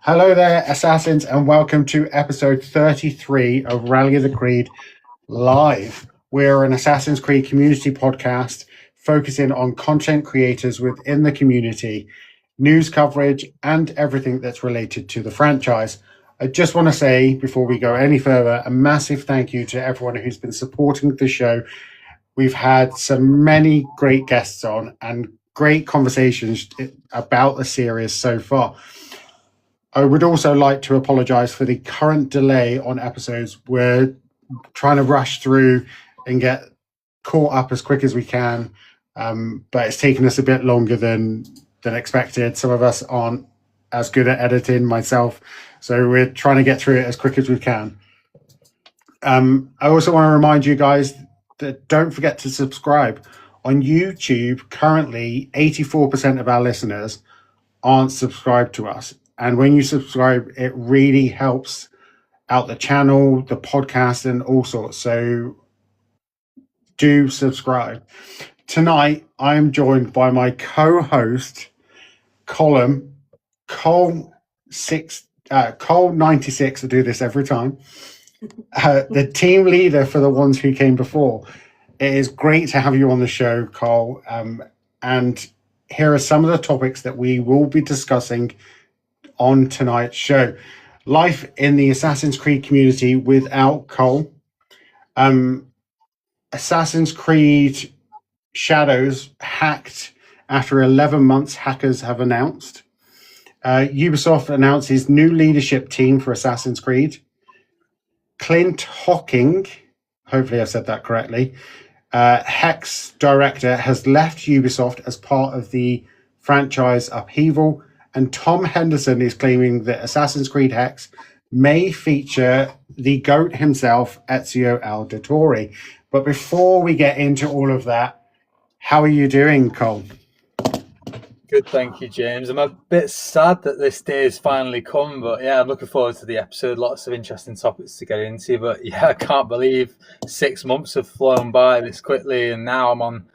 Hello there, Assassins, and welcome to episode 33 of Rally of the Creed Live. We're an Assassin's Creed community podcast focusing on content creators within the community, news coverage, and everything that's related to the franchise. I just want to say, before we go any further, a massive thank you to everyone who's been supporting the show. We've had many great guests on and great conversations about the series so far. I would also like to apologize for the current delay on episodes. We're trying to rush through and get caught up as quick as we can, but it's taken us a bit longer than expected. Some of us aren't as good at editing, myself, so we're trying to get through it as quick as we can. I also want to remind you guys that don't forget to subscribe. On YouTube, currently 84% of our listeners aren't subscribed to us. And when you subscribe, it really helps out the channel, the podcast, and all sorts. So do subscribe. Tonight, I'm joined by my co-host, Cole 96. I do this every time. The team leader for the ones who came before. It is great to have you on the show, Cole. And here are some of the topics that we will be discussing on tonight's show. Life in the Assassin's Creed community without Cole. Assassin's Creed Shadows hacked after 11 months, hackers have announced. Ubisoft announces new leadership team for Assassin's Creed. Clint Hocking, hopefully I said that correctly, Hexe director, has left Ubisoft as part of the franchise upheaval. And Tom Henderson is claiming that Assassin's Creed Hexe may feature the GOAT himself, Ezio Auditore. But before we get into all of that, how are you doing, Cole? Good, thank you, James. I'm a bit sad that this day has finally come, but yeah, I'm looking forward to the episode. Lots of interesting topics to get into, but yeah, I can't believe 6 months have flown by this quickly, and now I'm on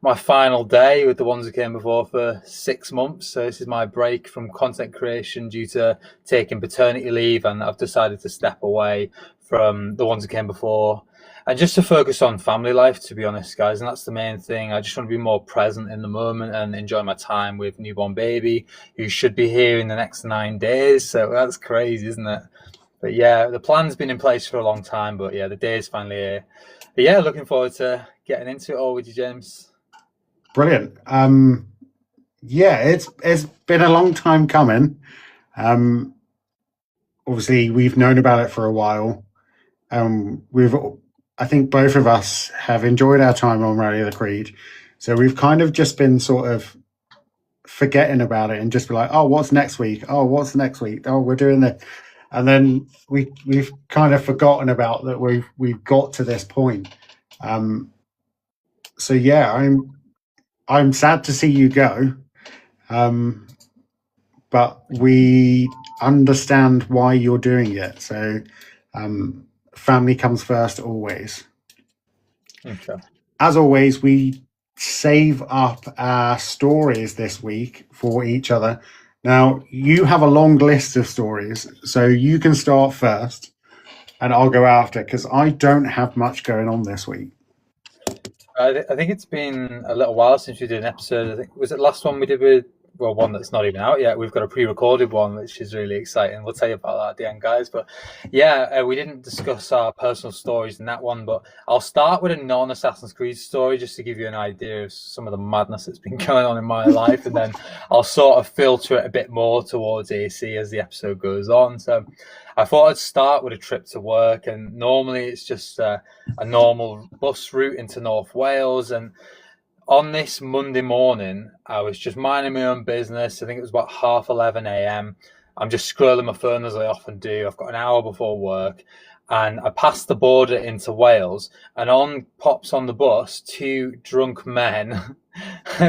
my final day with the ones that came before for 6 months. So this is my break from content creation due to taking paternity leave, and I've decided to step away from the ones that came before and just to focus on family life, to be honest, guys. And that's the main thing. I just want to be more present in the moment and enjoy my time with newborn baby, who should be here in the next 9 days. So that's crazy, isn't it? But yeah, the plan's been in place for a long time, but yeah, the day is finally here. But yeah, looking forward to getting into it all with you, James. Brilliant. Yeah, it's been a long time coming. Obviously, we've known about it for a while. I think both of us have enjoyed our time on Rally of the Creed, so we've kind of just been sort of forgetting about it and just be like, oh, what's next week? Oh, what's next week? Oh, we're doing this, and then we've kind of forgotten about that. We've got to this point. So yeah, I'm sad to see you go, but we understand why you're doing it. So family comes first always. Okay. As always, we save up our stories this week for each other. Now, you have a long list of stories, so you can start first and I'll go after, because I don't have much going on this week. I think it's been a little while since we did an episode. I think, was it last one we did with, well, one that's not even out yet. We've got a pre-recorded one, which is really exciting. We'll tell you about that at the end, guys. But yeah, we didn't discuss our personal stories in that one, but I'll start with a non-Assassin's Creed story just to give you an idea of some of the madness that's been going on in my life, and then I'll sort of filter it a bit more towards AC as the episode goes on. So I thought I'd start with a trip to work, and normally it's just a normal bus route into North Wales. And on this Monday morning, I was just minding my own business. I think it was about 11:30 a.m. I'm just scrolling my phone as I often do. I've got an hour before work, and I passed the border into Wales, and on pops on the bus 2 drunk men,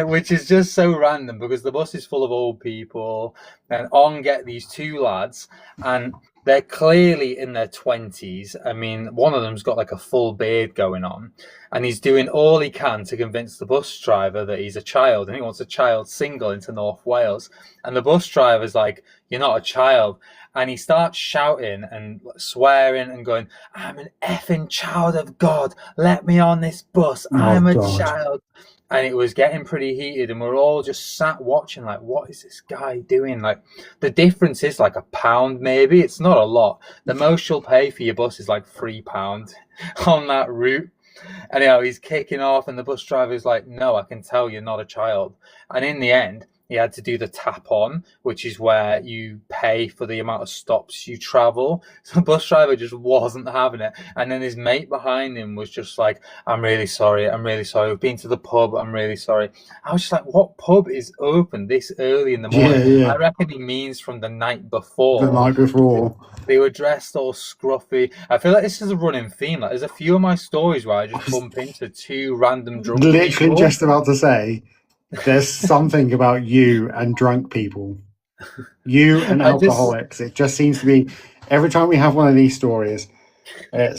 which is just so random because the bus is full of old people, and on get these 2 lads, and they're clearly in their 20s. I mean, one of them's got like a full beard going on, and he's doing all he can to convince the bus driver that he's a child and he wants a child single into North Wales. And the bus driver's like, you're not a child. And he starts shouting and swearing and going, I'm an effing child of God. Let me on this bus. Oh I'm a God. child. And it was getting pretty heated, and we're all just sat watching, like, what is this guy doing? Like, the difference is like £1, maybe. It's not a lot. The most you'll pay for your bus is like £3 on that route. Anyhow, he's kicking off, and the bus driver's like, no, I can tell you're not a child. And in the end, he had to do the tap on, which is where you pay for the amount of stops you travel. So the bus driver just wasn't having it. And then his mate behind him was just like, I'm really sorry. I'm really sorry. We've been to the pub. I'm really sorry. I was just like, what pub is open this early in the morning? Yeah. I reckon he means from the night before. The night before. They were dressed all scruffy. I feel like this is a running theme. Like, there's a few of my stories where I just bump into two random drunk Literally people. just about to say, there's something about you and drunk people. You and alcoholics. It just seems to be, every time we have one of these stories, I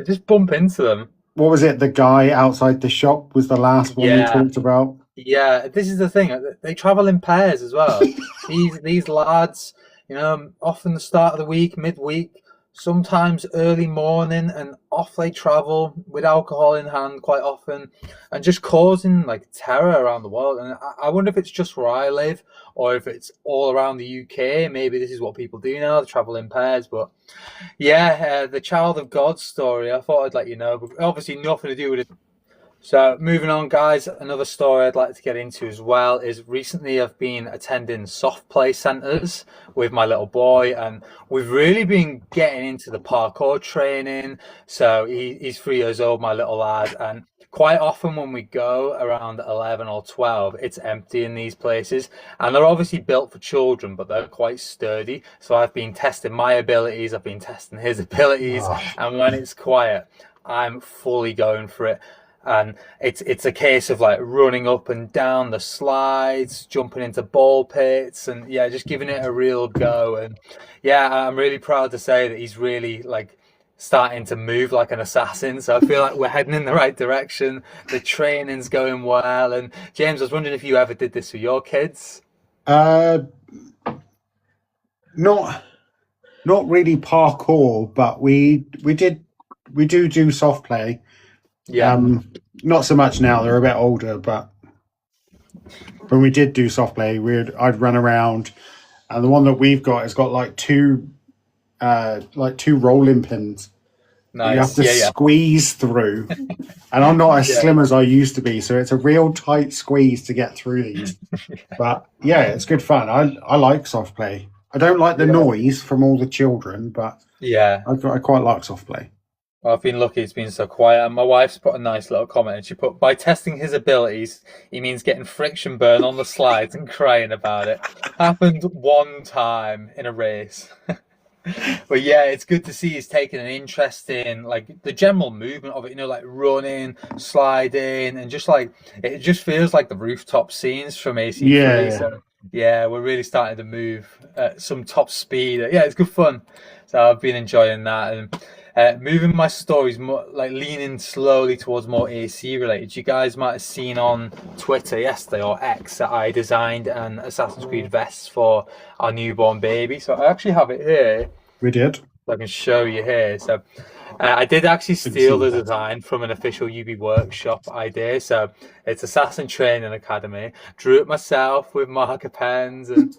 just bump into them. What was it? The guy outside the shop was the last one we talked about. Yeah, this is the thing. They travel in pairs as well. these lads, often the start of the week, midweek, sometimes early morning, and off they travel with alcohol in hand quite often, and just causing like terror around the world. And I wonder if it's just where I live or if it's all around the UK. Maybe this is what people do now, they travel in pairs. But yeah, the Child of God story, I thought I'd let you know, but obviously nothing to do with it. So moving on, guys, another story I'd like to get into as well is recently I've been attending soft play centres with my little boy, and we've really been getting into the parkour training. So he's 3 years old, my little lad, and quite often when we go around 11 or 12, it's empty in these places, and they're obviously built for children, but they're quite sturdy. So I've been testing my abilities, I've been testing his abilities, and when it's quiet, I'm fully going for it. And it's a case of like running up and down the slides, jumping into ball pits, and yeah, just giving it a real go. And yeah, I'm really proud to say that he's really like starting to move like an assassin. So I feel like we're heading in the right direction. The training's going well. And James, I was wondering if you ever did this with your kids. Not really parkour, but we do soft play. Yeah. Not so much now. They're a bit older, but when we did do soft play, I'd run around, and the one that we've got has got like two rolling pins. Nice. You have to squeeze through, and I'm not as slim as I used to be, so it's a real tight squeeze to get through these. But yeah, it's good fun. I like soft play. I don't like the noise from all the children, but yeah, I quite like soft play. Well, I've been lucky it's been so quiet, and my wife's put a nice little comment, and she put, by testing his abilities, he means getting friction burn on the slides and crying about it. Happened one time in a race. But yeah, it's good to see he's taking an interest in like the general movement of it, like running, sliding, and just like, it just feels like the rooftop scenes from AC3. Yeah. So yeah, we're really starting to move at some top speed. Yeah, it's good fun. So I've been enjoying that. And moving my stories more, like leaning slowly towards more AC related. You guys might have seen on Twitter yesterday or X that I designed an Assassin's Creed vest for our newborn baby. So I actually have it here. We did. I can show you here. So I did actually steal the design from an official UB workshop idea. So it's Assassin Training Academy. Drew it myself with marker pens and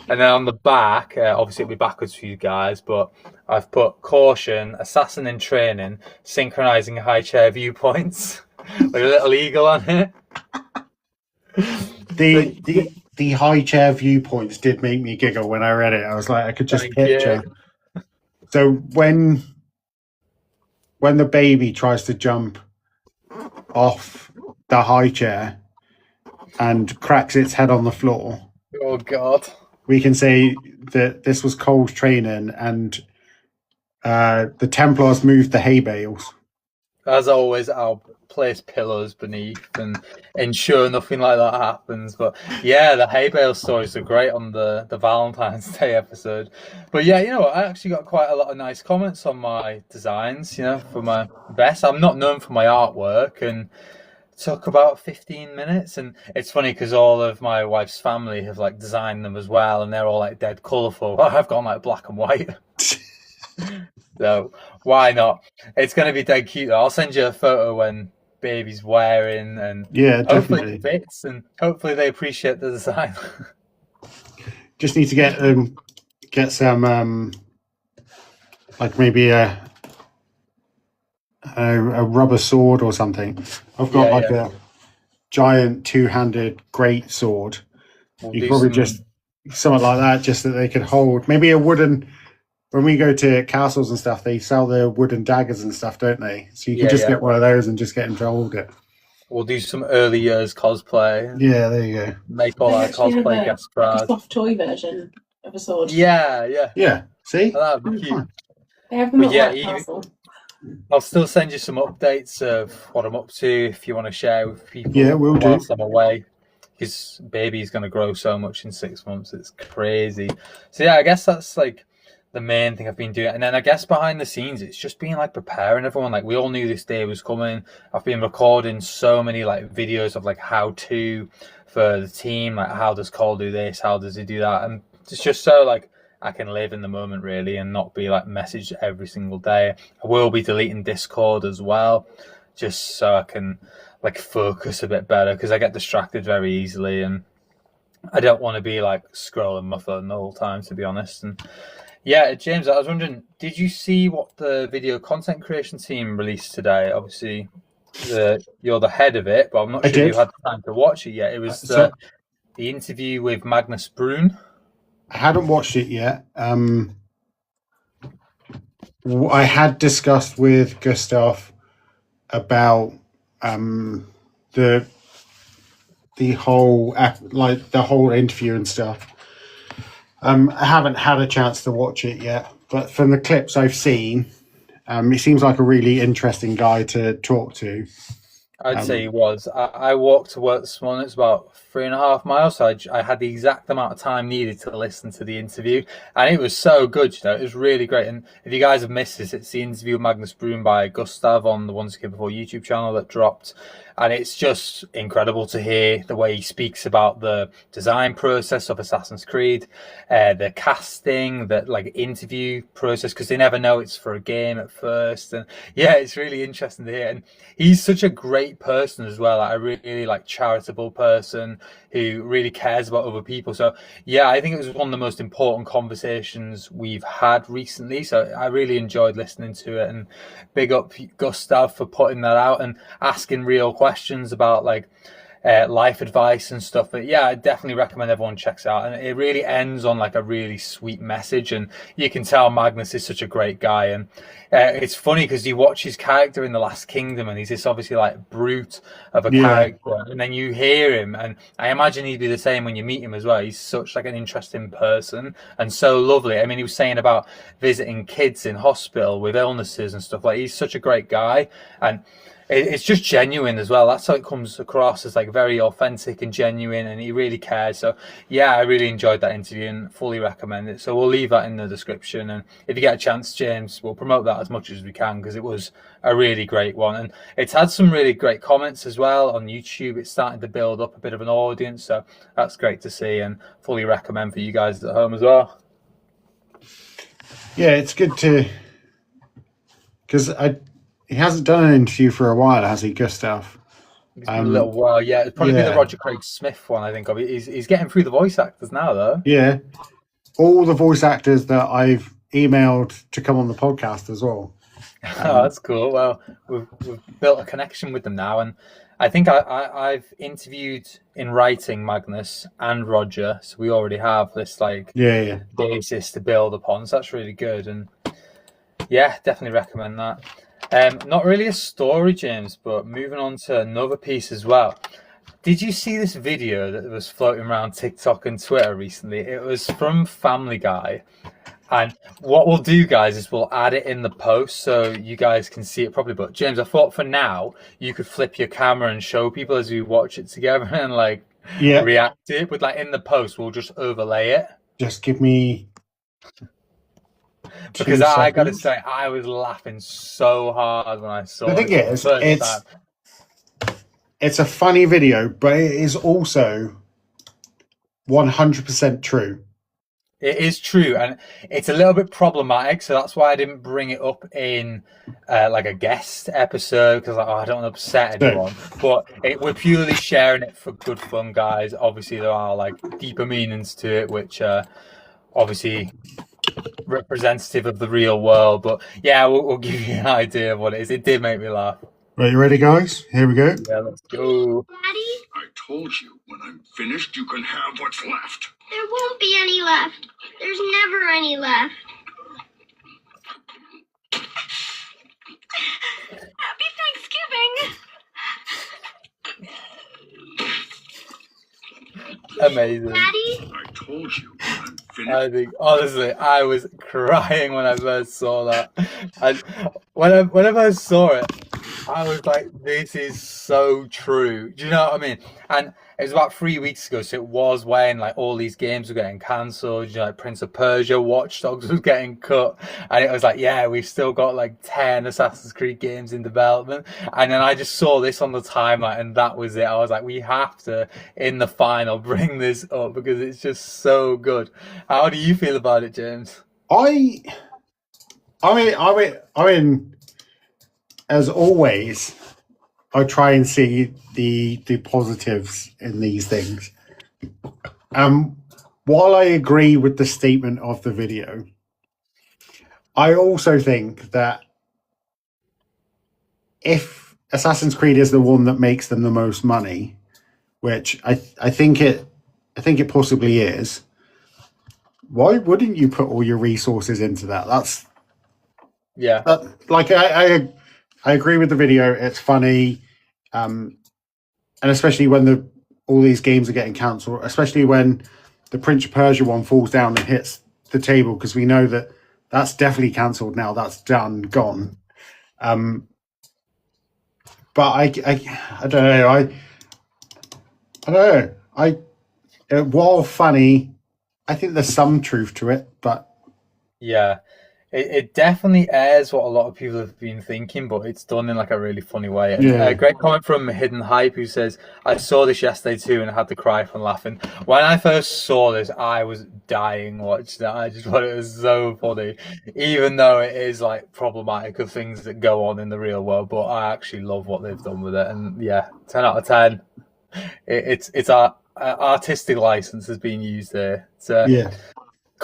and then on the back, obviously it'll be backwards for you guys, but I've put caution, assassin in training, synchronizing high chair viewpoints with a little eagle on it. The high chair viewpoints did make me giggle when I read it. I was like, I could just picture. So when the baby tries to jump off the high chair and cracks its head on the floor. Oh God. We can say that this was Cole's training, and the Templars moved the hay bales. As always, I'll place pillows beneath and ensure nothing like that happens. But yeah, the hay bale stories are great on the Valentine's Day episode. But yeah, I actually got quite a lot of nice comments on my designs, for my vest. I'm not known for my artwork, and took about 15 minutes, and it's funny because all of my wife's family have like designed them as well, and they're all like dead colourful. I've gone like black and white. So why not? It's going to be dead cute. I'll send you a photo when baby's wearing, and Yeah, hopefully definitely. it fits, and hopefully they appreciate the design. Just need to get some like maybe a rubber sword or something. I've got a giant two-handed great sword. You could probably just something like that, just that they could hold. Maybe a wooden. When we go to castles and stuff, they sell the wooden daggers and stuff, don't they? So you can just get one of those and just get him to hold it. We'll do some early years cosplay. Yeah, there you go. Make all our cosplay guest stars. A soft toy version of a sword. Yeah. See? That'd be cute. They have them at White Castle. I'll still send you some updates of what I'm up to if you want to share with people. Yeah, we'll do. Whilst I'm away. His baby's going to grow so much in 6 months. It's crazy. So yeah, I guess that's like the main thing I've been doing. And then I guess behind the scenes, it's just been like preparing everyone. Like we all knew this day was coming. I've been recording so many like videos of like how to for the team. Like how does Cole do this? How does he do that? And it's just so like I can live in the moment really and not be like messaged every single day. I will be deleting Discord as well, just so I can like focus a bit better because I get distracted very easily and I don't want to be like scrolling my phone the whole time, to be honest. And yeah, James, I was wondering, did you see what the video content creation team released today? Obviously, you're the head of it, but I'm not sure you had time to watch it yet. It was the interview with Magnus Brun. I hadn't watched it yet. I had discussed with Gustav about the whole interview and stuff. I haven't had a chance to watch it yet, but from the clips I've seen, he seems like a really interesting guy to talk to. I'd say he was. I walked to work this morning. It's about 3.5 miles. So I had the exact amount of time needed to listen to the interview. And it was so good, It was really great. And if you guys have missed this, it's the interview with Magnus Brun by Gustav on the Once Again Before YouTube channel that dropped. And it's just incredible to hear the way he speaks about the design process of Assassin's Creed, the casting, the like interview process, because they never know it's for a game at first. And yeah, it's really interesting to hear. And he's such a great person as well. Like, a really like charitable person who really cares about other people. So yeah, I think it was one of the most important conversations we've had recently. So I really enjoyed listening to it, and big up Gustav for putting that out and asking real questions about like life advice and stuff. But yeah, I definitely recommend everyone checks it out. And it really ends on like a really sweet message, and you can tell Magnus is such a great guy. And it's funny because you watch his character in The Last Kingdom and he's this obviously like brute of a character, and then you hear him, and I imagine he'd be the same when you meet him as well. He's such like an interesting person and so lovely. I mean, he was saying about visiting kids in hospital with illnesses and stuff. Like, he's such a great guy, and it's just genuine as well. That's how it comes across, as like very authentic and genuine, and he really cares. So yeah, I really enjoyed that interview and fully recommend it. So we'll leave that in the description, and if you get a chance, James, we'll promote that as much as we can because it was a really great one, and it's had some really great comments as well on YouTube. It's starting to build up a bit of an audience, so that's great to see, and fully recommend for you guys at home as well. Yeah, it's good to, because he hasn't done an interview for a while, has he, Gustav? It's been a little while, yeah. It'd probably be the Roger Craig Smith one, I think of. He's getting through the voice actors now, though. Yeah. All the voice actors that I've emailed to come on the podcast as well. Oh, that's cool. Well, we've built a connection with them now, and I think I've interviewed in writing Magnus and Roger, so we already have this like basis to build upon. So that's really good, and yeah, definitely recommend that. Not really a story, James, but moving on to another piece as well. Did you see this video that was floating around TikTok and Twitter recently? It was from Family Guy. And what we'll do, guys, is we'll add it in the post so you guys can see it properly. But James, I thought for now you could flip your camera and show people as we watch it together and like react to it. But like in the post, we'll just overlay it. Just give me... Because I got to say, I was laughing so hard when I saw it. The thing is, it's a funny video, but it is also 100% true. It is true, and it's a little bit problematic, so that's why I didn't bring it up in like a guest episode, because I don't want to upset anyone. But we're purely sharing it for good fun, guys. Obviously, there are like deeper meanings to it, which obviously representative of the real world. But yeah, we'll give you an idea of what it is. It did make me laugh. Right, you ready, guys? Here we go. Yeah, let's go. Daddy? I told you, when I'm finished, you can have what's left. There won't be any left. There's never any left. Happy Thanksgiving. Amazing. Daddy? I told you, when I'm finished. I think, honestly, I was crying when I first saw that. And whenever I saw it, I was like, this is so true. Do you know what I mean? And it was about 3 weeks ago, so it was when like all these games were getting cancelled. You know, like Prince of Persia, Watch Dogs was getting cut, and it was like, yeah, we've still got like 10 Assassin's Creed games in development. And then I just saw this on the timeline, and that was it. I was like, we have to, in the final, bring this up because it's just so good. How do you feel about it, James? I mean, as always, I try and see the positives in these things. While I agree with the statement of the video, I also think that if Assassin's Creed is the one that makes them the most money, which I think it possibly is, why wouldn't you put all your resources into that? I agree with the video. It's funny, and especially when all these games are getting cancelled, especially when the Prince of Persia one falls down and hits the table, because we know that that's definitely cancelled now. That's done, gone. But I don't know. I don't know. While funny, I think there's some truth to it, but yeah. It definitely airs what a lot of people have been thinking, but it's done in like a really funny way. Yeah. A great comment from Hidden Hype, who says, I saw this yesterday too and I had to cry from laughing. When I first saw this, I was dying watching it. I just thought it was so funny, even though it is like problematic of things that go on in the real world. But I actually love what they've done with it. And yeah, 10 out of 10. It's our artistic license has been used there. So yeah.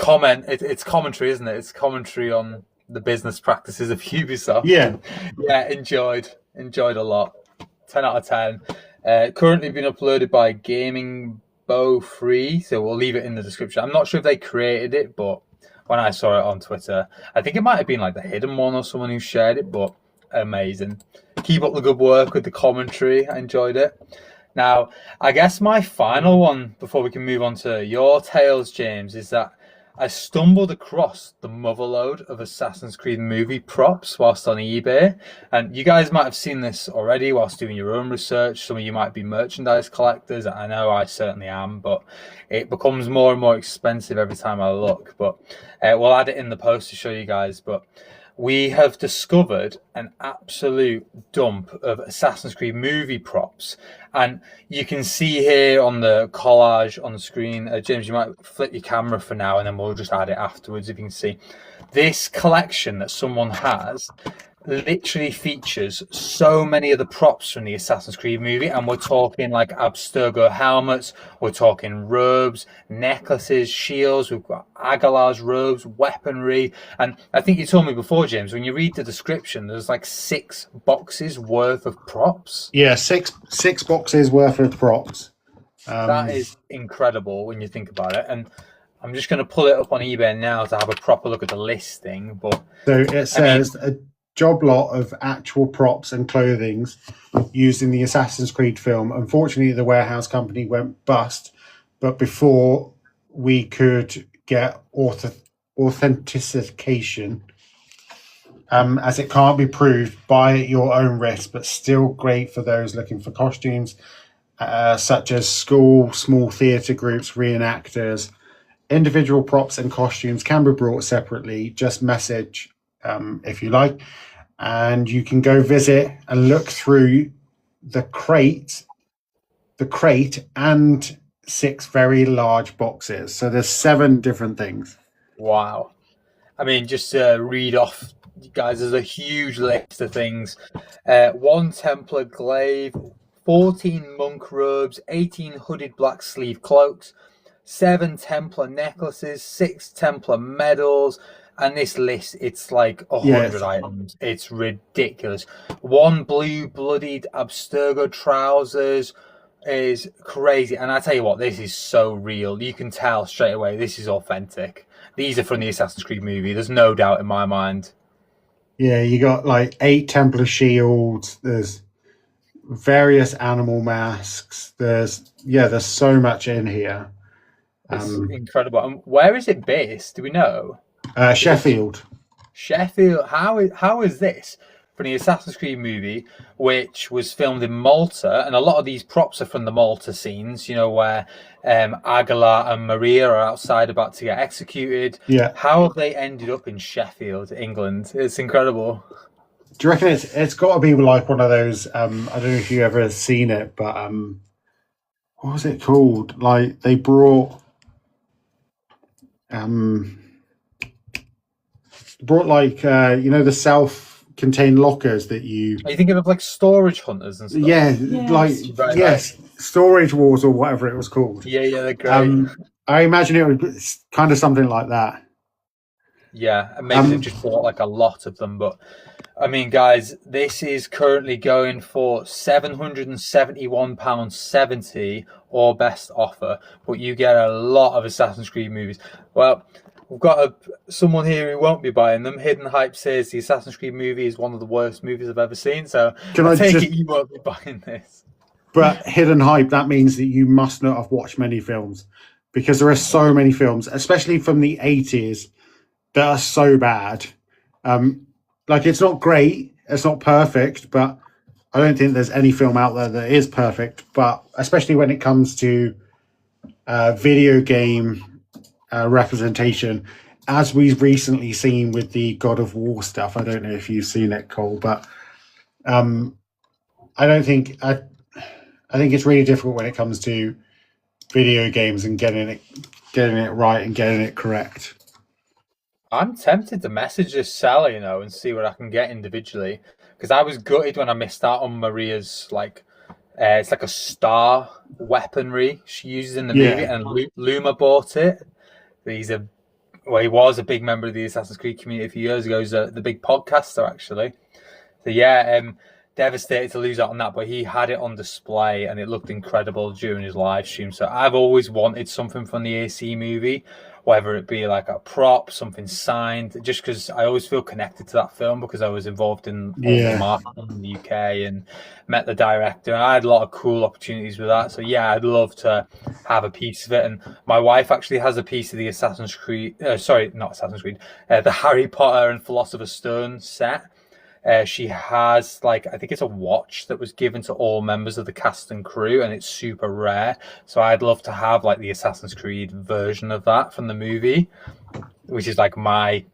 It's commentary, isn't it? It's commentary on the business practices of Ubisoft. Yeah. Yeah, enjoyed a lot. 10 out of 10. Currently been uploaded by Gaming Bow Free, so we'll leave it in the description. I'm not sure if they created it, but when I saw it on Twitter, I think it might have been like the Hidden One or someone who shared it, but amazing. Keep up the good work with the commentary. I enjoyed it. Now, I guess my final one before we can move on to your tales, James, is that I stumbled across the motherload of Assassin's Creed movie props whilst on eBay. And you guys might have seen this already whilst doing your own research. Some of you might be merchandise collectors. I know I certainly am, but it becomes more and more expensive every time I look. But we'll add it in the post to show you guys. But we have discovered an absolute dump of Assassin's Creed movie props. And you can see here on the collage on the screen, James, you might flip your camera for now and then we'll just add it afterwards if you can see. This collection that someone has literally features so many of the props from the Assassin's Creed movie, and we're talking like Abstergo helmets, we're talking robes, necklaces, shields, we've got Aguilar's robes, weaponry, and I think you told me before, James, when you read the description, there's like 6 boxes worth of props. Yeah, six boxes worth of props. That is incredible when you think about it, and I'm just going to pull it up on eBay now to have a proper look at the listing. But so it says a job lot of actual props and clothings used in the Assassin's Creed film. Unfortunately, the warehouse company went bust, but before we could get authentication, as it can't be proved, by your own risk, but still great for those looking for costumes, such as school, small theatre groups, reenactors. Individual props and costumes can be brought separately. Just message if you like, and you can go visit and look through the crate the crate, and 6 very large boxes. So there's 7 different things. Wow. I mean, just to read off, guys, there's a huge list of things. 1 Templar glaive, 14 monk robes, 18 hooded black sleeve cloaks, 7 Templar necklaces, 6 Templar medals, and this list, it's like 100 items. It's ridiculous. 1 blue bloodied Abstergo trousers is crazy. And I tell you what, this is so real. You can tell straight away this is authentic. These are from the Assassin's Creed movie. There's no doubt in my mind. Yeah, you got like 8 Templar shields. There's various animal masks. There's so much in here. It's incredible. And where is it based? Do we know? Sheffield. Sheffield. How is this from the Assassin's Creed movie, which was filmed in Malta, and a lot of these props are from the Malta scenes, you know, where Aguilar and Maria are outside about to get executed. Yeah. How have they ended up in Sheffield, England? It's incredible. Do you reckon it's got to be like one of those? I don't know if you've ever seen it, but what was it called? Like they brought like the self-contained lockers that you. Are you thinking of like storage hunters and stuff? Yeah, Yes. Storage wars or whatever it was called. Yeah, they're great. I imagine it was kind of something like that. Yeah, and maybe they've just bought like a lot of them, but I mean, guys, this is currently going for £771.70 or best offer, but you get a lot of Assassin's Creed movies. Well, we've got someone here who won't be buying them. Hidden Hype says the Assassin's Creed movie is one of the worst movies I've ever seen, so I take it you won't be buying this. But Hidden Hype, that means that you must not have watched many films, because there are so many films, especially from the 80s, that are so bad. Like, it's not great, it's not perfect, but I don't think there's any film out there that is perfect. But especially when it comes to video game representation, as we've recently seen with the God of War stuff. I don't know if you've seen it, Cole, but I think it's really difficult when it comes to video games and getting it right and getting it correct. I'm tempted to message this seller, and see what I can get individually, because I was gutted when I missed out on Maria's it's like a star weaponry she uses in the movie, and Luma bought it. He was a big member of the Assassin's Creed community a few years ago. He's the big podcaster, actually. So devastated to lose out on that, but he had it on display and it looked incredible during his live stream. So I've always wanted something from the AC movie, whether it be like a prop, something signed, just because I always feel connected to that film because I was involved in the marketing in the UK and met the director, and I had a lot of cool opportunities with that. So I'd love to have a piece of it. And my wife actually has a piece of the Assassin's Creed, the Harry Potter and Philosopher's Stone set. She has I think it's a watch that was given to all members of the cast and crew, and it's super rare. So I'd love to have the Assassin's Creed version of that from the movie, which is my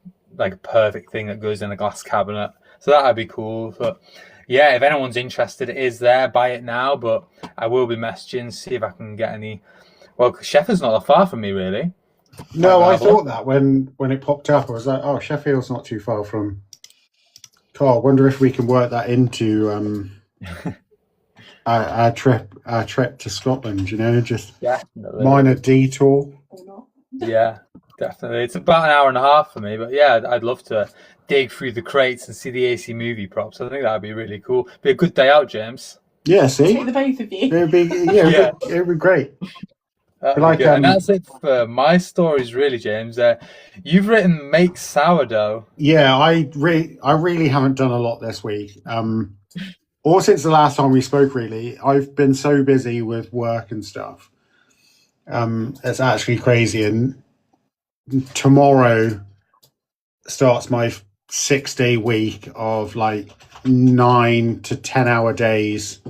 perfect thing that goes in a glass cabinet. So that'd be cool. But if anyone's interested, it is there. Buy it now. But I will be messaging, see if I can get any. Well, Sheffield's not that far from me, really. No, I thought that when it popped up, I was like, oh, Sheffield's not too far from. Carl, I wonder if we can work that into our trip to Scotland. Just definitely. Minor detour. Yeah, definitely. It's about an hour and a half for me, but I'd love to dig through the crates and see the AC movie props. I think that'd be really cool. Be a good day out, James. Yeah, see, take the both of you. It'd be it'd be great. And that's it for my stories, really, James. You've written Make Sourdough. Yeah, I really haven't done a lot this week. Or since the last time we spoke, really. I've been so busy with work and stuff. It's actually crazy. And tomorrow starts my 6-day week of 9 to 10 hour days.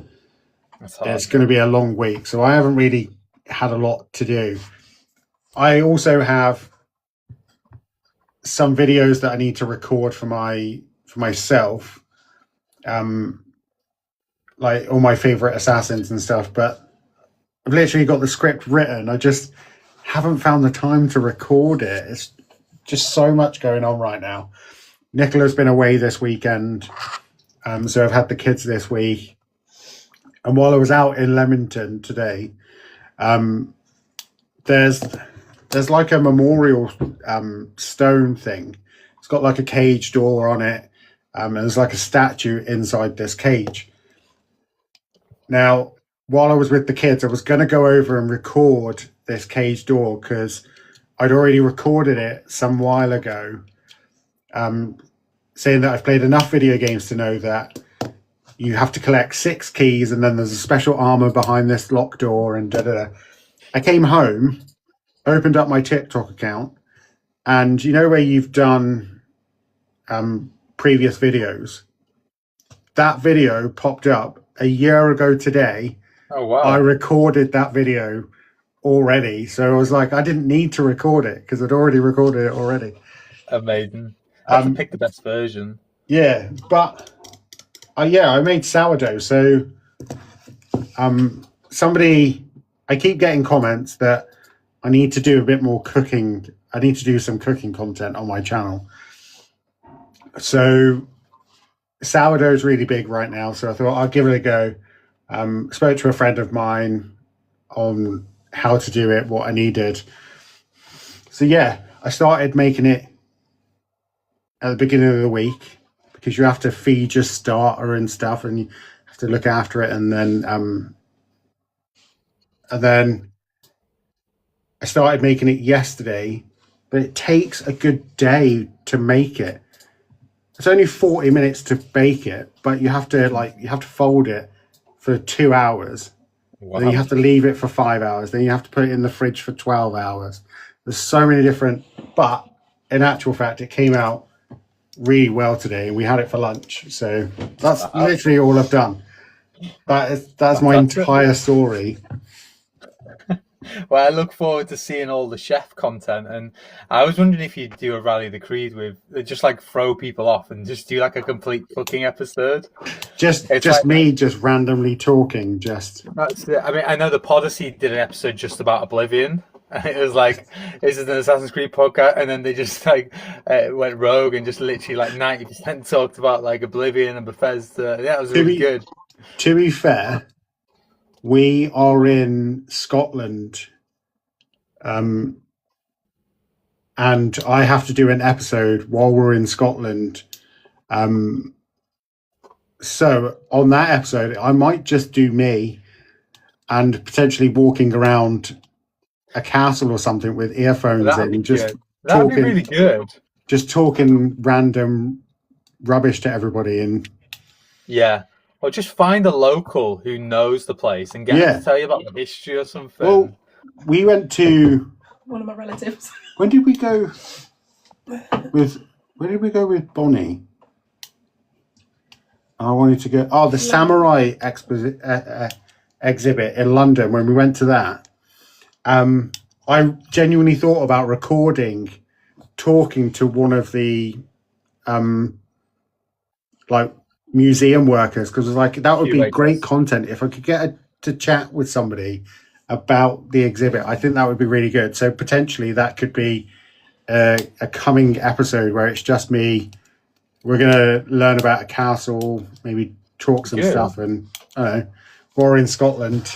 It's going to be a long week. So I haven't really had a lot to do. I also have some videos that I need to record for myself, all my favorite assassins and stuff. But I've literally got the script written. I just haven't found the time to record it. It's just so much going on right now. Nicola's been away this weekend, so I've had the kids this week. And while I was out in Leamington today, there's like a memorial stone thing. It's got like a cage door on it, and there's like a statue inside this cage. Now, while I was with the kids, I was going to go over and record this cage door because I'd already recorded it some while ago, saying that I've played enough video games to know that you have to collect 6 keys and then there's a special armor behind this lock door and da-da-da. I came home, opened up my TikTok account, and you know where you've done previous videos? That video popped up a year ago today. Oh, wow. I recorded that video already. So I was like, I didn't need to record it because I'd already recorded it already. Amazing. I have to pick the best version. Yeah, but I made sourdough. So I keep getting comments that I need to do a bit more cooking. I need to do some cooking content on my channel. So sourdough is really big right now. So I thought I'll give it a go. Spoke to a friend of mine on how to do it, what I needed. So yeah, I started making it at the beginning of the week because you have to feed your starter and stuff and you have to look after it. And then I started making it yesterday, but it takes a good day to make it. It's only 40 minutes to bake it, but you have to fold it for 2 hours. Wow. Then you have to leave it for 5 hours. Then you have to put it in the fridge for 12 hours. There's so many different, but in actual fact, it came out really well today and we had it for lunch. So that's literally all I've done. That's my entire story. Well, I look forward to seeing all the chef content, and I was wondering if you'd do a Rally the Creed with just like throw people off and just do like a complete cooking episode. Just randomly talking. That's it. I mean, I know the Podyssey did an episode just about Oblivion. And it was like, this is an Assassin's Creed podcast, and then they just like went rogue and just literally like 90% talked about like Oblivion and Bethesda. Yeah, it was really good. To be fair, we are in Scotland, and I have to do an episode while we're in Scotland. So on that episode, I might just do me and potentially walking around a castle or something with earphones in, just that'd be really good. Just talking random rubbish to everybody, and or just find a local who knows the place and get them to tell you about the history or something. Well, we went to one of my relatives. When did we go with Bonnie? I wanted to go. The samurai exhibit in London. When we went to that, I genuinely thought about talking to one of the museum workers, because that would be great content if I could get to chat with somebody about the exhibit. I think that would be really good. So potentially that could be a coming episode where it's just me. We're going to learn about a castle, maybe talk some stuff, and I don't know, we're in Scotland,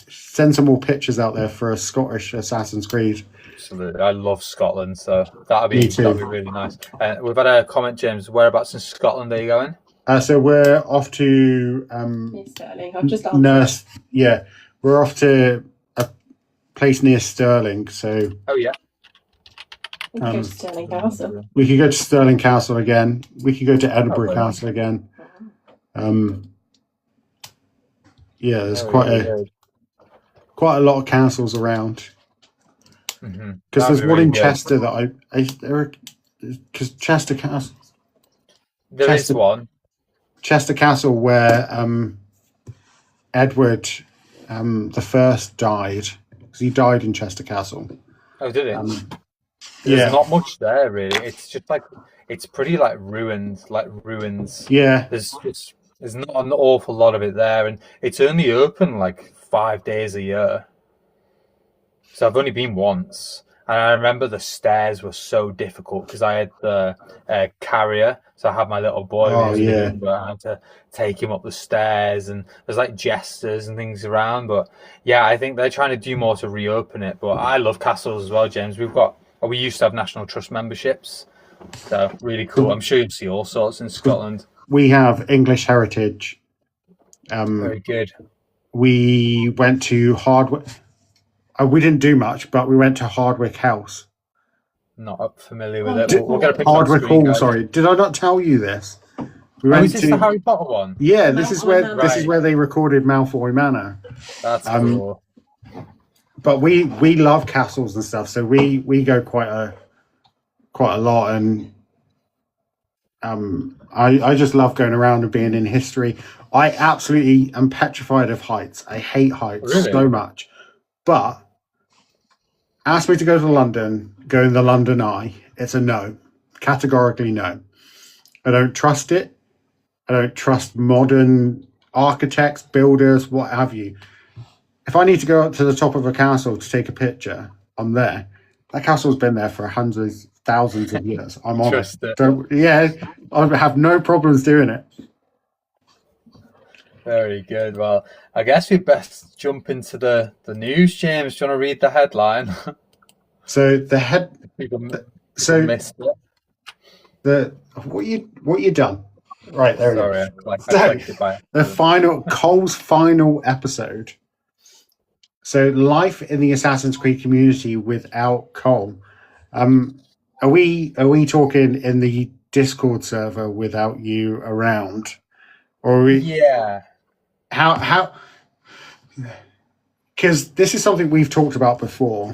send some more pictures out there for a Scottish Assassin's Creed. Absolutely. I love Scotland, so that'd be really nice. We've had a comment, James. Whereabouts in Scotland are you going? So we're off to Stirling. I've just answered. We're off to a place near Stirling. So We could go to Stirling Castle. We could go to Stirling Castle again. We could go to Edinburgh Castle again. There's quite a lot of castles around. Because there's one in Chester because Chester Castle. Is one. Chester Castle where Edward the First died, because he died in Chester Castle. Oh, did it? There's not much there really. It's just it's pretty ruins. Yeah. There's There's not an awful lot of it there, and it's only open like 5 days a year. So I've only been once, and I remember the stairs were so difficult because I had the carrier, so I had my little boy. Oh, yeah. But I had to take him up the stairs, and there's like jesters and things around. But yeah, I think they're trying to do more to reopen it. But I love castles as well, James. We used to have National Trust memberships, so really cool. I'm sure you'll see all sorts in Scotland. We have English Heritage. Very good. We went to Hardwick. We didn't do much, but we went to Hardwick House. Not familiar with it. We'll get a picture Hardwick on screen, Hall. guys. Sorry, did I not tell you this? Is this the Harry Potter one? Yeah, this is where Manor. this is where they recorded Malfoy Manor. That's cool. But we love castles and stuff, so we go quite a lot, and I just love going around and being in history. I absolutely am petrified of heights. I hate heights so much. But ask me to go to London, go in the London Eye. It's a no, categorically no. I don't trust it. I don't trust modern architects, builders, what have you. If I need to go up to the top of a castle to take a picture, I'm there. That castle's been there for hundreds, thousands of years. I'm on it. I have no problems doing it. Very good. Well, I guess we best jump into the news, James. Do you want to read the headline? So what you done? Right there. Cole's final episode. So life in the Assassin's Creed community without Cole. Are we talking in the Discord server without you around? Or yeah. How? Because this is something we've talked about before.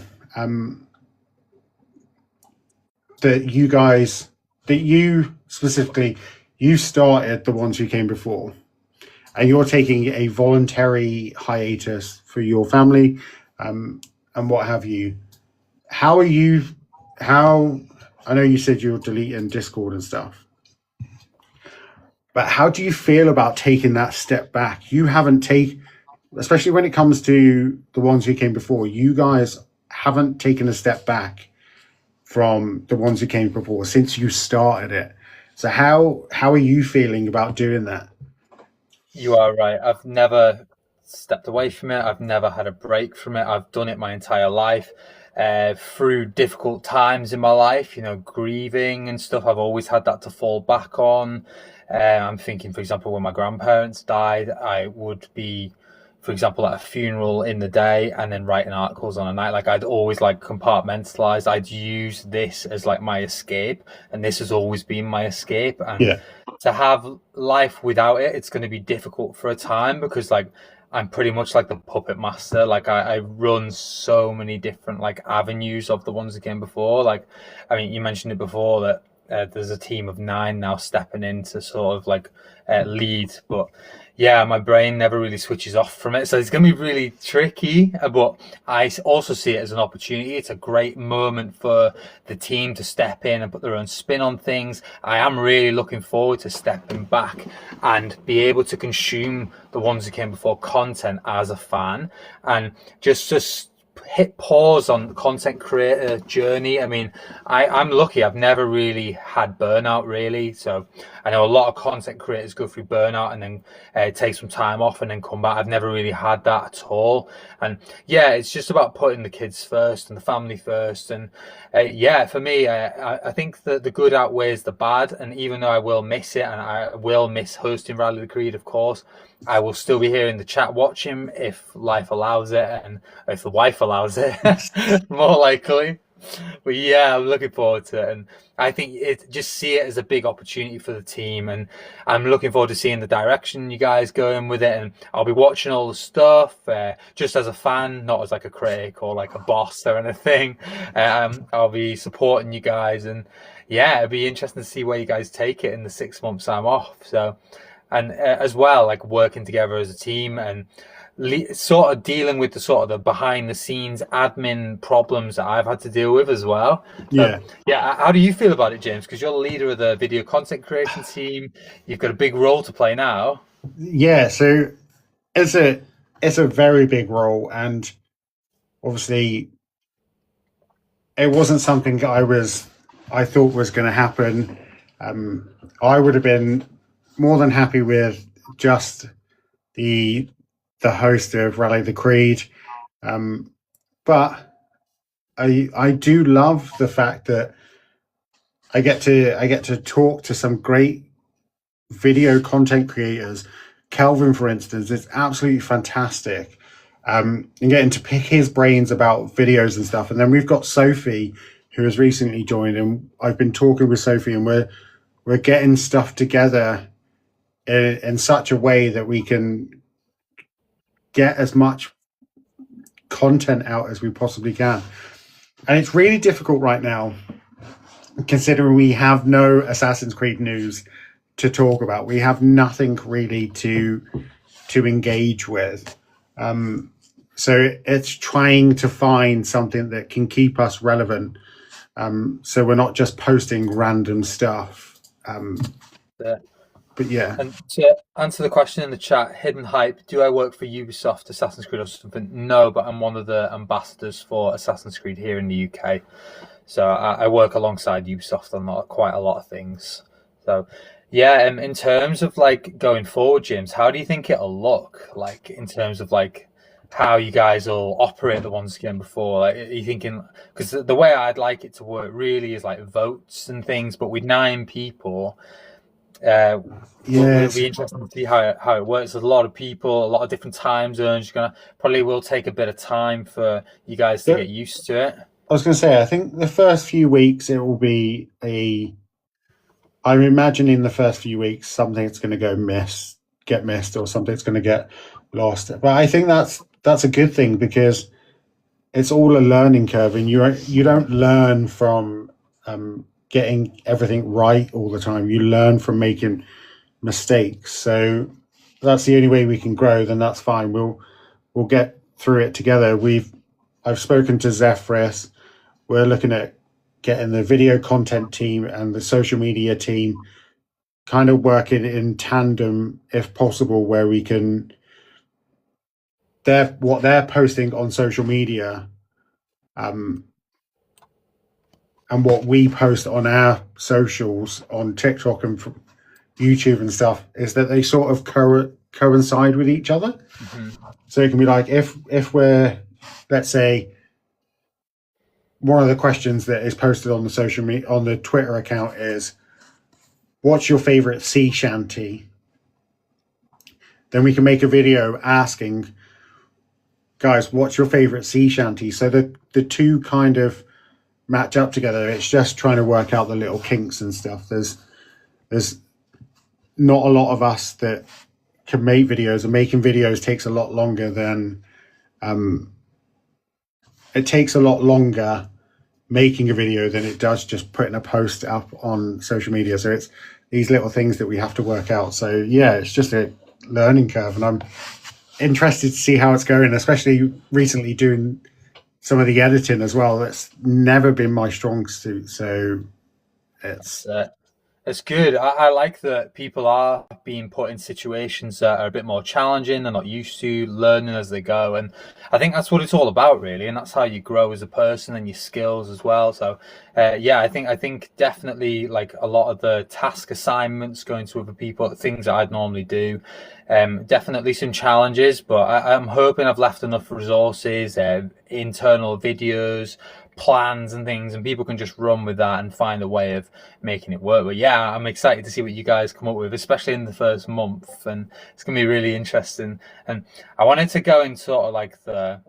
That you specifically, you started the ones who came before, and you're taking a voluntary hiatus for your family, and what have you. How I know you said you're deleting Discord and stuff, but how do you feel about taking that step back? You haven't especially when it comes to the ones who came before, you guys haven't taken a step back from the ones who came before since you started it. So how are you feeling about doing that? You are right. I've never stepped away from it. I've never had a break from it. I've done it my entire life. Through difficult times in my life, grieving and stuff, I've always had that to fall back on. I'm thinking, for example, when my grandparents died, I would be, for example, at a funeral in the day and then writing articles on a night. Like I'd always compartmentalize. I'd use this as my escape, and this has always been my escape. And to have life without it, it's going to be difficult for a time because I'm pretty much like the puppet master. I run so many different avenues of the ones that came before. You mentioned it before that there's a team of 9 now stepping in to sort of lead, but yeah, my brain never really switches off from it, so it's going to be really tricky, but I also see it as an opportunity. It's a great moment for the team to step in and put their own spin on things. I am really looking forward to stepping back and be able to consume the ones that came before content as a fan, and just hit pause on the content creator journey. I'm lucky. I've never really had burnout really. So I know a lot of content creators go through burnout and then take some time off and then come back. I've never really had that at all. And yeah, it's just about putting the kids first and the family first. And for me, I think that the good outweighs the bad. And even though I will miss it and I will miss hosting Rally the Creed, of course, I will still be here in the chat watching if life allows it and if the wife allows it, more likely. But yeah, I'm looking forward to it, and I think just see it as a big opportunity for the team, and I'm looking forward to seeing the direction you guys going with it. And I'll be watching all the stuff just as a fan, not as a critic or a boss or anything. I'll be supporting you guys, and yeah, it'll be interesting to see where you guys take it in the 6 months I'm off. So, and as well, working together as a team and sort of dealing with the behind the scenes admin problems that I've had to deal with as well. How do you feel about it, James? Because you're the leader of the video content creation team. You've got a big role to play now. Yeah, so it's a very big role, and obviously it wasn't something I thought was going to happen. I would have been more than happy with just the host of Rally the Creed, but I do love the fact that I get to talk to some great video content creators. Kelvin, for instance, is absolutely fantastic. And getting to pick his brains about videos and stuff. And then we've got Sophie, who has recently joined, and I've been talking with Sophie, and we're getting stuff together in such a way that we can get as much content out as we possibly can. And it's really difficult right now, considering we have no Assassin's Creed news to talk about. We have nothing really to engage with. So it's trying to find something that can keep us relevant. So we're not just posting random stuff. Yeah. But yeah. And to answer the question in the chat, Hidden Hype, do I work for Ubisoft, Assassin's Creed or something? No, but I'm one of the ambassadors for Assassin's Creed here in the UK. So I work alongside Ubisoft on quite a lot of things. So yeah, in terms of like going forward, James, how do you think it'll look? Like in terms of like how you guys will operate the ones again before? Like, are you thinking, because the way I'd like it to work really is like votes and things, but with 9 people, it'll be interesting to see how it works. There's a lot of people, a lot of different time zones. Probably will take a bit of time for you guys to get used to it. I was going to say, I think the first few weeks it will be I'm imagining the first few weeks something's going to get missed, or something's going to get lost. But I think that's a good thing, because it's all a learning curve, and you don't learn from getting everything right all the time. You learn from making mistakes. So that's the only way we can grow. Then that's fine. We'll get through it together. I've spoken to Zephyrus. We're looking at getting the video content team and the social media team kind of working in tandem, if possible, where we can what they're posting on social media, and what we post on our socials on TikTok and YouTube and stuff, is that they sort of coincide with each other. Mm-hmm. So it can be like, if we're, let's say, one of the questions that is posted on the social media, on the Twitter account, is, what's your favorite sea shanty? Then we can make a video asking, guys, what's your favorite sea shanty? So the two kind of match up together. It's just trying to work out the little kinks and stuff. There's not a lot of us that can make videos, and making videos takes a lot longer than it takes a lot longer making a video than it does just putting a post up on social media. So it's these little things that we have to work out. So yeah, it's just a learning curve, and I'm interested to see how it's going, especially recently doing some of the editing as well. That's never been my strong suit. So it's good. I like that people are being put in situations that are a bit more challenging. They're not used to, learning as they go. And I think that's what it's all about, really. And that's how you grow as a person, and your skills as well. So, yeah, I think definitely like a lot of the task assignments going to other people, things that I'd normally do, definitely some challenges. But I'm hoping I've left enough resources, internal videos, plans and things, and people can just run with that and find a way of making it work. But yeah, I'm excited to see what you guys come up with, especially in the first month, and it's gonna be really interesting. And I wanted to go in sort of like the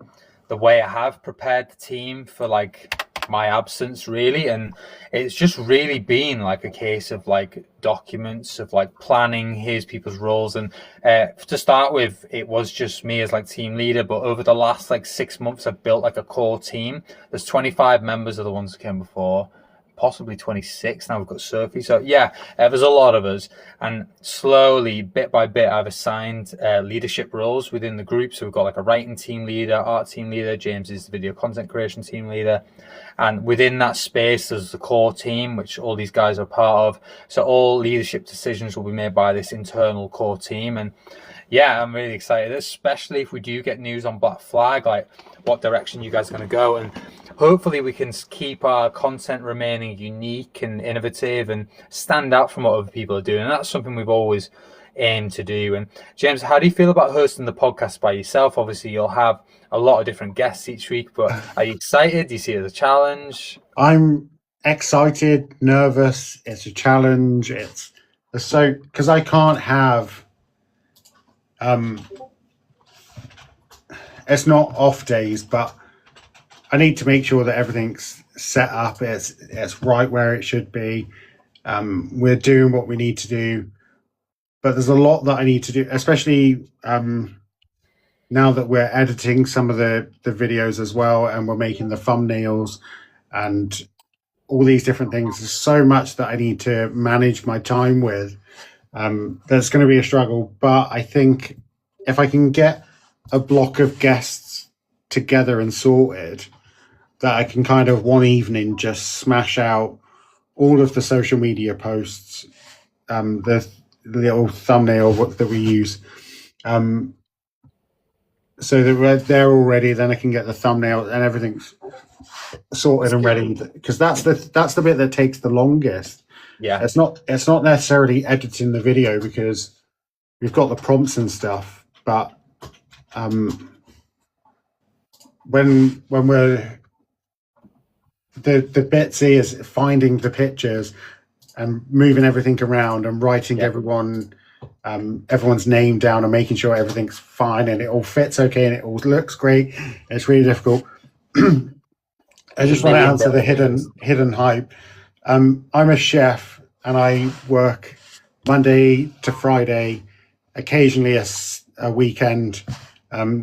way I have prepared the team for like my absence, really, and it's just really been like a case of like documents of like planning, here's people's roles. And to start with, it was just me as like team leader, but over the last like 6 months I've built like a core team. There's 25 members of the ones that came before, possibly 26. Now we've got Sophie. So yeah, there's a lot of us, and slowly, bit by bit, I've assigned leadership roles within the group. So we've got like a writing team leader, art team leader. James is the video content creation team leader. And within that space, there's the core team, which all these guys are part of. So all leadership decisions will be made by this internal core team. And yeah, I'm really excited, especially if we do get news on Black Flag, like what direction you guys are going to go. And hopefully we can keep our content remaining unique and innovative and stand out from what other people are doing. And that's something we've always aimed to do. And James, how do you feel about hosting the podcast by yourself? Obviously, you'll have a lot of different guests each week, but are you excited? Do you see it as a challenge? I'm excited, nervous. It's a challenge. It's so because I can't have. It's not off days, but I need to make sure that everything's set up. It's right where it should be. We're doing what we need to do, but there's a lot that I need to do, especially now that we're editing some of the videos as well, and we're making the thumbnails and all these different things. There's so much that I need to manage my time with. There's going to be a struggle, but I think if I can get a block of guests together and sorted, that I can kind of one evening just smash out all of the social media posts, the little thumbnail that we use, so that we're there already. Then I can get the thumbnail and everything's sorted and ready, because that's the bit that takes the longest. Yeah, it's not necessarily editing the video, because we've got the prompts and stuff, but when we're the bitsy is finding the pictures and moving everything around and writing everyone's name down and making sure everything's fine and it all fits okay and it all looks great. It's really difficult. I just want to answer the hidden hype. I'm a chef and I work Monday to Friday, occasionally a weekend.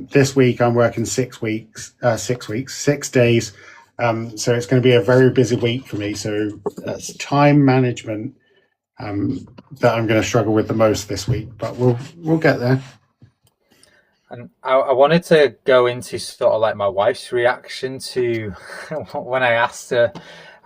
This week I'm working 6 days. So it's going to be a very busy week for me. So that's time management that I'm going to struggle with the most this week, but we'll get there. And I wanted to go into sort of like my wife's reaction to when I asked her.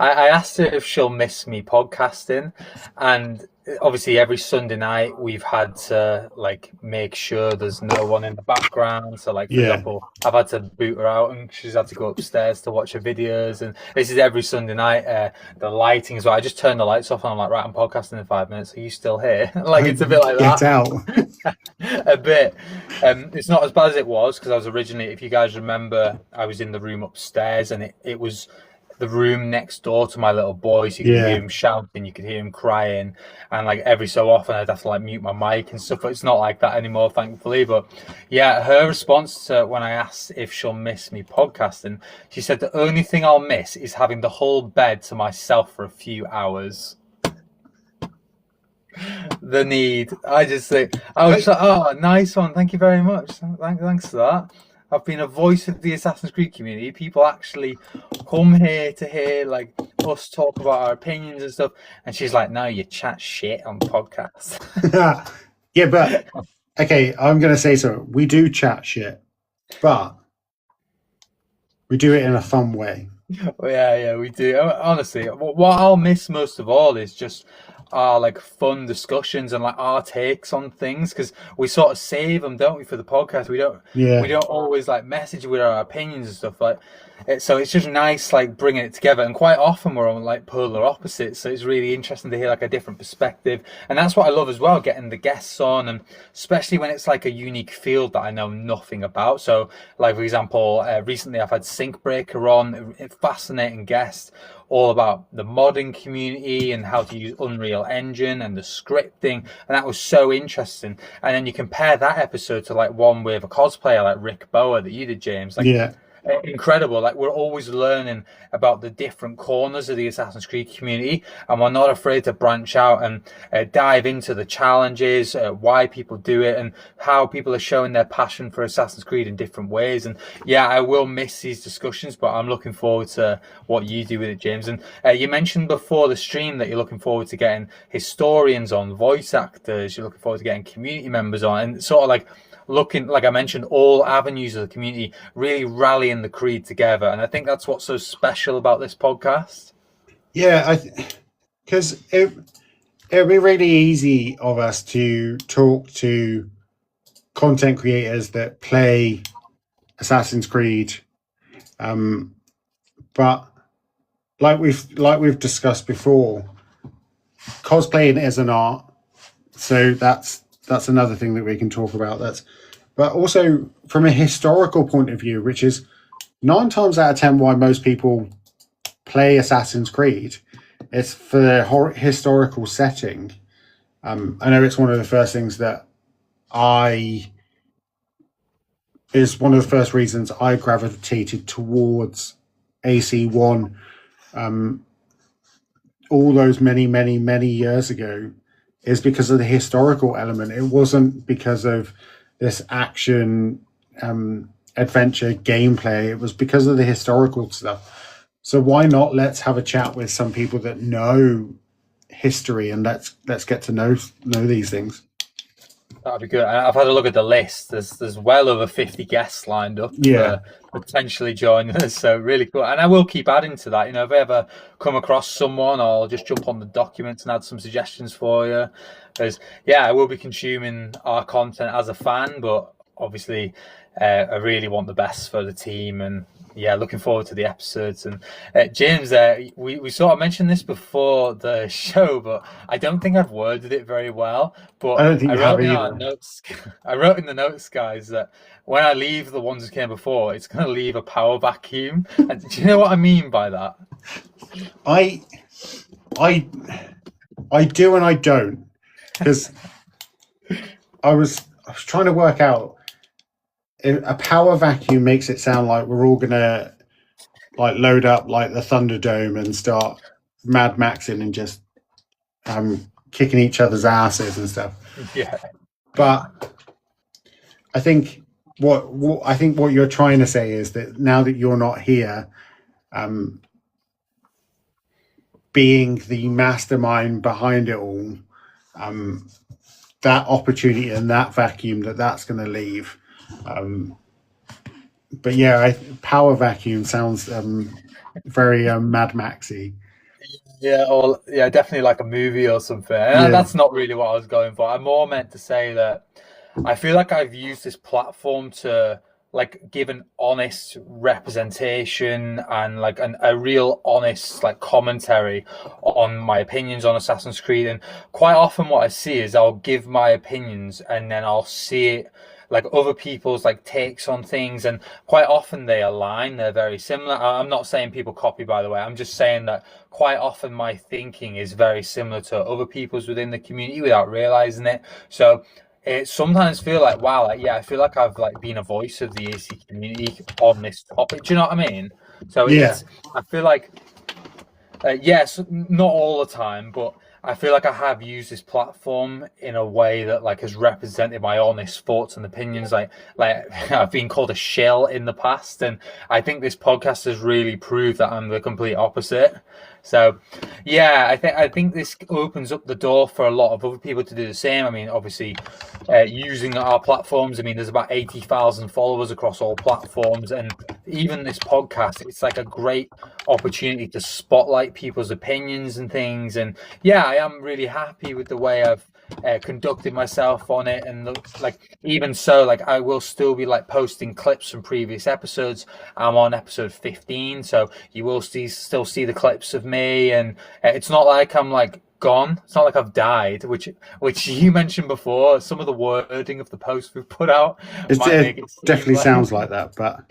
I asked her if she'll miss me podcasting, and obviously every Sunday night we've had to like make sure there's no one in the background. So like for example, I've had to boot her out and she's had to go upstairs to watch her videos, and this is every Sunday night. The lighting as well. I just turn the lights off and I'm like, right, I'm podcasting in 5 minutes. Are you still here? Like it's a bit like that. Get out. A bit. It's not as bad as it was, because I was originally, if you guys remember, I was in the room upstairs and it was the room next door to my little boy, so you could hear him shouting, you could hear him crying, and like every so often I'd have to like mute my mic and stuff. But it's not like that anymore, thankfully. But yeah, her response to when I asked if she'll miss me podcasting, she said the only thing I'll miss is having the whole bed to myself for a few hours. The need. I was just like, oh, nice one, thank you very much. Thanks for that. I've been a voice of the Assassin's Creed community. People actually come here to hear like us talk about our opinions and stuff. And she's like, no, you chat shit on podcasts. Yeah, but okay, I'm going to say so. We do chat shit, but we do it in a fun way. Yeah, we do. Honestly, what I'll miss most of all is just our like fun discussions and like our takes on things, because we sort of save them, don't we, for the podcast. We don't always like message with our opinions and stuff like it, so it's just nice like bringing it together. And quite often we're on like polar opposites, so it's really interesting to hear like a different perspective. And that's what I love as well, getting the guests on, and especially when it's like a unique field that I know nothing about. So like for example, recently I've had Sync Breaker on, a fascinating guest, all about the modding community and how to use Unreal Engine and the scripting, and that was so interesting. And then you compare that episode to like one with a cosplayer like Rick Bower that you did, James. Like, incredible. Like, we're always learning about the different corners of the Assassin's Creed community, and we're not afraid to branch out and dive into the challenges, why people do it, and how people are showing their passion for Assassin's Creed in different ways. And yeah, I will miss these discussions, but I'm looking forward to what you do with it, James. And you mentioned before the stream that you're looking forward to getting historians on, voice actors, you're looking forward to getting community members on, and sort of like looking, like I mentioned, all avenues of the community really rallying the Creed together. And I think that's what's so special about this podcast. Yeah, because it'd be really easy of us to talk to content creators that play Assassin's Creed, but like we've discussed before, cosplaying is an art, so that's another thing that we can talk about. But also from a historical point of view, which is 9 times out of 10 why most people play Assassin's Creed, it's for the historical setting. I know it's one of the first things that is one of the first reasons I gravitated towards AC1 all those many years ago, is because of the historical element. It wasn't because of this action adventure gameplay. It was because of the historical stuff. So why not let's have a chat with some people that know history, and let's get to know these things. That'd be good. I've had a look at the list. There's well over 50 guests lined up for potentially joining us. So really cool. And I will keep adding to that. You know, if I ever come across someone, I'll just jump on the documents and add some suggestions for you. Because I will be consuming our content as a fan, but obviously I really want the best for the team, and looking forward to the episodes. And James, we sort of mentioned this before the show, but I don't think I've worded it very well. But I don't think I wrote in the notes, guys, that when I leave the ones that came before, it's going to leave a power vacuum. And do you know what I mean by that? I do and I don't, because I was trying to work out. A power vacuum makes it sound like we're all gonna like load up like the Thunderdome and start Mad Maxing and just kicking each other's asses and stuff. Yeah. But I think what you're trying to say is that now that you're not here, being the mastermind behind it all, that opportunity and that vacuum that's going to leave. But power vacuum sounds very Mad Maxy. Definitely like a movie or something. And that's not really what I was going for. I more meant to say that I feel like I've used this platform to like give an honest representation and like a real honest like commentary on my opinions on Assassin's Creed. And quite often what I see is I'll give my opinions and then I'll see it like other people's like takes on things, and quite often they align, they're very similar. I'm not saying people copy, by the way. I'm just saying that quite often my thinking is very similar to other people's within the community without realizing it. So it sometimes feel like, wow, I feel like I've like been a voice of the AC community on this topic. Do you know what I mean? So I feel like yes, not all the time, but I feel like I have used this platform in a way that like has represented my honest thoughts and opinions. Like I've been called a shill in the past, and I think this podcast has really proved that I'm the complete opposite. So I think this opens up the door for a lot of other people to do the same. I mean, obviously, using our platforms. I mean, there's about 80,000 followers across all platforms, and even this podcast, it's like a great opportunity to spotlight people's opinions and things. And I am really happy with the way I've conducted myself on it. And like even so, like I will still be like posting clips from previous episodes. I'm on episode 15, so you will still see the clips of me, and it's not like I'm like gone. It's not like I've died, which you mentioned before. Some of the wording of the post we've put out it definitely sounds like that, but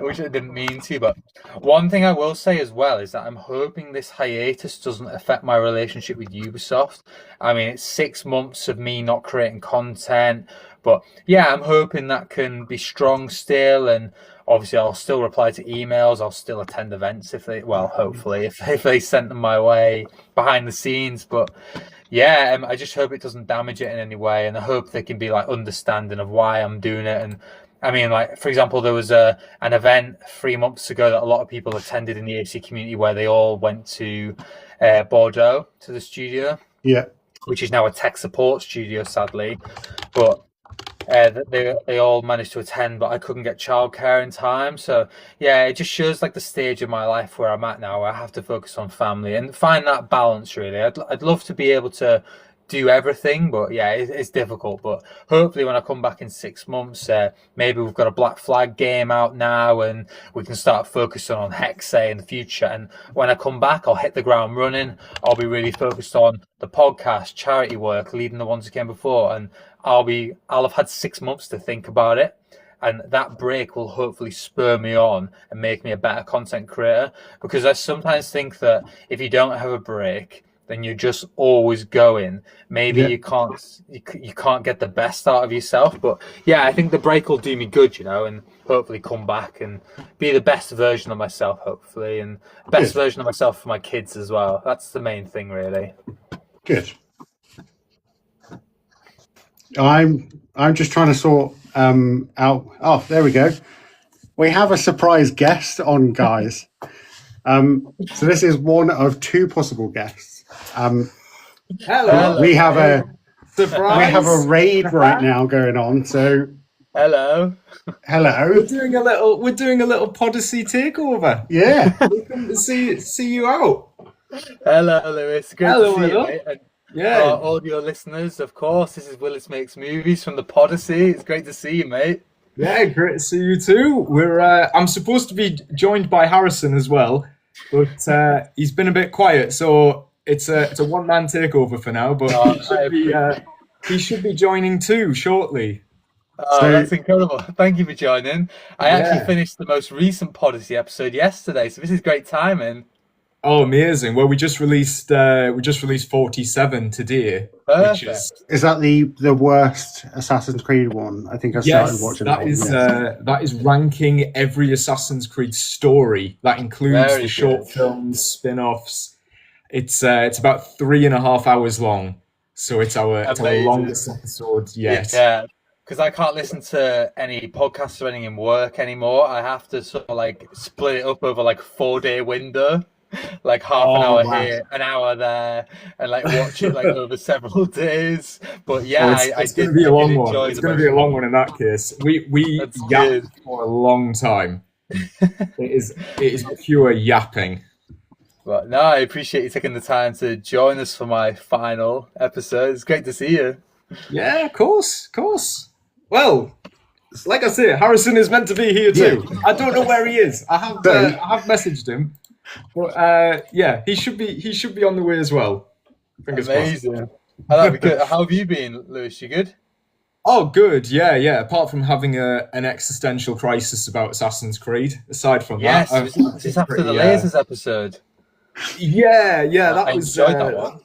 which I didn't mean to. But one thing I will say as well is that I'm hoping this hiatus doesn't affect my relationship with Ubisoft. I mean, it's 6 months of me not creating content, but I'm hoping that can be strong still. And obviously I'll still reply to emails. I'll still attend events hopefully if they send them my way behind the scenes. But yeah, I just hope it doesn't damage it in any way, and I hope they can be like understanding of why I'm doing it. And I mean, like, for example, there was an event 3 months ago that a lot of people attended in the AC community where they all went to Bordeaux, to the studio. Yeah. Which is now a tech support studio, sadly. But they all managed to attend, but I couldn't get childcare in time. So yeah, it just shows like the stage of my life where I'm at now, where I have to focus on family and find that balance. Really, I'd love to be able to do everything, but yeah, it's difficult. But hopefully when I come back in 6 months, maybe we've got a Black Flag game out now and we can start focusing on Hexe in the future. And when I come back, I'll hit the ground running. I'll be really focused on the podcast, charity work, leading the ones that came before, and I'll have had 6 months to think about it. And that break will hopefully spur me on and make me a better content creator, because I sometimes think that if you don't have a break, then you're just always going. Maybe you can't get the best out of yourself. But yeah, I think the break will do me good, and hopefully come back and be the best version of myself, hopefully, and best version of myself for my kids as well. That's the main thing, really. Good. I'm just trying to sort out. Oh, there we go. We have a surprise guest on, guys. So this is one of two possible guests. Hello. We have a surprise. We have a raid right now going on. So hello. We're doing a little Podyssey takeover. Yeah. We come to see you out. Hello, Lewis. Great to see you, mate. And yeah. All your listeners, of course. This is Willis Makes Movies from the Podyssey. It's great to see you, mate. Yeah, great to see you too. I'm supposed to be joined by Harrison as well, but he's been a bit quiet, so it's a one-man takeover for now. But he should be joining too shortly. Oh, that's incredible! Thank you for joining. I actually finished the most recent Podyssey episode yesterday, so this is great timing. Oh, amazing! Well, we just released 47 today. Perfect. Which is that the worst Assassin's Creed one? I think I started watching that. That is ranking every Assassin's Creed story. That includes the short films, spin-offs. It's about 3.5 hours long, so it's our longest episode yet. Yeah. Because I can't listen to any podcasts or anything in work anymore. I have to sort of like split it up over like 4-day window. Like half an hour here, an hour there, and like watch it like over several days. But yeah, it's going to be a long one. It's going to be a long one in that case. We yapped for a long time. It is pure yapping. But no, I appreciate you taking the time to join us for my final episode. It's great to see you. Yeah, of course. Well, like I say, Harrison is meant to be here too. Yeah. I don't know where he is. I have messaged him. But he should be on the way as well. Fingers Amazing. crossed. Oh, that'd be good. How have you been, Lewis? You good? Oh, good. Yeah. Apart from having an existential crisis about Assassin's Creed, aside from that, just after the lasers episode. Yeah. I enjoyed that one.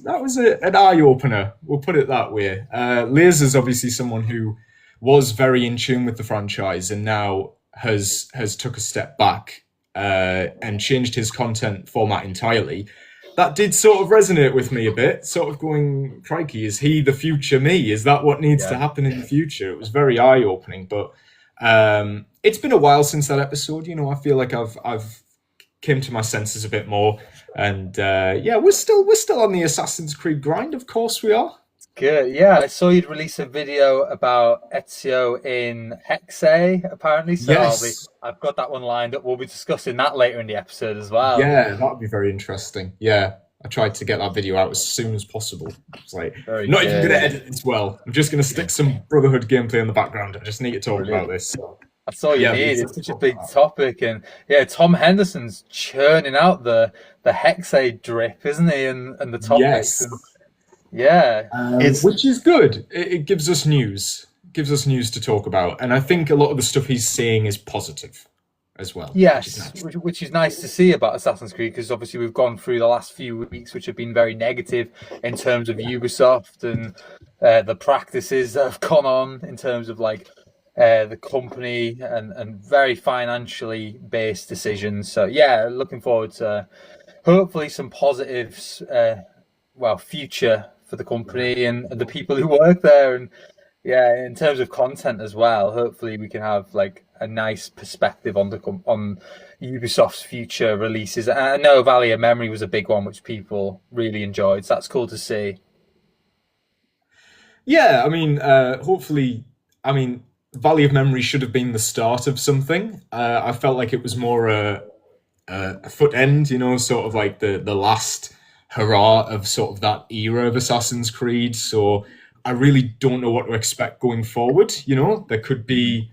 That was an eye opener. We'll put it that way. Lasers, obviously, someone who was very in tune with the franchise and now has took a step back. And changed his content format entirely. That did sort of resonate with me a bit, sort of going, crikey, is he the future me? Is that what needs to happen in the future? It was very eye-opening, but it's been a while since that episode. I feel like I've came to my senses a bit more, and we're still on the Assassin's Creed grind. Of course we are. Good. Yeah, I saw you'd release a video about Ezio in Hexe, apparently. So yes. I've got that one lined up. We'll be discussing that later in the episode as well. Yeah, that would be very interesting. Yeah, I tried to get that video out as soon as possible. It's like, even going to edit this well. I'm just going to stick some Brotherhood gameplay in the background. I just need to talk about this. That's all you need. It's such a big topic. And yeah, Tom Henderson's churning out the Hexe drip, isn't he? And the topics. Yes. Which is good. It gives us news. Gives us news to talk about. And I think a lot of the stuff he's saying is positive as well. Yes, which is nice to see about Assassin's Creed, because obviously we've gone through the last few weeks which have been very negative in terms of Ubisoft and the practices that have gone on in terms of like the company, and very financially based decisions. So yeah, looking forward to hopefully some positives, future for the company and the people who work there. And yeah, in terms of content as well, hopefully we can have like a nice perspective on on Ubisoft's future releases. And I know Valley of Memory was a big one which people really enjoyed, so that's cool to see. Yeah, I mean, hopefully, I mean, Valley of Memory should have been the start of something. I felt like it was more a foot end, you know, sort of like the last hurrah of sort of that era of Assassin's Creed. So I really don't know what to expect going forward. You know, there could be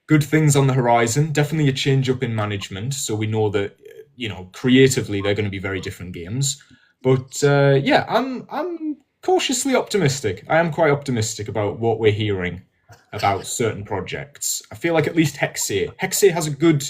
good things on the horizon. Definitely a change up in management, so we know that, you know, creatively they're going to be very different games. But yeah, I'm cautiously optimistic. I am quite optimistic about what we're hearing about certain projects. I feel like at least Hexe has a good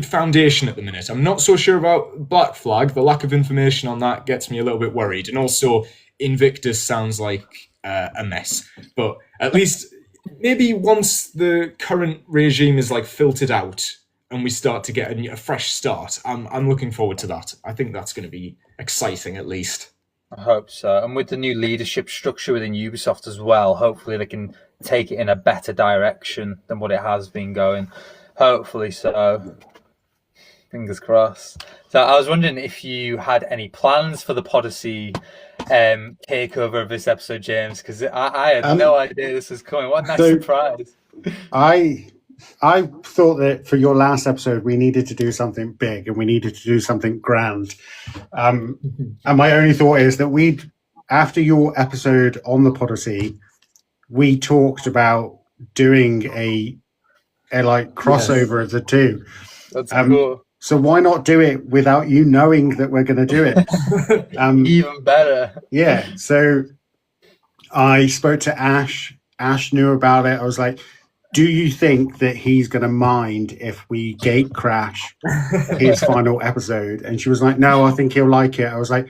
foundation at the minute. I'm not so sure about Black Flag. The lack of information on that gets me a little bit worried. And also, Invictus sounds like a mess. But at least maybe once the current regime is like filtered out and we start to get a fresh start, I'm looking forward to that. I think that's going to be exciting, at least. I hope so. And with the new leadership structure within Ubisoft as well, hopefully they can take it in a better direction than what it has been going. Hopefully so. Fingers crossed. So I was wondering if you had any plans for the Podyssey takeover of this episode, James, because I had no idea this was coming. What a nice surprise. I thought that for your last episode, we needed to do something big and we needed to do something grand. And my only thought is that after your episode on the Podyssey, we talked about doing a like crossover of the two. That's cool. So why not do it without you knowing that we're going to do it? Even better. Yeah. So I spoke to Ash. Ash knew about it. I was like, do you think that he's going to mind if we gate crash his final episode? And she was like, no, I think he'll like it. I was like,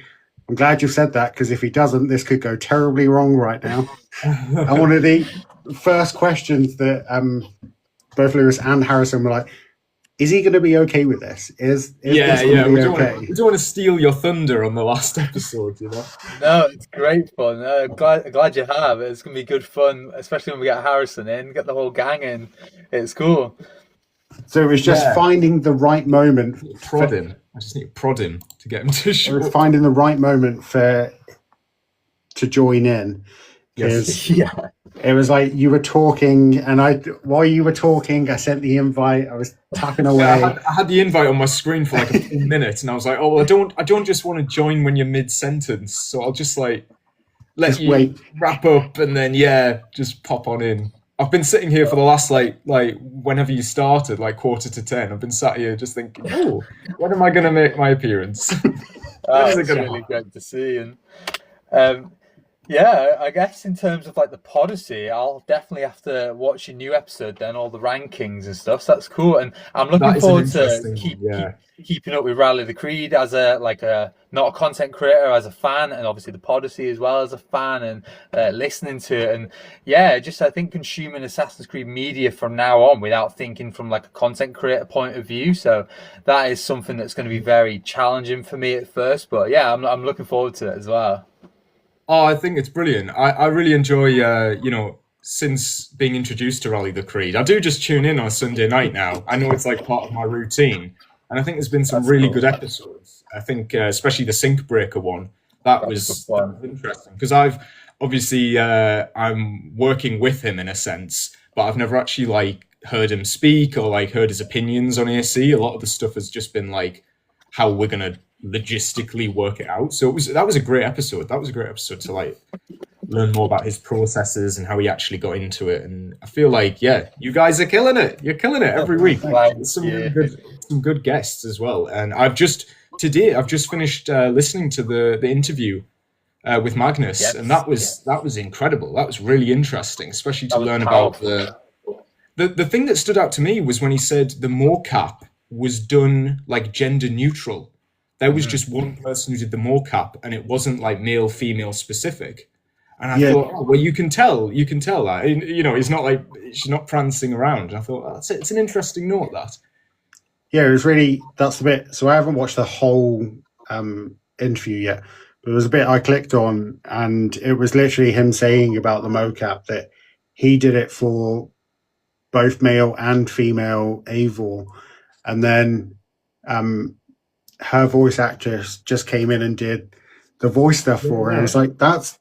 I'm glad you said that, because if he doesn't, this could go terribly wrong right now. And one of the first questions that both Lewis and Harrison were like, is he going to be okay with this? Is this We don't want to steal your thunder on the last episode, you know? No, it's great fun. Glad you have. It's going to be good fun, especially when we get Harrison in, get the whole gang in. It's cool. So it was just finding the right moment. Prod him. I just need to prod him to get him to show up. Finding the right moment to join in. Yes. Yeah. It was like you were talking, and while you were talking, I sent the invite. I was tapping away. I had the invite on my screen for like a full minute, and I was like, "Oh, well, I don't just want to join when you're mid-sentence, so I'll just like let you wait. Wrap up, and then just pop on in." I've been sitting here for the last like whenever you started, like 9:45. I've been sat here just thinking, "Oh, when am I going to make my appearance?" It's really great to see, and yeah, I guess in terms of like the Podyssey, I'll definitely have to watch a new episode then, all the rankings and stuff. So that's cool, and I'm looking forward to keeping up with Rally the Creed as not a content creator, as a fan, and obviously the Podyssey as well as a fan, and listening to it, and I think consuming Assassin's Creed media from now on without thinking from like a content creator point of view. So that is something that's going to be very challenging for me at first, but yeah, I'm looking forward to it as well. Oh, I think it's brilliant. I really enjoy, since being introduced to Rally the Creed, I do just tune in on a Sunday night now. I know it's like part of my routine. And I think there's been some really good episodes. I think, especially the Sync Breaker one, that was interesting. Because I've, obviously, I'm working with him in a sense, but I've never actually like heard him speak or like heard his opinions on AC. A lot of the stuff has just been like how we're going to logistically work it out. So that was a great episode. That was a great episode to like learn more about his processes and how he actually got into it. And I feel like, you guys are killing it. You're killing it every week. Some good guests as well. And I've just finished listening to the interview with Magnus, and that was incredible. That was really interesting, especially to learn about the thing that stood out to me was when he said the mocap was done like gender neutral. There was just one person who did the mocap, and it wasn't like male, female specific. And I thought, oh, well, you can tell that. You know, it's not like she's not prancing around. And I thought, oh, it's an interesting note, that. Yeah, it was really, that's the bit. So I haven't watched the whole interview yet, but there was a bit I clicked on, and it was literally him saying about the mocap that he did it for both male and female Eivor, and then her voice actress just came in and did the voice stuff for her. And I was like, that's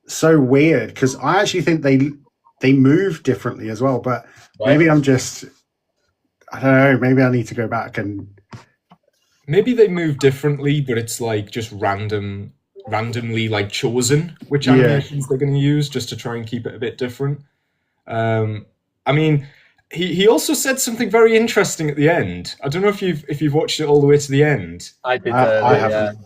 so weird, because I actually think they move differently as well, but maybe I'm just, I don't know, maybe I need to go back and... Maybe they move differently, but it's like just randomly like chosen which animations they're going to use just to try and keep it a bit different. I mean, he also said something very interesting at the end. I don't know if you've watched it all the way to the end. I did. I haven't.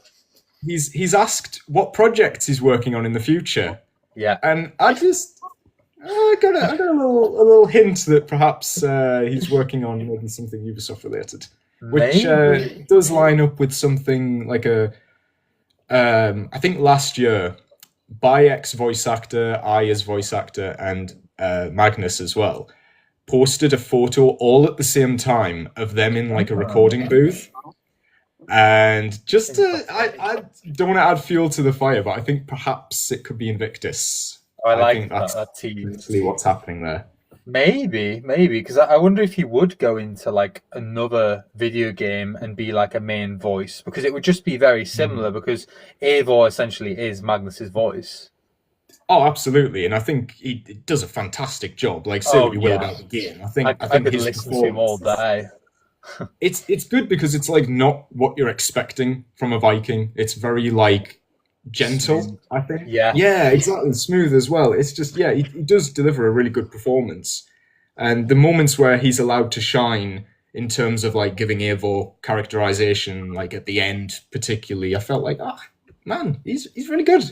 He's asked what projects he's working on in the future. Yeah, and I got a little hint that perhaps he's working on maybe something Ubisoft related, which does line up with something like I think last year, Bayek's voice actor, Aya's voice actor, and Magnus as well posted a photo all at the same time of them in like a recording booth. And just I don't want to add fuel to the fire, but I think perhaps it could be Invictus. I think that's literally what's happening there. Maybe, because I wonder if he would go into like another video game and be like a main voice, because it would just be very similar, because Eivor essentially is Magnus's voice. Oh, absolutely, and I think he does a fantastic job. Like, say what you will about the game, I think could his listen to him all day. It's good because it's like not what you're expecting from a Viking. It's very like gentle, smooth. I think. Yeah, exactly. Smooth as well. It's just he does deliver a really good performance, and the moments where he's allowed to shine in terms of like giving Eivor characterization, like at the end particularly, I felt like, man, he's really good.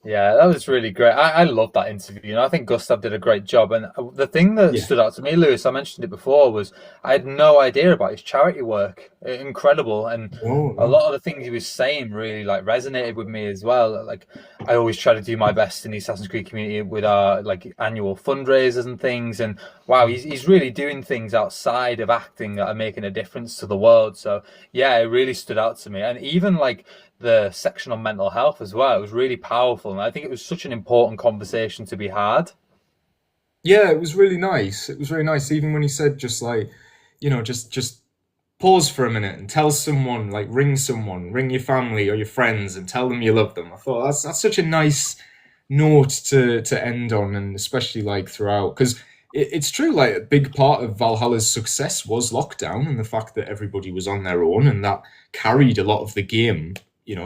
Yeah, that was really great. I love that interview, and I think Gustav did a great job. And the thing that stood out to me, Lewis, I mentioned it before, was I had no idea about his charity work. Incredible, and a lot of the things he was saying really like resonated with me as well. Like, I always try to do my best in the Assassin's Creed community with our like annual fundraisers and things. And wow, he's really doing things outside of acting that are making a difference to the world. So yeah, it really stood out to me, and even like the section on mental health as well. It was really powerful, and I think it was such an important conversation to be had. Yeah, it was really nice. It was really nice, even when he said just like, just pause for a minute and tell someone, like ring your family or your friends and tell them you love them. I thought that's such a nice note to end on, and especially like throughout, because it's true, like a big part of Valhalla's success was lockdown and the fact that everybody was on their own, and that carried a lot of the game,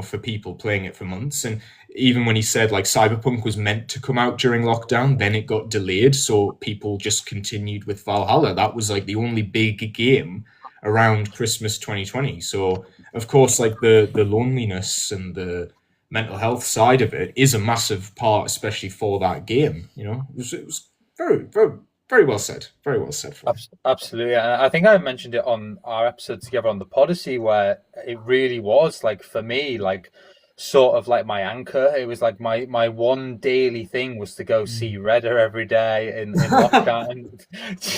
for people playing it for months. And even when he said like Cyberpunk was meant to come out during lockdown, then it got delayed, so people just continued with Valhalla. That was like the only big game around Christmas 2020. So of course, like the loneliness and the mental health side of it is a massive part, especially for that game. It was very, very, very well said. Very well said. Absolutely. And I think I mentioned it on our episode together on the Podyssey, where it really was like, for me, like sort of like my anchor. It was like my one daily thing was to go see Redder every day in lockdown.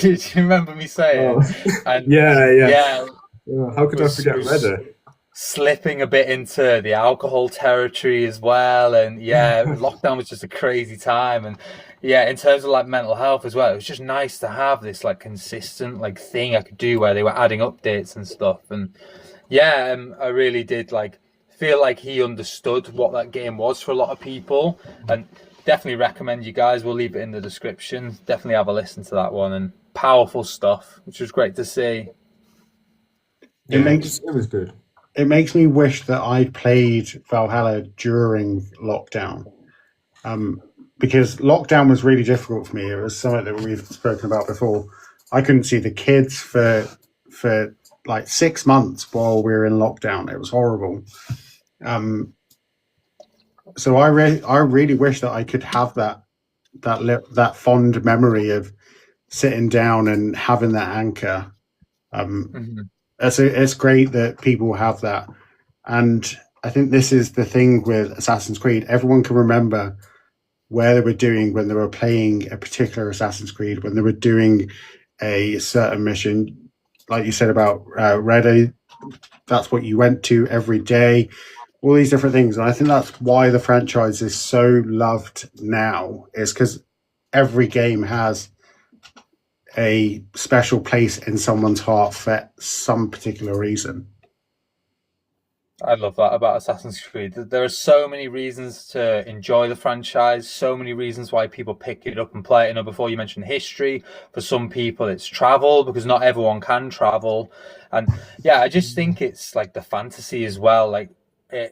do you remember me saying? And yeah. How could I forget Redder? Slipping a bit into the alcohol territory as well. And lockdown was just a crazy time. And in terms of like mental health as well, it was just nice to have this like consistent like thing I could do where they were adding updates and stuff. And I really did like feel like he understood what that game was for a lot of people, and definitely recommend you guys. We'll leave it in the description. Definitely have a listen to that one, and powerful stuff, which was great to see. It was good. It makes me wish that I'd played Valhalla during lockdown. Because lockdown was really difficult for me. It was something that we've spoken about before. I couldn't see the kids for like 6 months while we were in lockdown. It was horrible. So I really wish that I could have that fond memory of sitting down and having that anchor. It's great that people have that, and I think this is the thing with Assassin's Creed. Everyone can remember where they were doing when they were playing a particular Assassin's Creed, when they were doing a certain mission. Like you said about Reddit, that's what you went to every day. All these different things. And I think that's why the franchise is so loved now, is because every game has a special place in someone's heart for some particular reason. I love that about Assassin's Creed. There are so many reasons to enjoy the franchise, so many reasons why people pick it up and play it. You know, before you mentioned history, for some people it's travel, because not everyone can travel. And yeah, I just think it's like the fantasy as well. Like,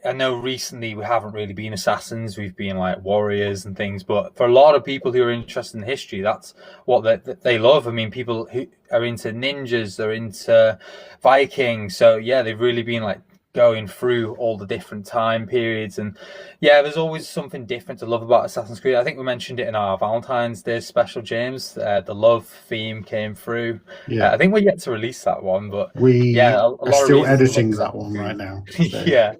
I know recently we haven't really been assassins, we've been like warriors and things, but for a lot of people who are interested in history, that's what they love. I mean, people who are into ninjas, they're into Vikings, so yeah, they've really been like going through all the different time periods. And yeah, there's always something different to love about Assassin's Creed. I think we mentioned it in our Valentine's Day special, James. The love theme came through. I think we're yet to release that one, but we are still editing that one right now. So. Yeah.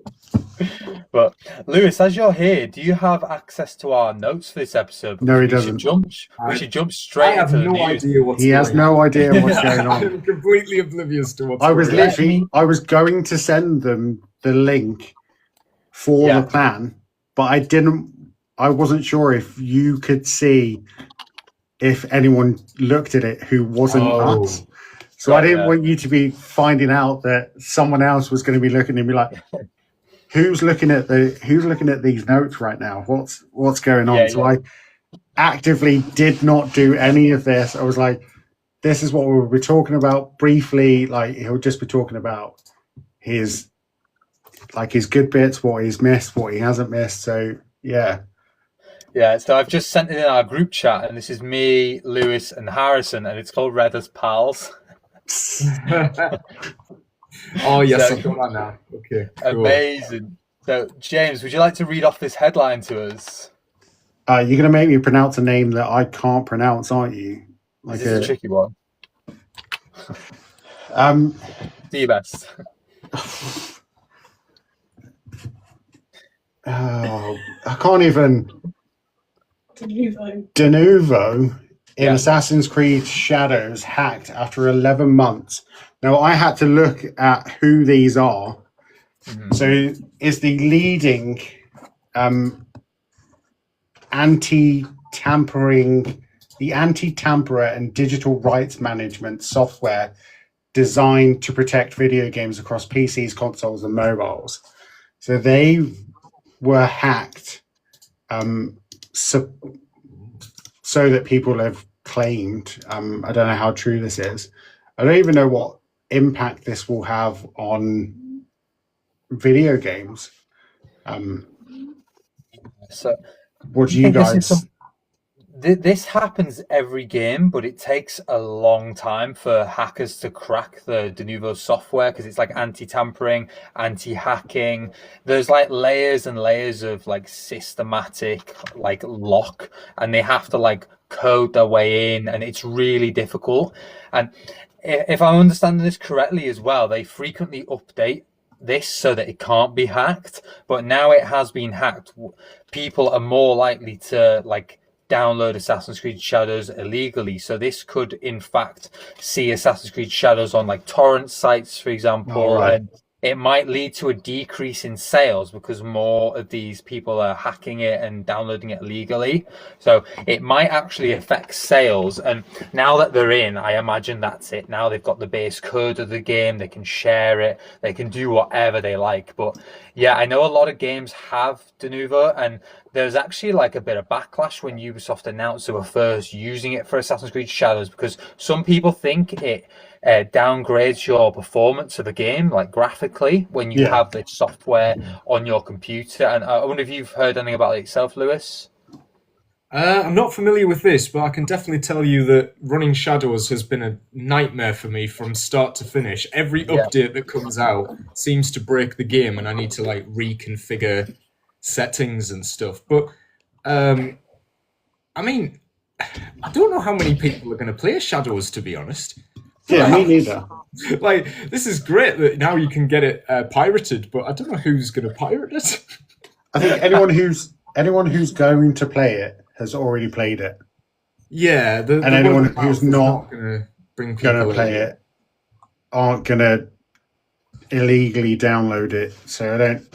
But Lewis, as you're here, do you have access to our notes for this episode? No, he doesn't. We should jump straight into the news. He has no idea what's going on. I'm completely oblivious to what's going on. I was going to send them the link for the plan, but I wasn't sure if you could see if anyone looked at it who wasn't us. So I didn't want you to be finding out that someone else was going to be looking and be like, who's looking at these notes right now? What's going on? So I actively did not do any of this. I was like, this is what we'll be talking about briefly. Like, he'll just be talking about his good bits, what he's missed, what he hasn't missed. So yeah. Yeah, so I've just sent it in our group chat, and this is me, Lewis, and Harrison, and it's called Red as Pals. Oh yes, I've got that now. Okay, cool. Amazing. So James, would you like to read off this headline to us? You're going to make me pronounce a name that I can't pronounce, aren't you? Like, this is a tricky one. Do your best. I can't even. Denuvo in Assassin's Creed Shadows hacked after 11 months. Now, I had to look at who these are. Mm-hmm. So it's the leading anti-tamper and digital rights management software designed to protect video games across PCs, consoles, and mobiles. So they were hacked so that people have claimed, I don't know how true this is. I don't even know what impact this will have on video games. So what do you guys... This happens every game, but it takes a long time for hackers to crack the Denuvo software, because it's like anti-tampering, anti-hacking. There's like layers and layers of like systematic like lock, and they have to like code their way in, and it's really difficult. And if I'm understanding this correctly as well, they frequently update this so that it can't be hacked. But now it has been hacked, people are more likely to like download Assassin's Creed Shadows illegally. So this could in fact see Assassin's Creed Shadows on like torrent sites, for example, and it might lead to a decrease in sales because more of these people are hacking it and downloading it illegally. So it might actually affect sales. And now that they're in, I imagine that's it. Now they've got the base code of the game. They can share it. They can do whatever they like. But yeah, I know a lot of games have Denuvo, and there's actually like a bit of backlash when Ubisoft announced they were first using it for Assassin's Creed Shadows, because some people think it downgrades your performance of the game, like graphically, when you have this software on your computer. And I wonder if you've heard anything about it yourself, Lewis? I'm not familiar with this, but I can definitely tell you that running Shadows has been a nightmare for me from start to finish. Every update that comes out seems to break the game, and I need to like reconfigure settings and stuff. But I mean, I don't know how many people are going to play Shadows, to be honest. Yeah, me neither. Like, this is great that now you can get it pirated, but I don't know who's going to pirate it. I think anyone who's going to play it has already played it. Yeah, And anyone who's not going to bring going people to play in. it aren't going to illegally download it. So I don't.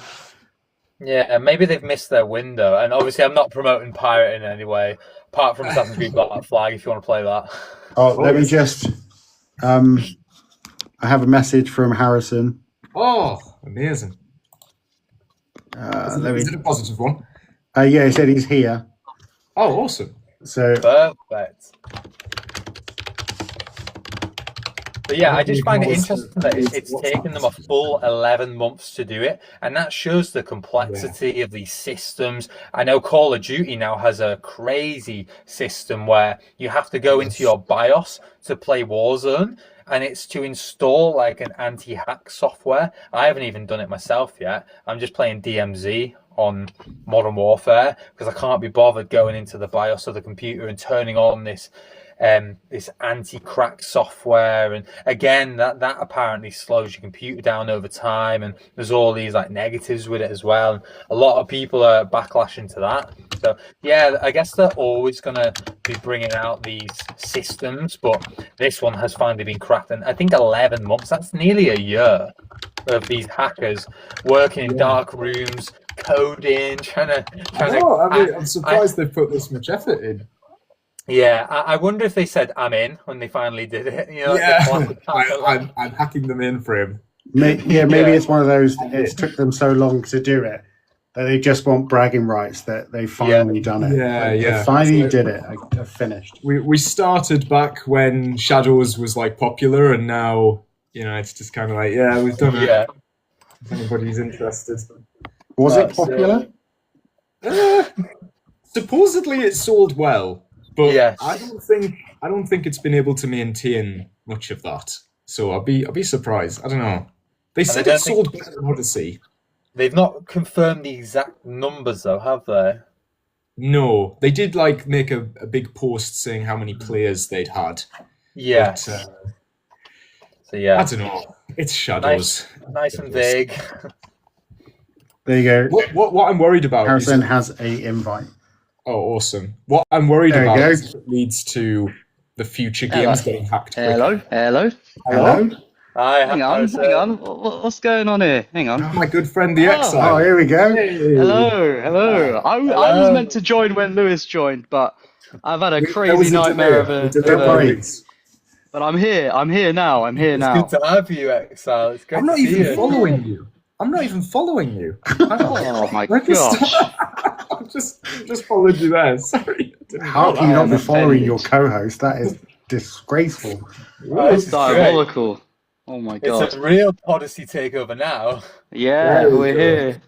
Yeah, maybe they've missed their window. And obviously, I'm not promoting pirating in any way, apart from Assassin's Creed Black Flag. If you want to play that. Oh, let me just. I have a message from Harrison. Oh, amazing! Is it a positive one? Yeah, he said he's here. Oh, awesome! So Perfect. But yeah, I just find it interesting that it's taken them a full 11 months to do it, and that shows the complexity of these systems. I know Call of Duty now has a crazy system where you have to go into your BIOS to play Warzone, and it's to install like an anti-hack software. I haven't even done it myself yet. I'm just playing DMZ on Modern Warfare because I can't be bothered going into the BIOS of the computer and turning on this anti-crack software, and again that apparently slows your computer down over time, and there's all these like negatives with it as well, and a lot of people are backlashing to that. So yeah, I guess they're always going to be bringing out these systems, but this one has finally been cracked, and I think 11 months, that's nearly a year of these hackers working in dark rooms, coding, I'm surprised they've put this much effort in. Yeah, I wonder if they said "I'm in" when they finally did it. You know, I'm hacking them in for him. Maybe it's one of those. It took them so long to do it that they just want bragging rights that they've finally done it. They finally did it. I finished. We started back when Shadows was like popular, and now it's just kind of like we've done it. Yeah. If anybody's interested. Was it popular? Supposedly it sold well. But yes. I don't think it's been able to maintain much of that. So I'll be surprised. I don't know. They said it sold better than Odyssey. They've not confirmed the exact numbers though, have they? No, they did like make a big post saying how many players they'd had. Yeah. But, so yeah. I don't know. It's Shadows. Nice and vague. There you go. What I'm worried about. Harrison has an invite. Oh, awesome. What I'm worried about is it leads to the future games getting hacked. Hello. Hi, hang on. What's going on here? Hang on. Oh, my good friend, the Exile. Oh, here we go. Hey. Hello. I was meant to join when Lewis joined, but I've had a crazy nightmare of a... Don't worry. But I'm here now. It's good to have you, Exile. It's great I'm not to see even following you. Oh my gosh. I just followed you there. Sorry. How can you not be following your co-host? That is disgraceful. It's diabolical. Oh my god. It's a real Podyssey takeover now. Yeah, we're here.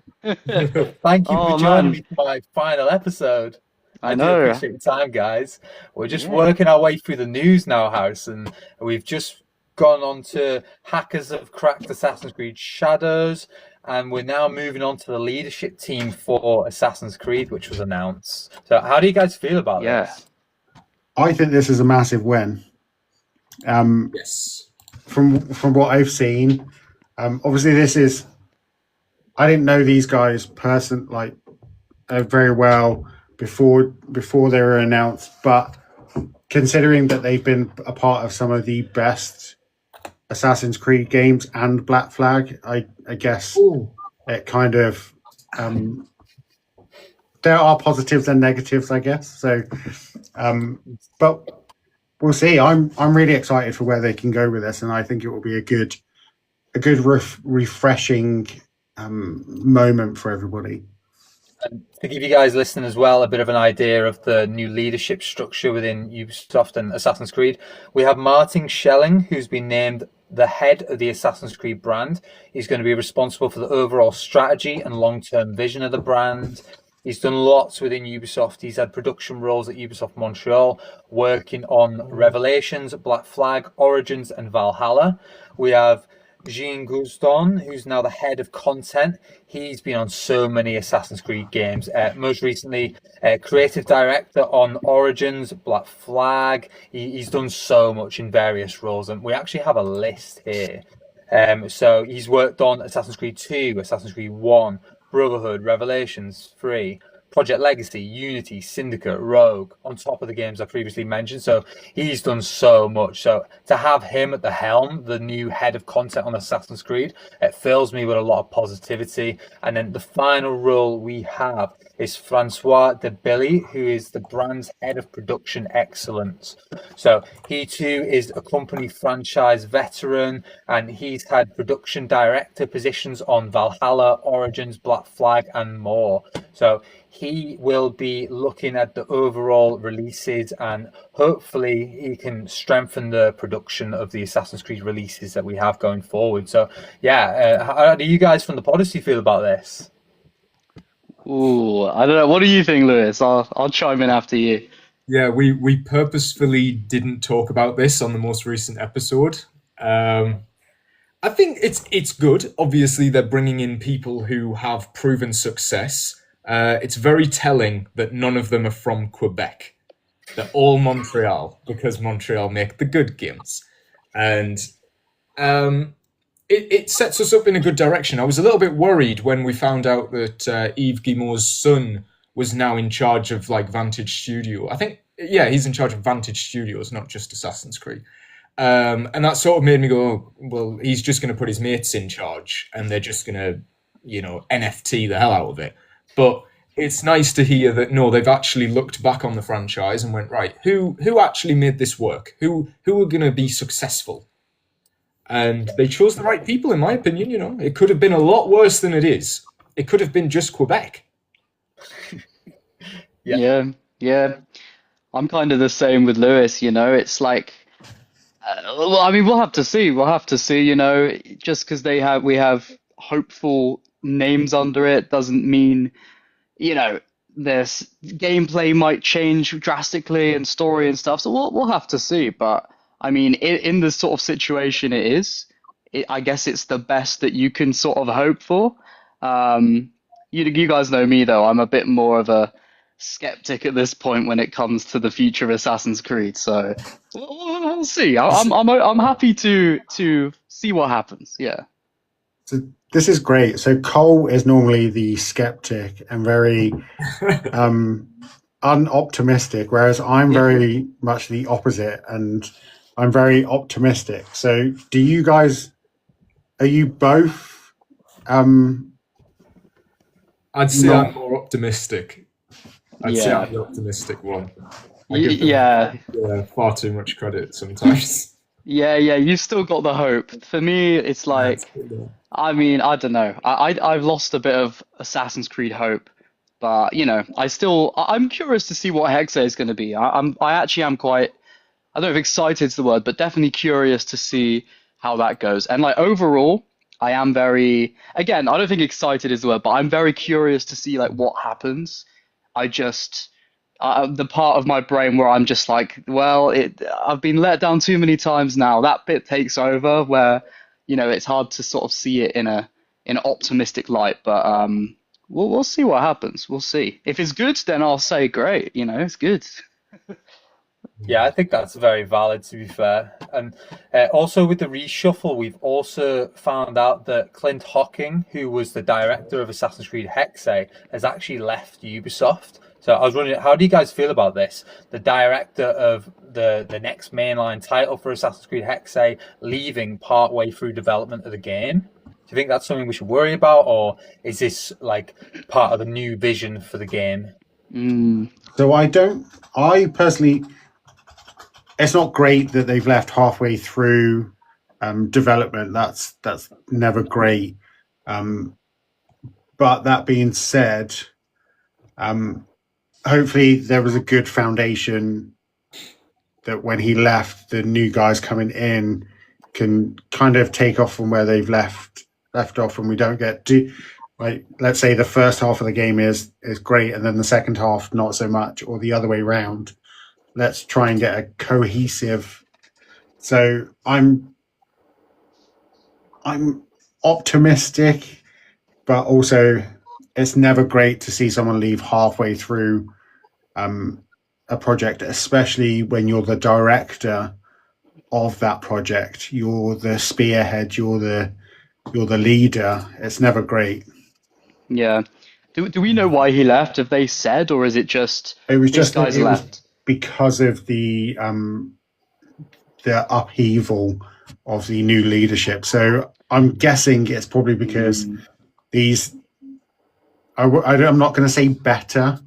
Thank you for joining me for my final episode. I know. Do appreciate your time, guys. We're just working our way through the news now, House, and we've just gone on to hackers have cracked Assassin's Creed Shadows, and we're now moving on to the leadership team for Assassin's Creed, which was announced. So how do you guys feel about this? I think this is a massive win. Yes. From what I've seen, obviously this is... I didn't know these guys very well before they were announced, but considering that they've been a part of some of the best Assassin's Creed games and Black Flag, I guess it kind of there are positives and negatives, I guess. So, but we'll see. I'm really excited for where they can go with this, and I think it will be a good refreshing moment for everybody. And to give you guys listening as well a bit of an idea of the new leadership structure within Ubisoft and Assassin's Creed, we have Martin Schelling, who's been named the head of the Assassin's Creed brand. He's going to be responsible for the overall strategy and long-term vision of the brand. He's done lots within Ubisoft. He's had production roles at Ubisoft Montreal, working on Revelations, Black Flag, Origins, and Valhalla. We have Jean Gouzdon, who's now the head of content. He's been on so many Assassin's Creed games. Most recently, creative director on Origins, Black Flag. He's done so much in various roles, and we actually have a list here. So he's worked on Assassin's Creed 2, Assassin's Creed 1, Brotherhood, Revelations 3, Project Legacy, Unity, Syndicate, Rogue, on top of the games I previously mentioned. So he's done so much. So to have him at the helm, the new head of content on Assassin's Creed, it fills me with a lot of positivity. And then the final role we have is Francois de Billy, who is the brand's head of production excellence. So he too is a company franchise veteran, and he's had production director positions on Valhalla, Origins, Black Flag, and more. So he will be looking at the overall releases, and hopefully he can strengthen the production of the Assassin's Creed releases that we have going forward. So yeah, how do you guys from the Podyssey feel about this? Ooh, I don't know. What do you think, Lewis? I'll chime in after you. Yeah, we purposefully didn't talk about this on the most recent episode. I think it's good. Obviously, they're bringing in people who have proven success. It's very telling that none of them are from Quebec. They're all Montreal, because Montreal make the good games. And it sets us up in a good direction. I was a little bit worried when we found out that Yves Guillemot's son was now in charge of like Vantage Studio. I think, yeah, he's in charge of Vantage Studios, not just Assassin's Creed. And that sort of made me go, oh, well, he's just going to put his mates in charge and they're just going to, NFT the hell out of it. But it's nice to hear that, no, they've actually looked back on the franchise and went, right, who actually made this work? Who are going to be successful? And they chose the right people, in my opinion. It could have been a lot worse than it is. It could have been just Quebec. Yeah. I'm kind of the same with Lewis, It's like, well, I mean, we'll have to see. Just because we have hopeful names under it doesn't mean, this gameplay might change drastically and story and stuff. So we'll have to see. But I mean, in the sort of situation I guess it's the best that you can sort of hope for. You guys know me though. I'm a bit more of a skeptic at this point when it comes to the future of Assassin's Creed. So we'll see. I'm happy to see what happens. Yeah. So this is great. So Cole is normally the skeptic and very unoptimistic, whereas I'm very much the opposite, and I'm very optimistic. So are you both I'd say I'm more optimistic. I'd say I'm the optimistic one. Yeah, far too much credit sometimes. Yeah, you've still got the hope. For me, it's like, I mean, I don't know. I've lost a bit of Assassin's Creed hope, but I'm curious to see what Hexe is going to be. I actually am quite, I don't know if excited is the word, but definitely curious to see how that goes. And like overall, I am very, again, I don't think excited is the word, but I'm very curious to see like what happens. The part of my brain where I'm just like, well, I've been let down too many times now. That bit takes over where, it's hard to sort of see it in an optimistic light. But we'll see what happens. We'll see. If it's good, then I'll say great. It's good. Yeah, I think that's very valid, to be fair. And also with the reshuffle, we've also found out that Clint Hocking, who was the director of Assassin's Creed Hexe, has actually left Ubisoft. So I was wondering, how do you guys feel about this? The director of the next mainline title for Assassin's Creed Hexe leaving partway through development of the game. Do you think that's something we should worry about, or is this like part of the new vision for the game? So I personally, it's not great that they've left halfway through development. That's never great. But that being said, hopefully there was a good foundation that when he left, the new guys coming in can kind of take off from where they've left off, and we don't get like, let's say the first half of the game is great and then the second half not so much, or the other way around. Let's try and get a cohesive. So I'm I'm optimistic, but also it's never great to see someone leave halfway through a project, especially when you're the director of that project. You're the spearhead. You're the leader. It's never great. Yeah. Do we know why he left? Have they said, or is it just It was this just that guy's it was left? because of the upheaval of the new leadership. So I'm guessing it's probably because these. I'm not going to say better,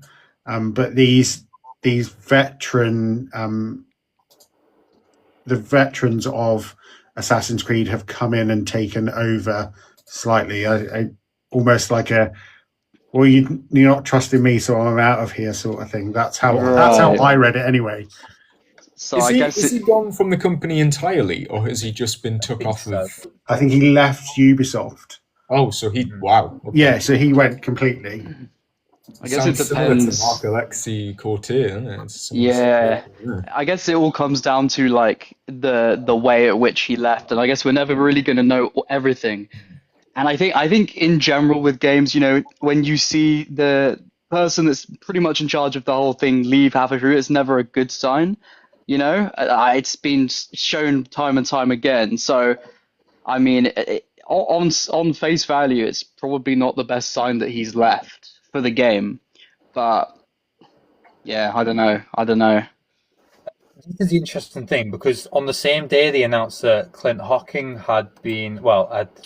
but these veteran the veterans of Assassin's Creed have come in and taken over slightly. I almost like a, well, you're not trusting me, so I'm out of here sort of thing. That's how Right. I read it anyway. So Is I he guess is he gone from the company entirely, or has he just been took think off so. of? I think he left Ubisoft. Oh, so he wow. Okay. Yeah, so he went completely. I guess it Sounds similar to depends. Marco Lexi Corte, doesn't it? It's similar Yeah. story. I guess it all comes down to like the way at which he left, and I guess we're never really going to know everything. And I think in general with games, when you see the person that's pretty much in charge of the whole thing leave halfway through, it's never a good sign. It's been shown time and time again. So I mean, on face value, it's probably not the best sign that he's left for the game. But yeah, I don't know. This is the interesting thing because on the same day they announced that Clint Hocking had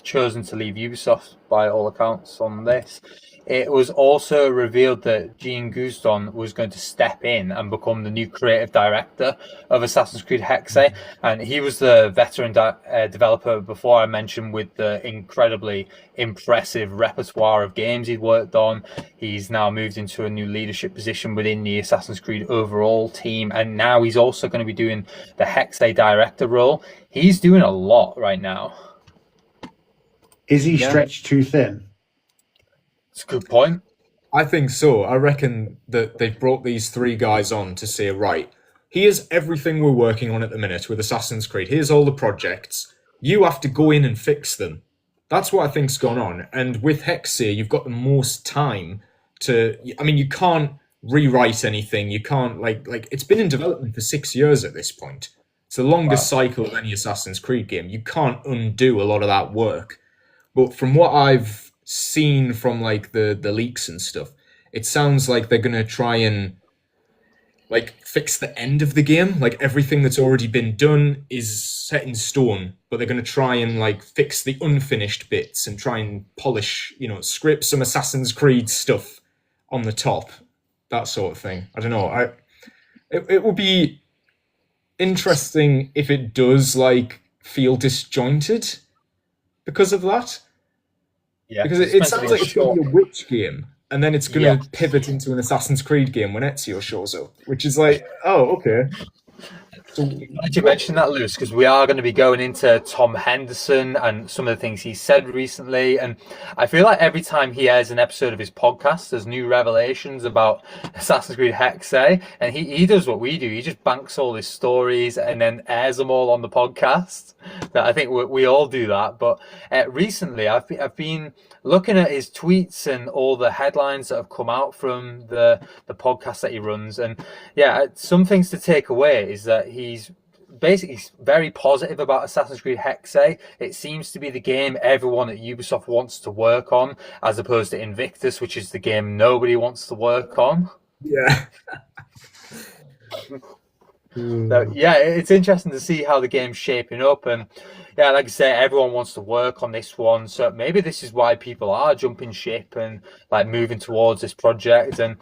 chosen to leave Ubisoft by all accounts on this. It was also revealed that Jean Guzon was going to step in and become the new creative director of Assassin's Creed Hexe. And he was the veteran developer before I mentioned, with the incredibly impressive repertoire of games he'd worked on. He's now moved into a new leadership position within the Assassin's Creed overall team. And now he's also going to be doing the Hexe director role. He's doing a lot right now. Is he Yeah. stretched too thin? It's a good point. I think so. I reckon that they've brought these three guys on to say, right, here's everything we're working on at the minute with Assassin's Creed. Here's all the projects. You have to go in and fix them. That's what I think's gone on. And with Hexe, you've got the most time to. I mean, you can't rewrite anything. You can't like it's been in development for 6 years at this point. It's the longest cycle of any Assassin's Creed game. You can't undo a lot of that work. But from what I've seen from like the leaks and stuff, it sounds like they're gonna try and like fix the end of the game. Like everything that's already been done is set in stone, but they're gonna try and like fix the unfinished bits and try and polish, script some Assassin's Creed stuff on the top, that sort of thing. I don't know. It would be interesting if it does like feel disjointed because of that. Yeah, Because it sounds like it's going to be a Witch game, and then it's going to pivot into an Assassin's Creed game when Ezio shows up, which is like, oh, okay. So, Glad you mentioned that, Lewis, because we are going to be going into Tom Henderson and some of the things he said recently. And I feel like every time he airs an episode of his podcast, there's new revelations about Assassin's Creed Hexe. And he does what we do. He just banks all his stories and then airs them all on the podcast. That I think we all do that. But recently, I've been looking at his tweets and all the headlines that have come out from the podcast that he runs. And yeah, some things to take away is that he's basically very positive about Assassin's Creed Hexe. It seems to be the game everyone at Ubisoft wants to work on, as opposed to Invictus, which is the game nobody wants to work on. yeah. So, yeah, it's interesting to see how the game's shaping up. And yeah, like I say, everyone wants to work on this one. So maybe this is why people are jumping ship and like moving towards this project. And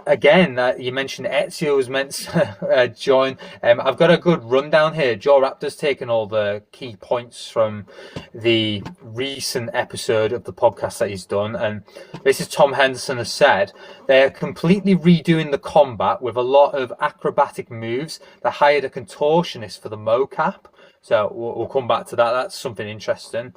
again, you mentioned Ezio was meant to join. I've got a good rundown here. Joe Raptor's taken all the key points from the recent episode of the podcast that he's done. And this is Tom Henderson has said, they're completely redoing the combat with a lot of acrobatic moves. They hired a contortionist for the mocap. So we'll come back to that. That's something interesting.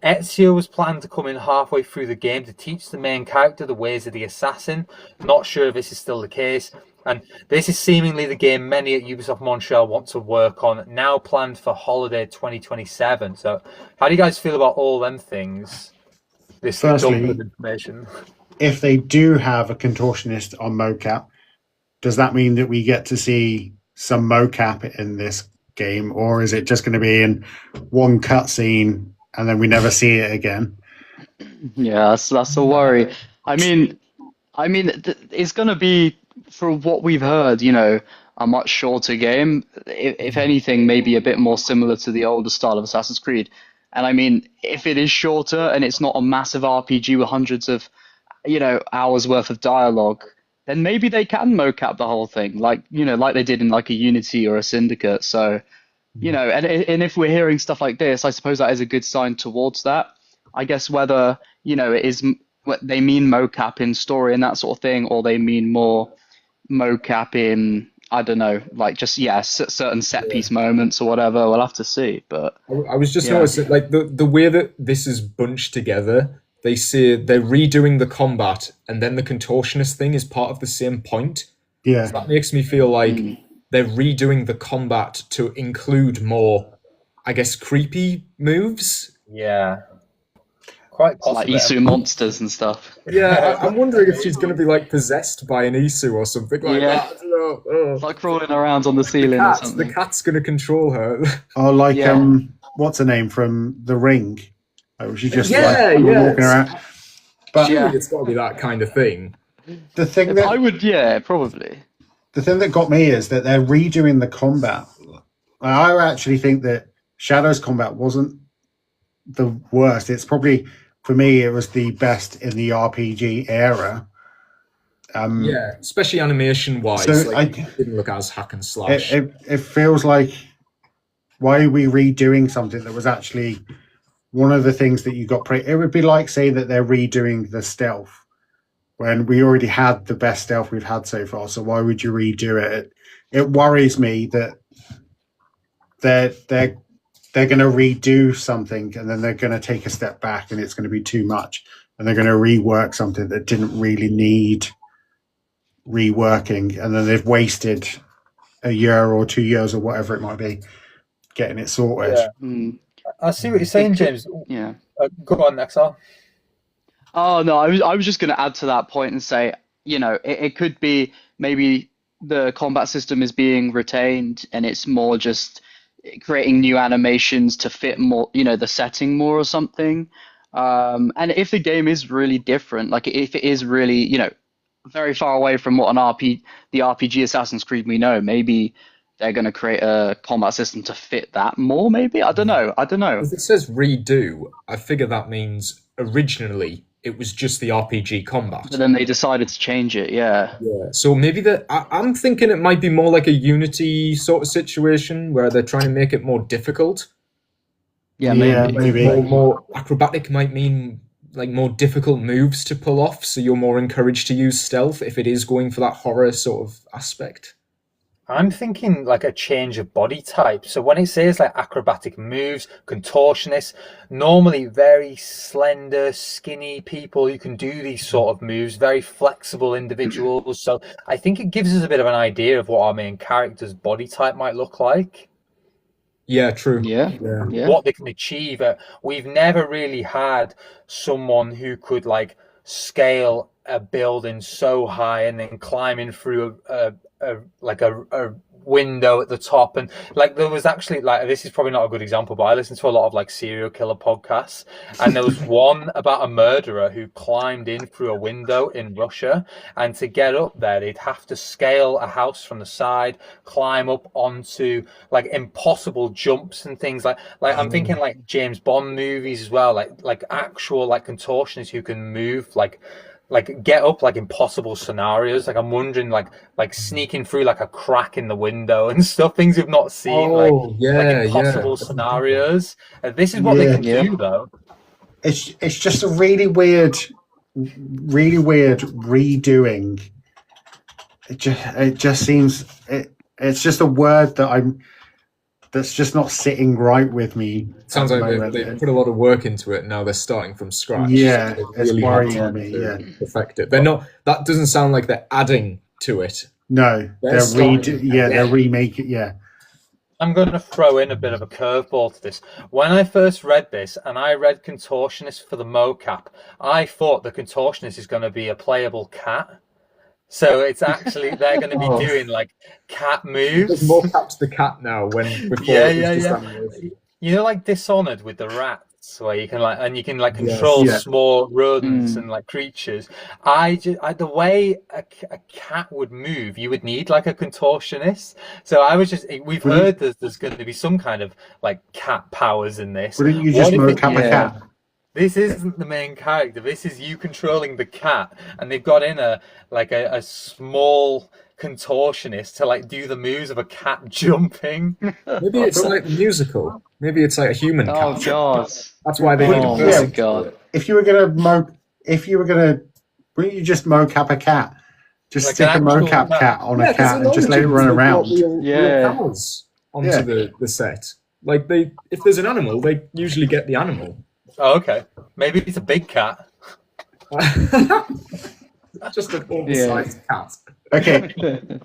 Ezio was planned to come in halfway through the game to teach the main character the ways of the assassin. Not sure if this is still the case. And this is seemingly the game many at Ubisoft Montreal want to work on, now planned for holiday 2027. So how do you guys feel about all them things? This dump of information. If they do have a contortionist on mocap, does that mean that we get to see some mocap in this game, or is it just going to be in one cutscene and then we never see it again? Yeah, that's a worry. I mean, it's going to be, for what we've heard, a much shorter game. If anything, maybe a bit more similar to the older style of Assassin's Creed. And I mean, if it is shorter and it's not a massive RPG with hundreds of, hours worth of dialogue, then maybe they can mocap the whole thing, like they did in like a Unity or a Syndicate. So, and if we're hearing stuff like this, I suppose that is a good sign towards that. I guess whether, it is what they mean mocap in story and that sort of thing, or they mean more mocap in, I don't know, like just, certain set piece moments or whatever. We'll have to see. But I was just noticing, like, the way that this is bunched together, they say they're redoing the combat and then the contortionist thing is part of the same point. Yeah. So that makes me feel like they're redoing the combat to include more, I guess, creepy moves. Yeah. Quite possibly. Like Isu monsters and stuff. Yeah, I'm wondering if she's going to be like possessed by an Isu or something like that. It's like crawling around on the ceiling or something. The cat's going to control her. Or like, what's her name from The Ring? She just walking around. But it's got to be that kind of thing. The thing that I would, probably. The thing that got me is that they're redoing the combat. I actually think that Shadow's combat wasn't the worst. It's probably, for me, it was the best in the RPG era. Especially animation-wise. So it didn't look as hack and slash. It feels like, why are we redoing something that was actually one of the things that you got? It would be like saying that they're redoing the stealth when we already had the best stealth we've had so far. So why would you redo it? It worries me that they're going to redo something and then they're going to take a step back and it's going to be too much, and they're going to rework something that didn't really need reworking, and then they've wasted a year or 2 years or whatever it might be getting it sorted. I see what you're saying, James. Yeah. Go on, XR. Oh no, I was just going to add to that point and say, it could be maybe the combat system is being retained and it's more just creating new animations to fit more, the setting more or something. And if the game is really different, like if it is really, very far away from what the RPG Assassin's Creed we know, maybe they're going to create a combat system to fit that more, maybe? I don't know. If it says redo, I figure that means originally it was just the RPG combat. But then they decided to change it, yeah. So maybe I'm thinking it might be more like a Unity sort of situation where they're trying to make it more difficult. Yeah, maybe. More acrobatic might mean like more difficult moves to pull off, so you're more encouraged to use stealth if it is going for that horror sort of aspect. I'm thinking like a change of body type. So when it says like acrobatic moves, contortionists, normally very slender, skinny people who can do these sort of moves, very flexible individuals. So I think it gives us a bit of an idea of what our main character's body type might look like. Yeah, true. Yeah. What they can achieve. We've never really had someone who could like scale a building so high and then climbing through a window at the top, and like there was actually, like, this is probably not a good example, but I listen to a lot of like serial killer podcasts, and there was one about a murderer who climbed in through a window in Russia, and to get up there they'd have to scale a house from the side, climb up onto like impossible jumps and things like I'm thinking like James Bond movies as well, like actual like contortionists who can move like get up like impossible scenarios. Like I'm wondering like sneaking through like a crack in the window and stuff, things we've not seen, like impossible scenarios. This is what they can do though. It's just a really weird redoing. It just seems it's just a word that's just not sitting right with me. Sounds like they put a lot of work into it. Now they're starting from scratch. Yeah, so it's worrying me. Yeah, perfect it. They're not. That doesn't sound like they're adding to it. No, they're remaking. Yeah, I'm going to throw in a bit of a curveball to this. When I first read this, and I read Contortionist for the mocap, I thought the Contortionist is going to be a playable cat. So it's actually they're going to be doing like cat moves. There's more caps the cat now before it was just animals. You know, like Dishonored with the rats, where you can control small rodents and like creatures. The way a cat would move, you would need like a contortionist. So we've heard there's going to be some kind of like cat powers in this. Wouldn't you just mocap a cat? This isn't the main character. This is you controlling the cat, and they've got in a small contortionist to like do the moves of a cat jumping. Maybe it's like the musical. Maybe it's like a human cat. Oh god, that's why they need my god. If you were gonna, wouldn't you just mocap a cat? Just like stick a mocap cat on a cat and just let it run around. Real onto the set. Like if there's an animal, they usually get the animal. Oh, okay. Maybe it's a big cat. Just an oversized cat. Okay.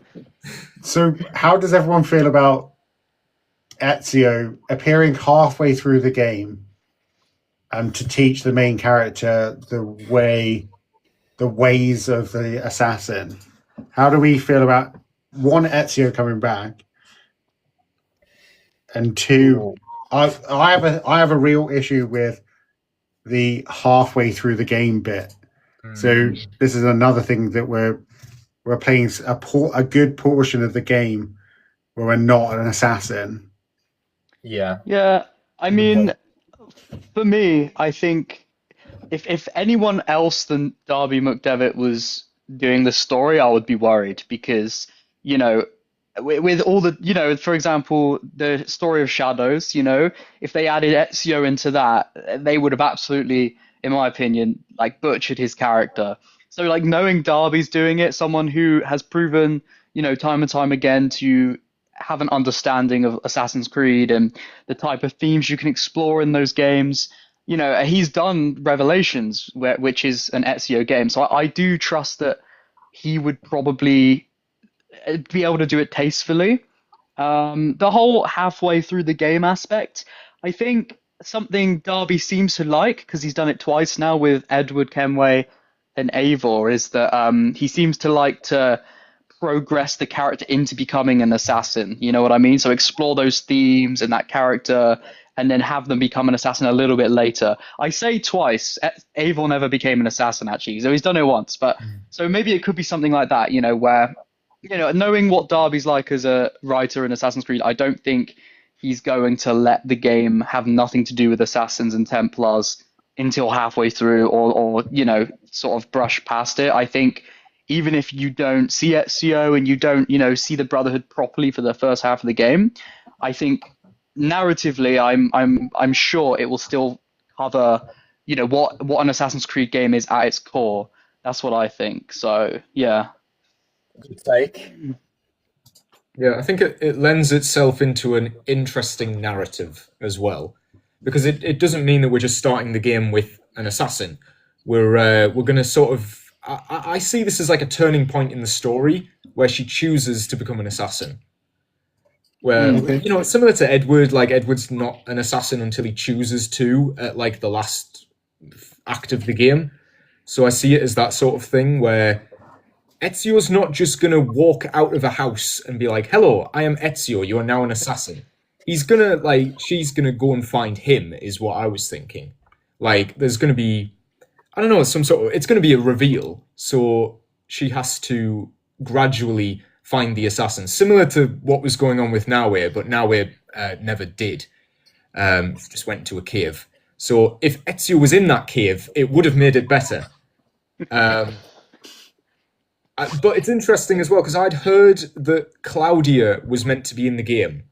So, how does everyone feel about Ezio appearing halfway through the game to teach the main character the ways of the assassin? How do we feel about one, Ezio coming back, and two, I have a real issue with the halfway through the game bit. So this is another thing that we're playing a good portion of the game where we're not an assassin. Yeah. I mean, for me, I think if anyone else than Darby McDevitt was doing the story, I would be worried because, you know, with all the, you know, for example, the story of Shadows, you know, if they added Ezio into that, they would have absolutely, in my opinion, like butchered his character. So like knowing Darby's doing it, someone who has proven, you know, time and time again to have an understanding of Assassin's Creed and the type of themes you can explore in those games. You know, he's done Revelations, which is an Ezio game. So I do trust that he would probably be able to do it tastefully. The whole halfway through the game aspect, I think something Darby seems to like, because he's done it twice now with Edward Kenway and Eivor, is that he seems to like to progress the character into becoming an assassin. You know what I mean? So explore those themes and that character, and then have them become an assassin a little bit later. I say twice. Eivor never became an assassin, actually, so he's done it once. But so maybe it could be something like that, you know, where, you know, knowing what Darby's like as a writer in Assassin's Creed, I don't think he's going to let the game have nothing to do with Assassins and Templars until halfway through, or you know, sort of brush past it. I think even if you don't see Ezio and you don't, you know, see the Brotherhood properly for the first half of the game, I think narratively, I'm sure it will still cover, you know, what an Assassin's Creed game is at its core. That's what I think. So yeah. Good take. Yeah, I think it lends itself into an interesting narrative as well, because it doesn't mean that we're just starting the game with an assassin. We're going to sort of, I see this as like a turning point in the story where she chooses to become an assassin. Where, you know, it's similar to Edward, like Edward's not an assassin until he chooses to at like the last act of the game. So I see it as that sort of thing where Ezio's not just going to walk out of a house and be like, hello, I am Ezio, you are now an assassin. He's going to, like, she's going to go and find him, is what I was thinking. Like, there's going to be, I don't know, it's going to be a reveal. So she has to gradually find the assassin. Similar to what was going on with Naue, but Naue never did. Just went to a cave. So if Ezio was in that cave, it would have made it better. But it's interesting as well, because I'd heard that Claudia was meant to be in the game.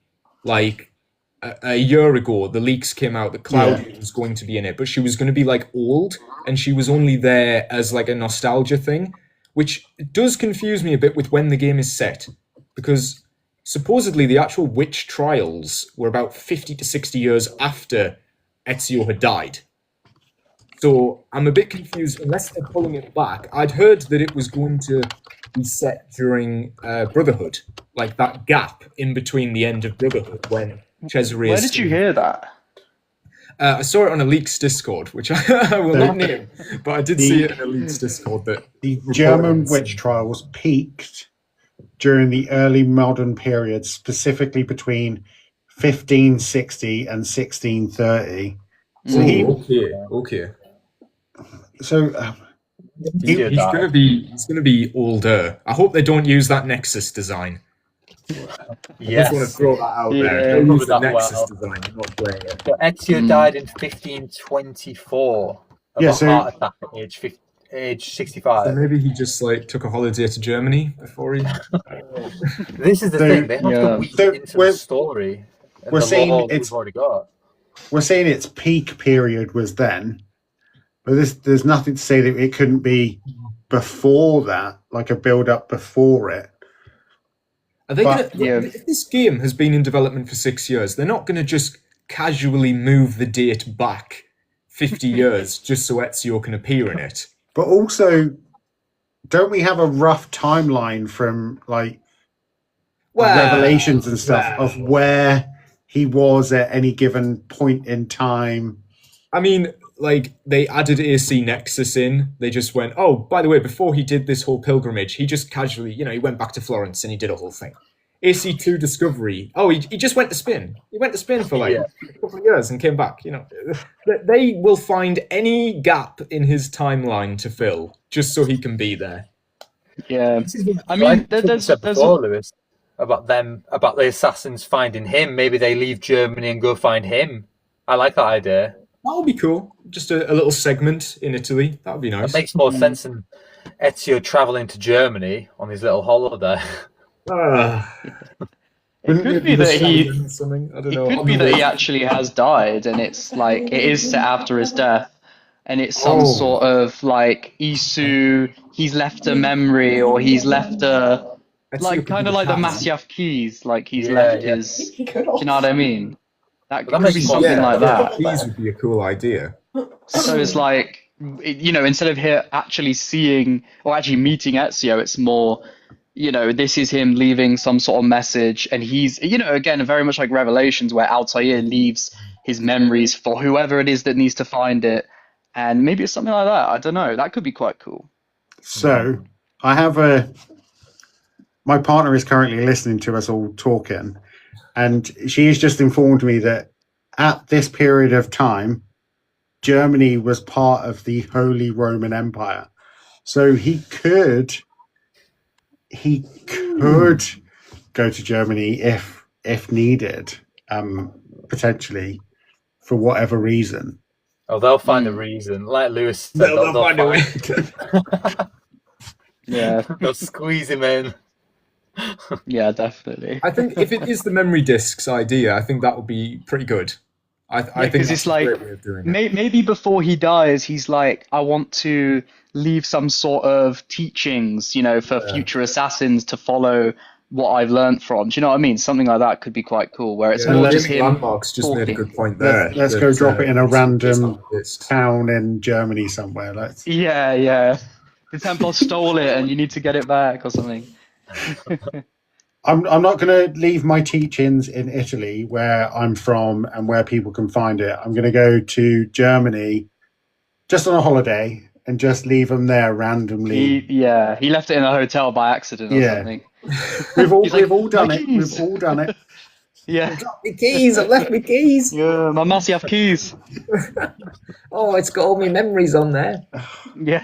Like, a year ago, the leaks came out that Claudia was going to be in it, but she was going to be, like, old, and she was only there as, like, a nostalgia thing, which does confuse me a bit with when the game is set, because supposedly the actual witch trials were about 50 to 60 years after Ezio had died. So I'm a bit confused, unless they're pulling it back. I'd heard that it was going to be set during Brotherhood, like that gap in between the end of Brotherhood when Cesare. Where did you hear that? I saw it on a Leaks Discord, which I will not name, but I did see it in a Leaks Discord. That the German witch trials peaked during the early modern period, specifically between 1560 and 1630. So okay. So he's gonna be older. I hope they don't use that Nexus design. Yes. I just want to throw that out there. Yeah. Don't use the That Nexus well. design. I'm not playing it. So Ezio died in 1524 of Yeah, a so- heart attack at age So 65. maybe he just like took a holiday to Germany before he. This is the So- thing; they have Yeah. to weave So into we're- the story. And we're the saying lore it's- we've already got. we're saying its peak period was then, but there's nothing to say that it couldn't be before that, like a build up before it. Are they But- gonna? Yeah. If this game has been in development for 6 years, they're not gonna just casually move the date back 50 years just so Ezio can appear in it. But also, don't we have a rough timeline from like revelations and stuff of where he was at any given point in time? I mean, like, they added AC Nexus in. They just went, oh, by the way, before he did this whole pilgrimage, he just casually, he went back to Florence and he did a whole thing. AC2 Discovery. Oh, he just went to spin. He went to spin for like a couple of years and came back. They will find any gap in his timeline to fill just so he can be there. Yeah. I mean, Like you there's said before, Lewis, about the assassins finding him. Maybe they leave Germany and go find him. I like that idea. That would be cool. Just a little segment in Italy. That would be nice. It makes more sense than Ezio traveling to Germany on his little holiday. it could be that he Something. I don't It know. could be that he actually has died, and it's like it is set after his death, and it's some sort of like Isu. He's left a memory, or he's left a like kind of like the Masyaf keys. Like he's left his. He could Do you know what I mean? That That could be makes more something sense. like that. These would be a cool idea. So it's like instead of here actually seeing or actually meeting Ezio, it's more. This is him leaving some sort of message, and he's, again, very much like Revelations, where Altair leaves his memories for whoever it is that needs to find it, and maybe it's something like that. I don't know. That could be quite cool. So I have my partner is currently listening to us all talking, and she has just informed me that at this period of time, Germany was part of the Holy Roman Empire. So he could go to Germany if needed, potentially for whatever reason. Oh, they'll find a reason. Like Lewis said, They'll find a way. Yeah, They'll squeeze him in. yeah, definitely. I think if it is the memory discs idea, I think that would be pretty good. I think Because that's it's a like great way of doing it. maybe before he dies, he's like, I want to leave some sort of teachings, for future assassins to follow what I've learned from. Do you know what I mean? Something like that could be quite cool, where it's Yeah, more just Living him. Landmarks just made a talking. good point there. Let's go drop it in a random It's town in Germany somewhere. Let's. Yeah. The Templar stole it, and you need to get it back or something. I'm not going to leave my teachings in Italy, where I'm from and where people can find it. I'm going to go to Germany just on a holiday and just leave them there randomly. He left it in a hotel by accident or Yeah. something. We've all He's like, done "My it. keys." We've all done it. Yeah, my keys. I've left my keys. yeah. My Masyaf keys. Oh, it's got all my memories on there. Yeah.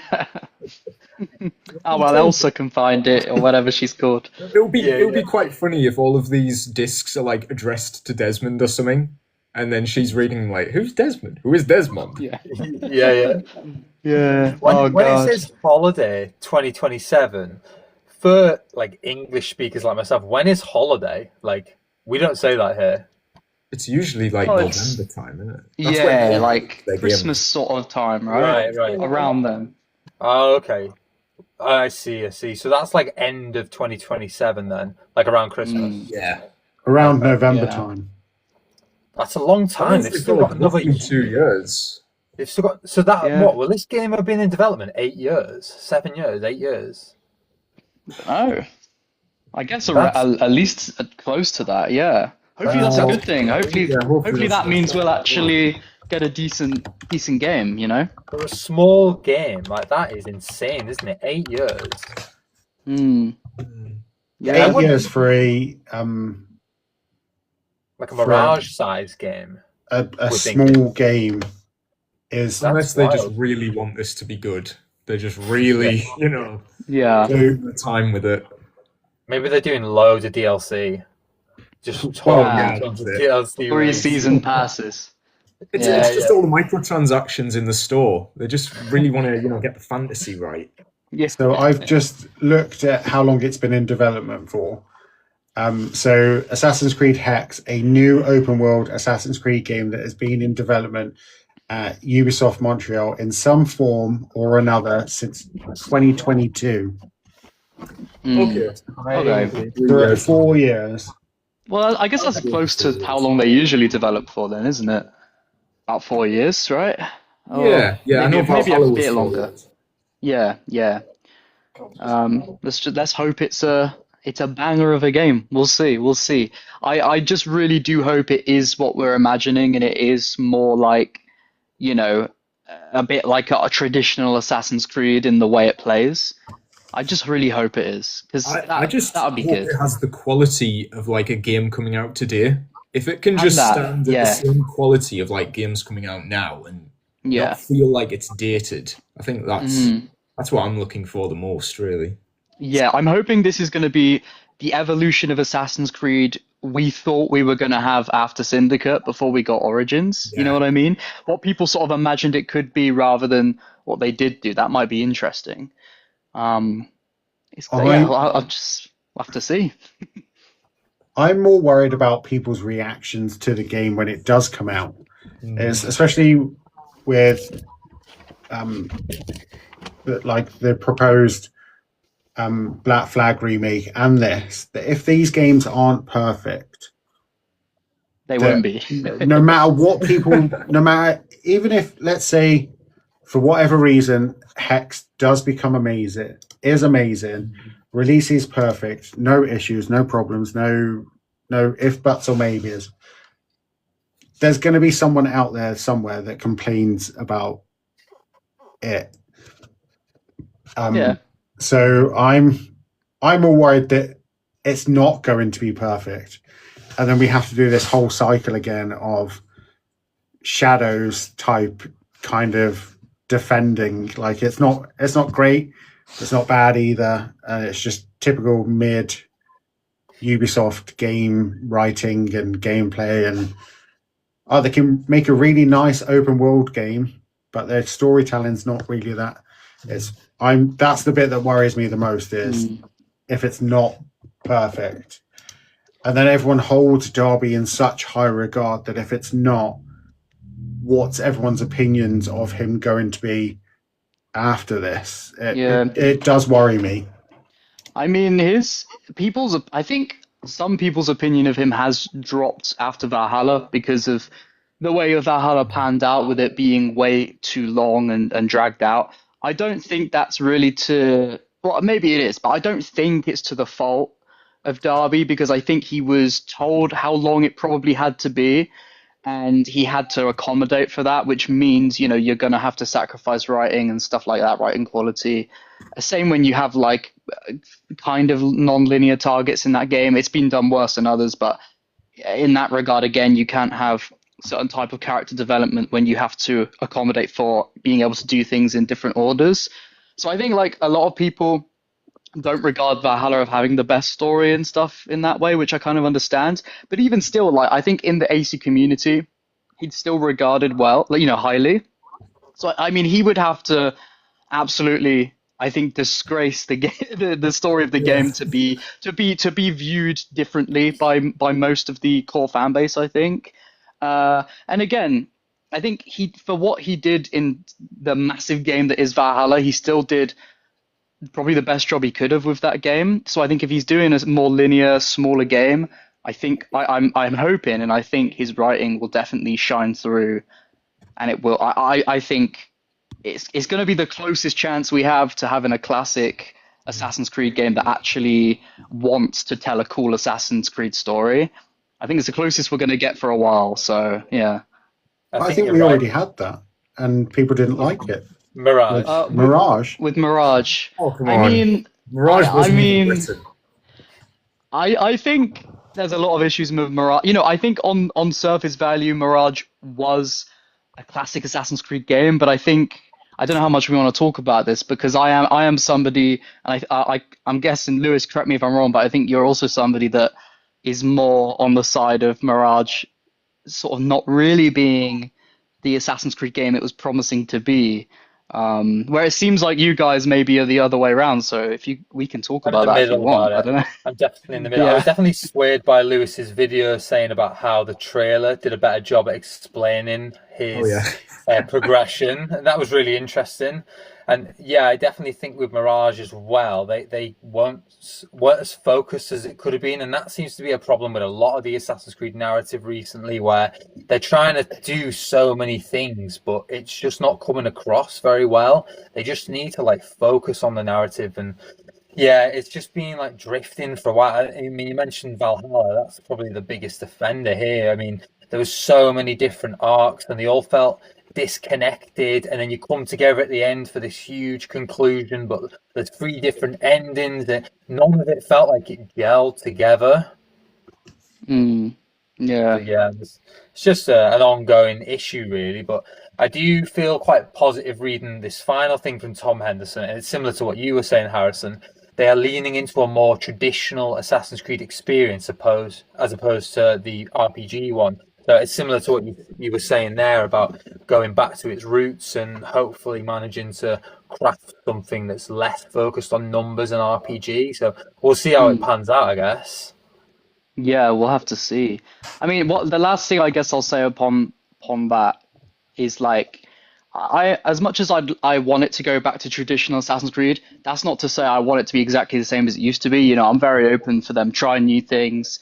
Oh well, Elsa can find it or whatever she's called. It would be quite funny if all of these discs are like addressed to Desmond or something, and then she's reading like, "Who's Desmond? Who is Desmond?" Yeah. Yeah. Oh When it god. says holiday 2027, for like English speakers like myself, when is holiday? Like, we don't say that here. It's usually like Oh, it's- November time, isn't it? That's Yeah, when like they give- Christmas sort of time, right? Right. Around then. Oh, okay. I see. So that's like end of 2027 then, like around Christmas. Yeah. Around November Yeah. time. That's a long time. They've still got another 2 years. They've still got so that Yeah. what will this game have been in development 8 years, 7 years, 8 years? Oh, I guess That's at least close to that. Yeah. Hopefully that's a good thing. Hopefully that means we'll actually get a decent game. You know. for a small game like that is insane, isn't it? 8 years. Hmm. Yeah, Yeah. 8 years for Like a Mirage-sized game. a We're small thinking. game is Unless they just wild. really want this to be good. They just really, Yeah. taking the time with it. Maybe they're doing loads of DLC. Just Well, tons of DLC. 3 releases. season passes. It's Yeah, just all the microtransactions in the store. They just really want to, get the fantasy right. Yeah. So I've just looked at how long it's been in development for. So Assassin's Creed Hexe, a new open world Assassin's Creed game that has been in development at Ubisoft Montreal in some form or another since 2022. Okay. For 4 years. Well, I guess that's close to how long they usually develop for, then, isn't it? About 4 years, right? Yeah. I know maybe Valhalla a was bit 4 longer. years. Yeah. Let's hope it's a banger of a game. We'll see. I just really do hope it is what we're imagining, and it is more like, a bit like a traditional Assassin's Creed in the way it plays. I just really hope it is, because I just that would be hope good. it has the quality of like a game coming out today. If it can just that, stand at yeah. the same quality of like games coming out now and Yeah. not feel like it's dated, I think that's what I'm looking for the most, really. Yeah, I'm hoping this is going to be the evolution of Assassin's Creed we thought we were going to have after Syndicate before we got Origins. You know what I mean? What people sort of imagined it could be rather than what they did do. That might be interesting. I'll just have to see. I'm more worried about people's reactions to the game when it does come out, especially with the proposed Black Flag remake and this. That if these games aren't perfect, They won't be. no matter what people, even if, let's say, for whatever reason, Hex does become amazing, release is perfect, no issues, no problems, no if, buts, or maybes. There's going to be someone out there somewhere that complains about it. So I'm all worried that it's not going to be perfect, and then we have to do this whole cycle again of Shadows type kind of defending. Like it's not great, it's not bad either, and it's just typical mid Ubisoft game writing and gameplay, and they can make a really nice open world game, but their storytelling's not really that. That's the bit that worries me the most is if it's not perfect. And then everyone holds Derby in such high regard that if it's not, what's everyone's opinions of him going to be after this? It does worry me. I mean, I think some people's opinion of him has dropped after Valhalla because of the way Valhalla panned out, with it being way too long and dragged out. I don't think that's really well, maybe it is, but I don't think it's to the fault of Derby, because I think he was told how long it probably had to be, and he had to accommodate for that, which means, you're going to have to sacrifice writing and stuff like that, writing quality. Same when you have like kind of non-linear targets in that game. It's been done worse than others, but in that regard, again, you can't have certain type of character development when you have to accommodate for being able to do things in different orders. So I think like a lot of people don't regard Valhalla of having the best story and stuff in that way, which I kind of understand. But even still, like I think in the AC community, he's still regarded well, highly. So I mean, he would have to absolutely, I think, disgrace the story of the game to be viewed differently by most of the core fan base, I think. And again, I think for what he did in the massive game that is Valhalla, he still did probably the best job he could have with that game. So I think if he's doing a more linear, smaller game, I think I'm hoping, and I think his writing will definitely shine through. and it will. I think it's going to be the closest chance we have to having a classic Assassin's Creed game that actually wants to tell a cool Assassin's Creed story. I think it's the closest we're going to get for a while. So yeah. I think we already had that, and people didn't like it. Mirage. Mirage. With Mirage. Oh, come I on. mean, Mirage wasn't even mean, written. I think there's a lot of issues with Mirage. You know, I think on surface value, Mirage was a classic Assassin's Creed game, but I think I don't know how much we want to talk about this because I am somebody, and I'm guessing, Lewis, correct me if I'm wrong, but I think you're also somebody that is more on the side of Mirage sort of not really being the Assassin's Creed game it was promising to be. Where it seems like you guys maybe are the other way around. So we can talk about that if you want. I don't know. I'm definitely in the middle. Yeah. I was definitely swayed by Lewis's video saying about how the trailer did a better job at explaining his progression, and that was really interesting. And yeah, I definitely think with Mirage as well, they weren't as focused as it could have been, and that seems to be a problem with a lot of the Assassin's Creed narrative recently, where they're trying to do so many things, but it's just not coming across very well. They just need to focus on the narrative, and yeah, it's just been drifting for a while. I mean, you mentioned Valhalla. That's probably the biggest offender here. I mean, there was so many different arcs, and they all felt disconnected, and then you come together at the end for this huge conclusion, but there's 3 different endings, and none of it felt like it gelled together. Yeah. But yeah, it's just an ongoing issue, really. But I do feel quite positive reading this final thing from Tom Henderson, and it's similar to what you were saying, Harrison. They are leaning into a more traditional Assassin's Creed experience as opposed to the RPG one. So it's similar to what you were saying there about going back to its roots and hopefully managing to craft something that's less focused on numbers and RPG. So we'll see how it pans out, I guess. Yeah, we'll have to see. I mean, the last thing I guess I'll say upon that is I as much as I want it to go back to traditional Assassin's Creed, that's not to say I want it to be exactly the same as it used to be. You know, I'm very open for them trying new things.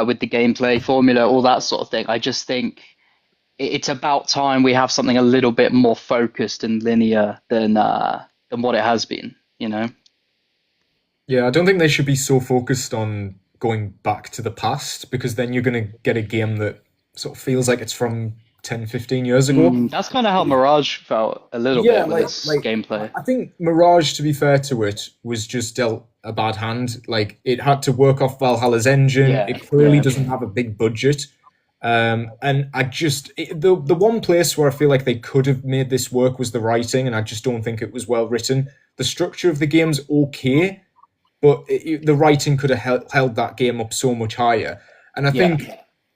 With the gameplay formula, all that sort of thing. I just think it's about time we have something a little bit more focused and linear than what it has been, you know? Yeah, I don't think they should be so focused on going back to the past, because then you're going to get a game that sort of feels like it's from 10, 15 years ago. That's kind of how Mirage felt a little bit with its gameplay. I think Mirage, to be fair to it, was just dealt a bad hand. It had to work off Valhalla's engine. It clearly doesn't have a big budget. And I just... The one place where I feel like they could have made this work was the writing, and I just don't think it was well written. The structure of the game's okay, but the writing could have held that game up so much higher. And I think...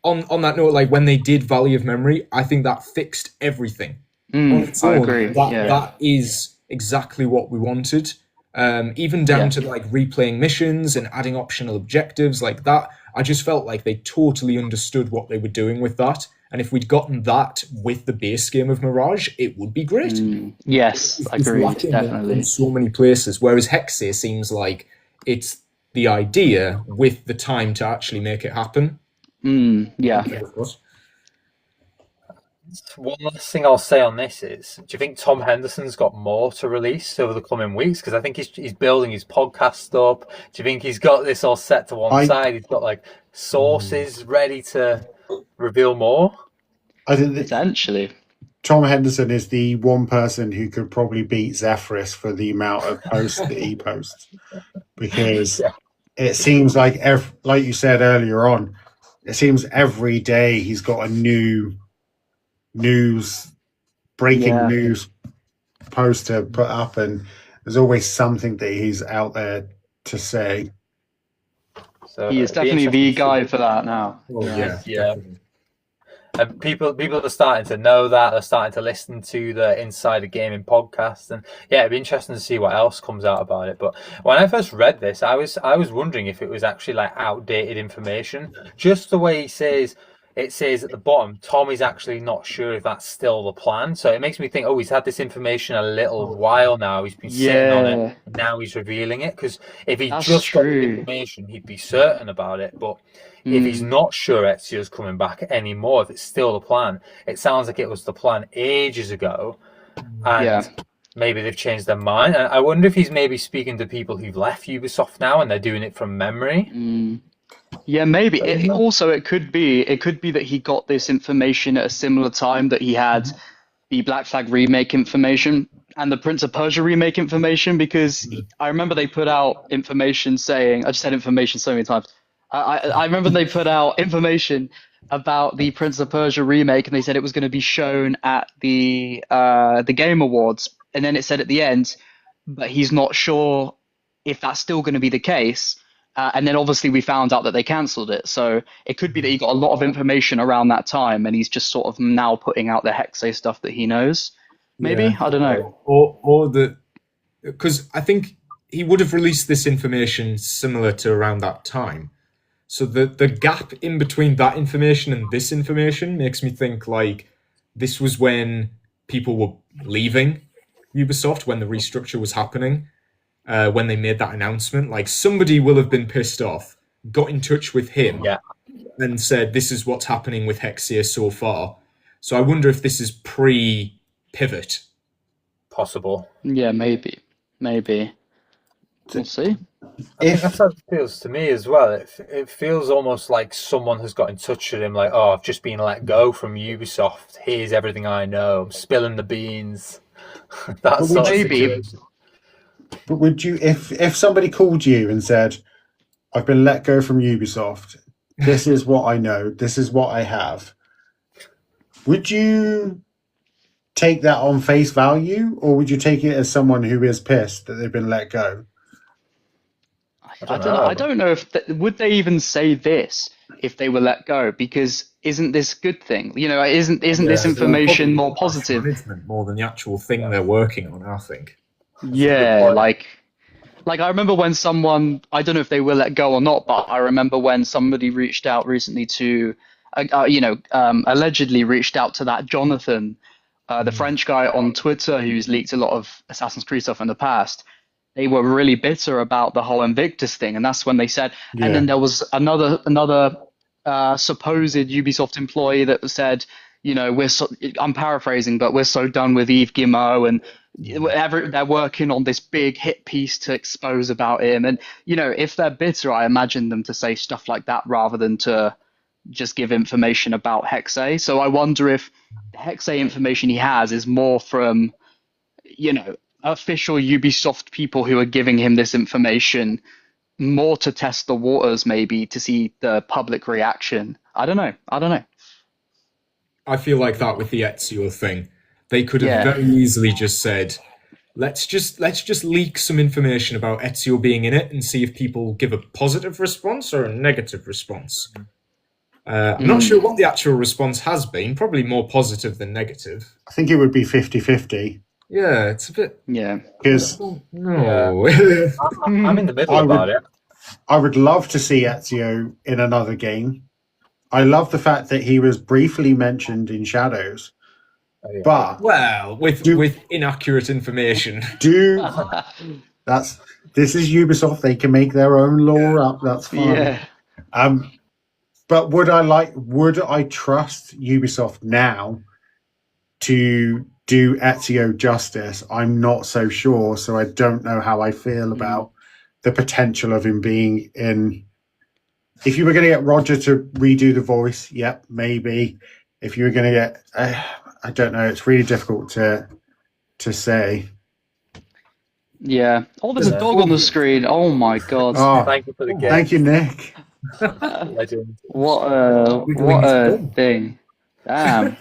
On that note, when they did Valley of Memory, I think that fixed everything. I agree. That is exactly what we wanted. Even down to replaying missions and adding optional objectives like that. I just felt like they totally understood what they were doing with that. And if we'd gotten that with the base game of Mirage, it would be great. Yes, I agree, definitely. In so many places, whereas Hexe seems like it's the idea with the time to actually make it happen. Yeah. One last thing I'll say on this is, do you think Tom Henderson's got more to release over the coming weeks? Because I think he's building his podcast up. Do you think he's got this all set to one side? He's got sources ready to reveal more? I think Potentially. Tom Henderson is the one person who could probably beat Zephyrus for the amount of posts that he posts. Because it seems like you said earlier on, it seems every day he's got a new breaking news post to put up, and there's always something that he's out there to say. So he is definitely the guy for that now. Yeah. And people are starting to know that. They're starting to listen to the Insider Gaming podcast, and it'd be interesting to see what else comes out about it. But when I first read this, I was wondering if it was actually outdated information. Just the way he says, it says at the bottom, Tom is actually not sure if that's still the plan. So it makes me think, he's had this information a little while now. He's been sitting on it. Now he's revealing it. Because if he just got the information, he'd be certain about it. But if he's not sure Ezio's coming back anymore, if it's still the plan, it sounds like it was the plan ages ago. And maybe they've changed their mind. And I wonder if he's maybe speaking to people who've left Ubisoft now and they're doing it from memory. Yeah, maybe. It could be that he got this information at a similar time that he had the Black Flag remake information and the Prince of Persia remake information, because I remember they put out information saying, I just said information so many times. I remember they put out information about the Prince of Persia remake, and they said it was going to be shown at the Game Awards, and then it said at the end, but he's not sure if that's still going to be the case. And then obviously we found out that they cancelled it. So it could be that he got a lot of information around that time and he's just sort of now putting out the Hexe stuff that he knows. Maybe? Yeah. I don't know. Or because I think he would have released this information similar to around that time. So the gap in between that information and this information makes me think like this was when people were leaving Ubisoft, when the restructure was happening. When they made that announcement, like somebody will have been pissed off, got in touch with him, and said, "This is what's happening with Hexe so far." So I wonder if this is pre-pivot. Possible. Yeah, maybe. We'll see. I think that's how it feels to me as well. It feels almost like someone has got in touch with him, like, I've just been let go from Ubisoft. Here's everything I know. I'm spilling the beans. That's maybe. But would you, if somebody called you and said, I've been let go from Ubisoft, this is what I know, this is what I have, would you take that on face value, or would you take it as someone who is pissed that they've been let go? I don't know if would they even say this if they were let go, because isn't this a good thing? Isn't this information more positive? More than the actual thing they're working on, I think. Yeah, like I remember when someone, I don't know if they will let go or not, but I remember when somebody reached out recently to, allegedly reached out to that Jonathan, the French guy on Twitter who's leaked a lot of Assassin's Creed stuff in the past. They were really bitter about the whole Invictus thing, and that's when they said. Yeah. And then there was another supposed Ubisoft employee that said, I'm paraphrasing, but we're so done with Yves Guillemot, and they're working on this big hit piece to expose about him. And if they're bitter, I imagine them to say stuff like that rather than to just give information about Hexe. So I wonder if the Hexe information he has is more from official Ubisoft people who are giving him this information, more to test the waters, maybe to see the public reaction. I don't know. I feel like that with the Ezio thing. They could have very easily just said, let's just leak some information about Ezio being in it and see if people give a positive response or a negative response. I'm not sure what the actual response has been, probably more positive than negative. I think it would be 50-50. Yeah, it's a bit... Yeah. Because... No. I'm in the middle about it. I would love to see Ezio in another game. I love the fact that he was briefly mentioned in Shadows. But with inaccurate information. This is Ubisoft. They can make their own lore up. That's fine. Yeah. But would I trust Ubisoft now to do Ezio justice? I'm not so sure. So I don't know how I feel about the potential of him being in. If you were going to get Roger to redo the voice, yep, maybe. If you were going to get, I don't know. It's really difficult to say. Yeah. Oh, there's a dog on the screen. Oh my god. Oh, thank you for the game. Thank you, Nick. Legend. What a thing. Damn.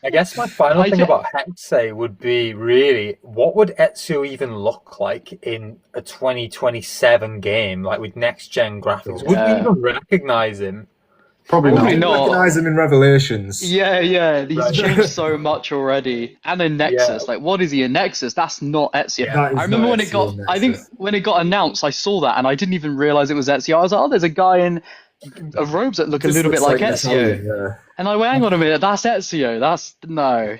I guess my final thing about Hexe would be really, what would Ezio even look like in a 2027 game, like with next-gen graphics? Would we even recognize him? Probably not. Recognize him in Revelations. Yeah. He's changed so much already. And in Nexus, like, what is he in Nexus? That's not Ezio. I remember when it got announced, I saw that and I didn't even realize it was Ezio. I was like, there's a guy in robes that look a Just little bit looks like an Ezio. Italian, yeah. And I went, hang on a minute, that's Ezio. That's no.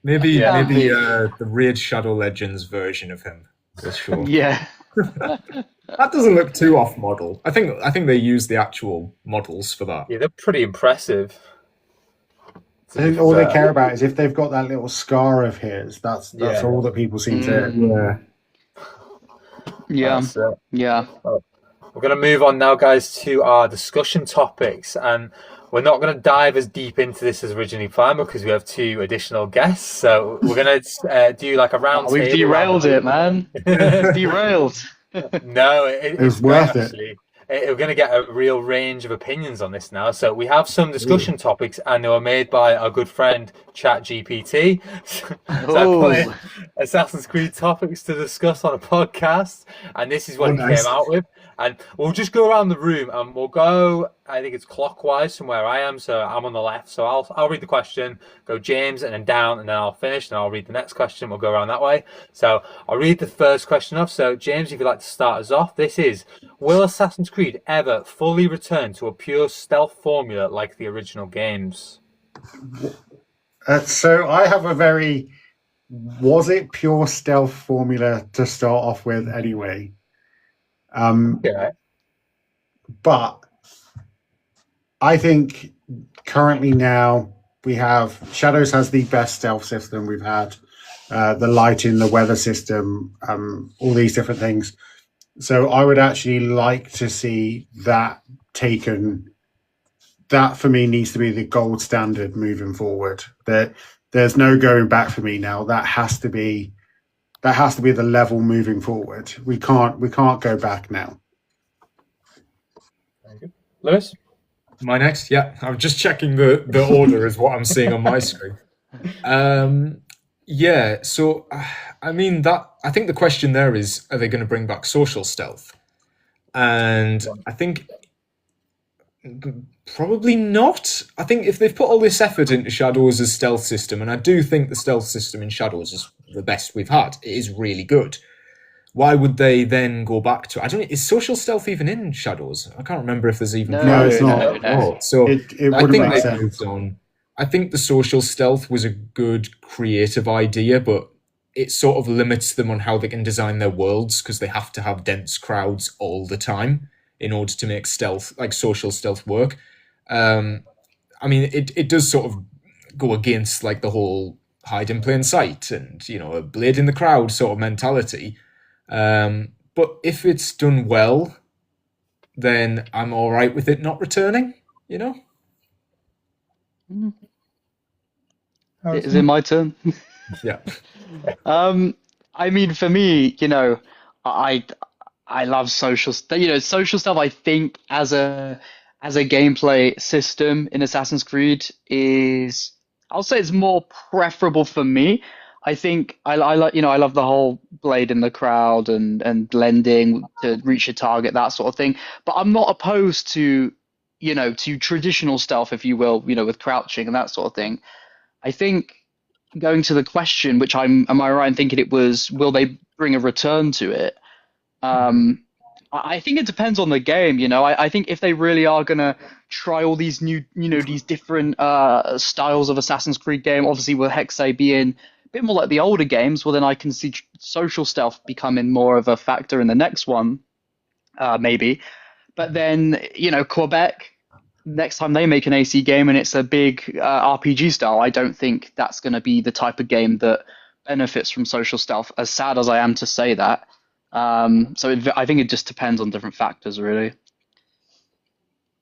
Maybe Yeah. the Raid Shadow Legends version of him, for sure. Yeah. That doesn't look too off model. I think they use the actual models for that. Yeah, they're pretty impressive. I think all they care about is if they've got that little scar of his. That's Yeah. all that people seem to. Yeah. That's it. Yeah. We're going to move on now, guys, to our discussion topics, and we're not going to dive as deep into this as originally planned because we have 2 additional guests. So we're going to do like a round. We've derailed it, man. Derailed. No, it was it's worth great, it. actually. We're going to get a real range of opinions on this now. So we have some discussion topics, and they were made by our good friend ChatGPT. So I put in Assassin's Creed topics to discuss on a podcast, and this is what he came out with. And we'll just go around the room, and we'll go, I think it's clockwise from where I am, so I'm on the left. So I'll read the question, go James, and then down, and then I'll finish, and I'll read the next question. We'll go around that way. So I'll read the first question off. So James, if you'd like to start us off, this is, will Assassin's Creed ever fully return to a pure stealth formula like the original games? So I have a very, was it pure stealth formula to start off with anyway? Yeah. But I think currently now we have Shadows has the best stealth system we've had, the lighting, the weather system, all these different things. So I would actually like to see that taken. That for me needs to be the gold standard moving forward. There's no going back for me now. That has to be the level moving forward. We can't go back now. Very good. Lewis? My next, yeah. I'm just checking the order is what I'm seeing on my screen. Yeah. So, I mean I think the question there is, are they going to bring back social stealth? And I think probably not. I think if they've put all this effort into Shadows' stealth system, and I do think the stealth system in Shadows is the best we've had, it is really good. Why would they then go back to? I don't know. Is social stealth even in Shadows? I can't remember if there's even. No, it's not. No. So It I wouldn't think make they moved sense. on. I think the social stealth was a good creative idea, but it sort of limits them on how they can design their worlds because they have to have dense crowds all the time in order to make stealth, like social stealth, work. I mean, it does sort of go against like the whole hide in plain sight and, you know, a blade in the crowd sort of mentality. But if it's done well, then I'm all right with it not returning, you know? Is it my turn? Yeah. I mean, for me, you know, I love social stuff. I think as a gameplay system in Assassin's Creed is, I'll say it's more preferable for me. I think I like, you know, I love the whole blade in the crowd and blending to reach a target, that sort of thing. But I'm not opposed to, you know, to traditional stealth, if you will, you know, with crouching and that sort of thing. I think going to the question, which am I right in thinking it was, will they bring a return to it? I think it depends on the game, you know. I think if they really are gonna try all these new, you know, these different styles of Assassin's Creed game, obviously with Hexe being a bit more like the older games, well then I can see social stealth becoming more of a factor in the next one, maybe. But then, you know, Quebec, next time they make an AC game and it's a big RPG style, I don't think that's going to be the type of game that benefits from social stealth, as sad as I am to say that. I think it just depends on different factors, really.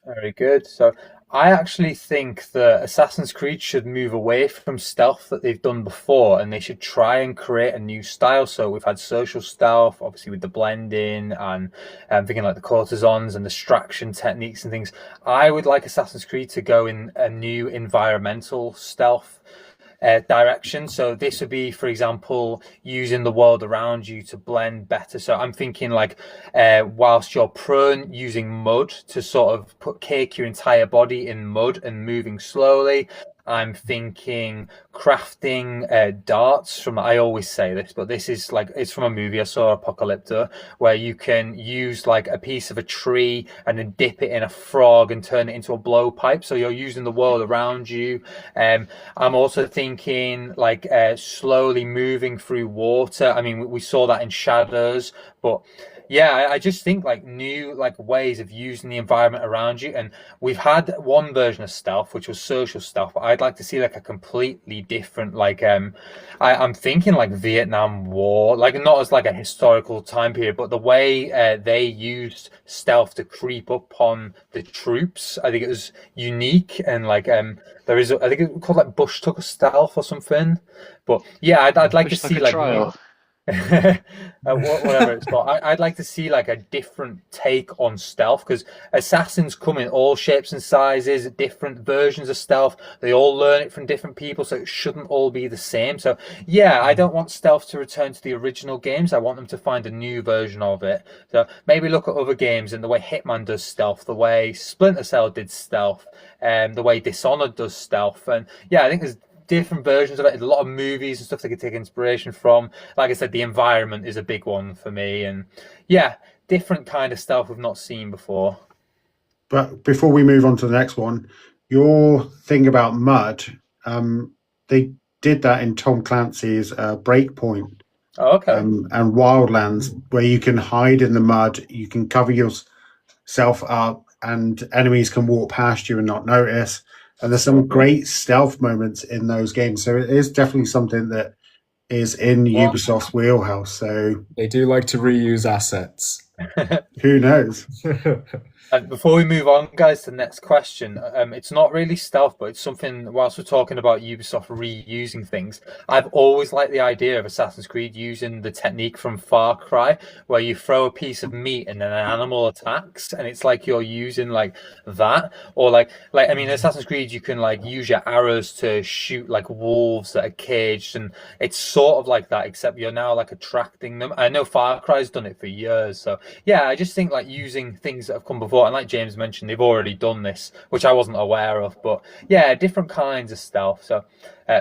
Very good. So I actually think that Assassin's Creed should move away from stealth that they've done before, and they should try and create a new style. So we've had social stealth, obviously with the blending and thinking like the courtesans and distraction techniques and things. I would like Assassin's Creed to go in a new environmental stealth direction. So this would be, for example, using the world around you to blend better. So I'm thinking like whilst you're prone, using mud to sort of cake your entire body in mud and moving slowly. I'm thinking crafting darts from, I always say this, but this is like, it's from a movie I saw, Apocalypto, where you can use like a piece of a tree and then dip it in a frog and turn it into a blowpipe. So you're using the world around you. I'm also thinking like slowly moving through water. I mean, we saw that in Shadows, but yeah, I just think like new like ways of using the environment around you. And we've had one version of stealth, which was social stealth, but I'd like to see like a completely different like I'm thinking like Vietnam War, like not as like a historical time period, but the way they used stealth to creep up on the troops. I think it was unique, and like there is I think it's called like bush tucker stealth or something. But yeah, I'd like to Bush see Tucker like Trial. whatever it's called. I'd like to see like a different take on stealth, because assassins come in all shapes and sizes, different versions of stealth. They all learn it from different people, so it shouldn't all be the same. So yeah, I don't want stealth to return to the original games. I want them to find a new version of it. So maybe look at other games and the way Hitman does stealth, the way Splinter Cell did stealth, the way Dishonored does stealth. And yeah, I think there's different versions of it. A lot of movies and stuff they could take inspiration from. Like I said, the environment is a big one for me, and yeah, different kind of stuff we've not seen before. But before we move on to the next one, your thing about mud, they did that in Tom Clancy's Breakpoint Okay. and Wildlands, where you can hide in the mud, you can cover yourself up, and enemies can walk past you and not notice. And there's some great stealth moments in those games. So it is definitely something that is in Ubisoft's wheelhouse. So They do like to reuse assets. who knows? And before we move on, guys, to the next question, it's not really stealth, but it's something, whilst we're talking about Ubisoft reusing things, I've always liked the idea of Assassin's Creed using the technique from Far Cry, where you throw a piece of meat and then an animal attacks, and it's like you're using like that. Or like I mean, Assassin's Creed, you can like use your arrows to shoot like wolves that are caged, and it's sort of like that, except you're now like attracting them. I know Far Cry's done it for years, so yeah, I just think like using things that have come before, and like James mentioned, they've already done this, which I wasn't aware of. But yeah, different kinds of stealth. So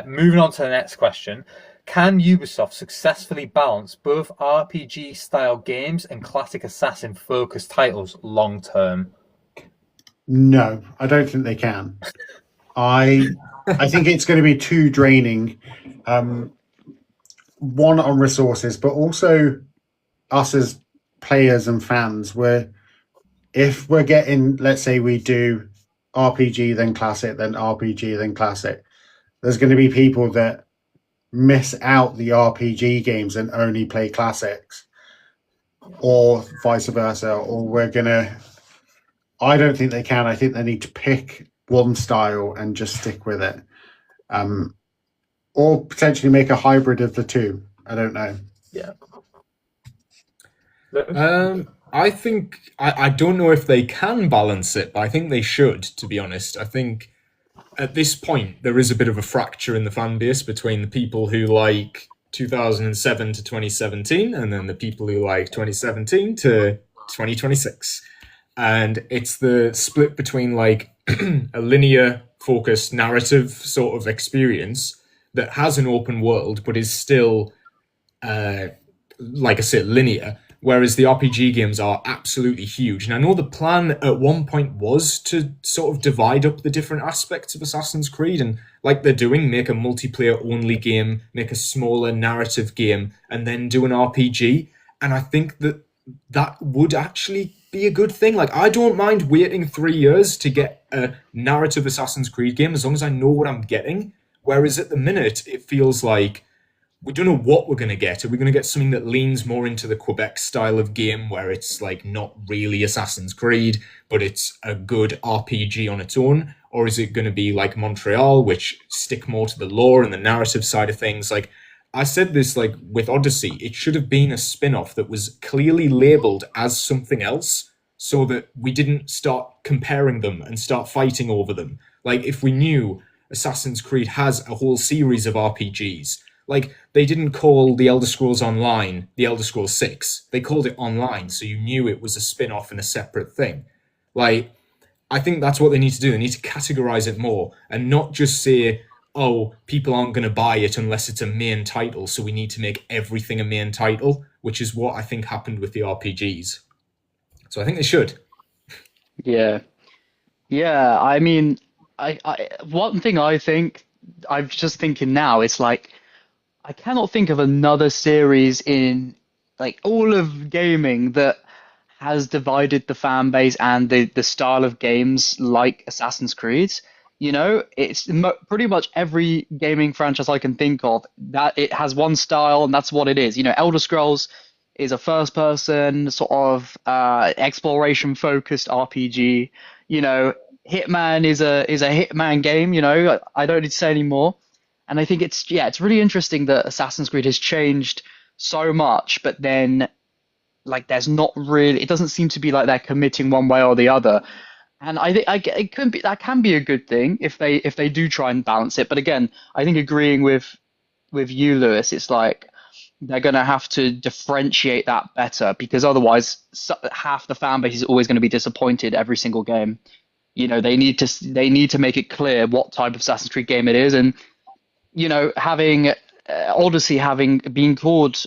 moving on to the next question. Can Ubisoft successfully balance both RPG style games and classic assassin focused titles long term? No, I don't think they can. I think it's going to be too draining. One, on resources, but also us as players and fans, where if we're getting, let's say we do RPG, then classic, then RPG, then classic, there's going to be people that miss out the RPG games and only play classics, or vice versa. Or I don't think they can. I think they need to pick one style and just stick with it. Or potentially make a hybrid of the two. I don't know. Yeah. I think I don't know if they can balance it, but I think they should, to be honest. I think at this point there is a bit of a fracture in the fan base between the people who like 2007 to 2017 and then the people who like 2017 to 2026. And it's the split between like a linear focused narrative sort of experience that has an open world but is still like I said, linear, whereas the RPG games are absolutely huge. And I know the plan at one point was to sort of divide up the different aspects of Assassin's Creed, and like they're doing, make a multiplayer only game, make a smaller narrative game, and then do an RPG. And I think that would actually be a good thing. Like, I don't mind waiting 3 years to get a narrative Assassin's Creed game as long as I know what I'm getting. Whereas at the minute, it feels like we don't know what we're going to get. Are we going to get something that leans more into the Quebec style of game where it's like not really Assassin's Creed, but it's a good RPG on its own? Or is it going to be like Montreal, which stick more to the lore and the narrative side of things? Like I said this, like with Odyssey, it should have been a spin-off that was clearly labeled as something else so that we didn't start comparing them and start fighting over them. Like if we knew Assassin's Creed has a whole series of RPGs, like they didn't call the Elder Scrolls Online the Elder Scrolls 6. They called it Online, so you knew it was a spin-off and a separate thing. Like I think that's what they need to do. They need to categorize it more and not just say, oh, people aren't going to buy it unless it's a main title, so we need to make everything a main title, which is what I think happened with the RPGs. So I think they should. Yeah. Yeah, I mean, one thing I think, I'm just thinking now, it's like I cannot think of another series in like all of gaming that has divided the fan base and the style of games like Assassin's Creed. You know, it's pretty much every gaming franchise I can think of that it has one style and that's what it is. You know, Elder Scrolls is a first person sort of exploration focused RPG. You know, Hitman is a Hitman game, you know, I don't need to say any more. And I think it's really interesting that Assassin's Creed has changed so much, but then like there's not really it doesn't seem to be like they're committing one way or the other. And I think it could be that can be a good thing if they do try and balance it. But again, I think agreeing with you, Lewis, it's like they're going to have to differentiate that better because otherwise half the fan base is always going to be disappointed every single game. You know, they need to make it clear what type of Assassin's Creed game it is, and you know, having Odyssey having been called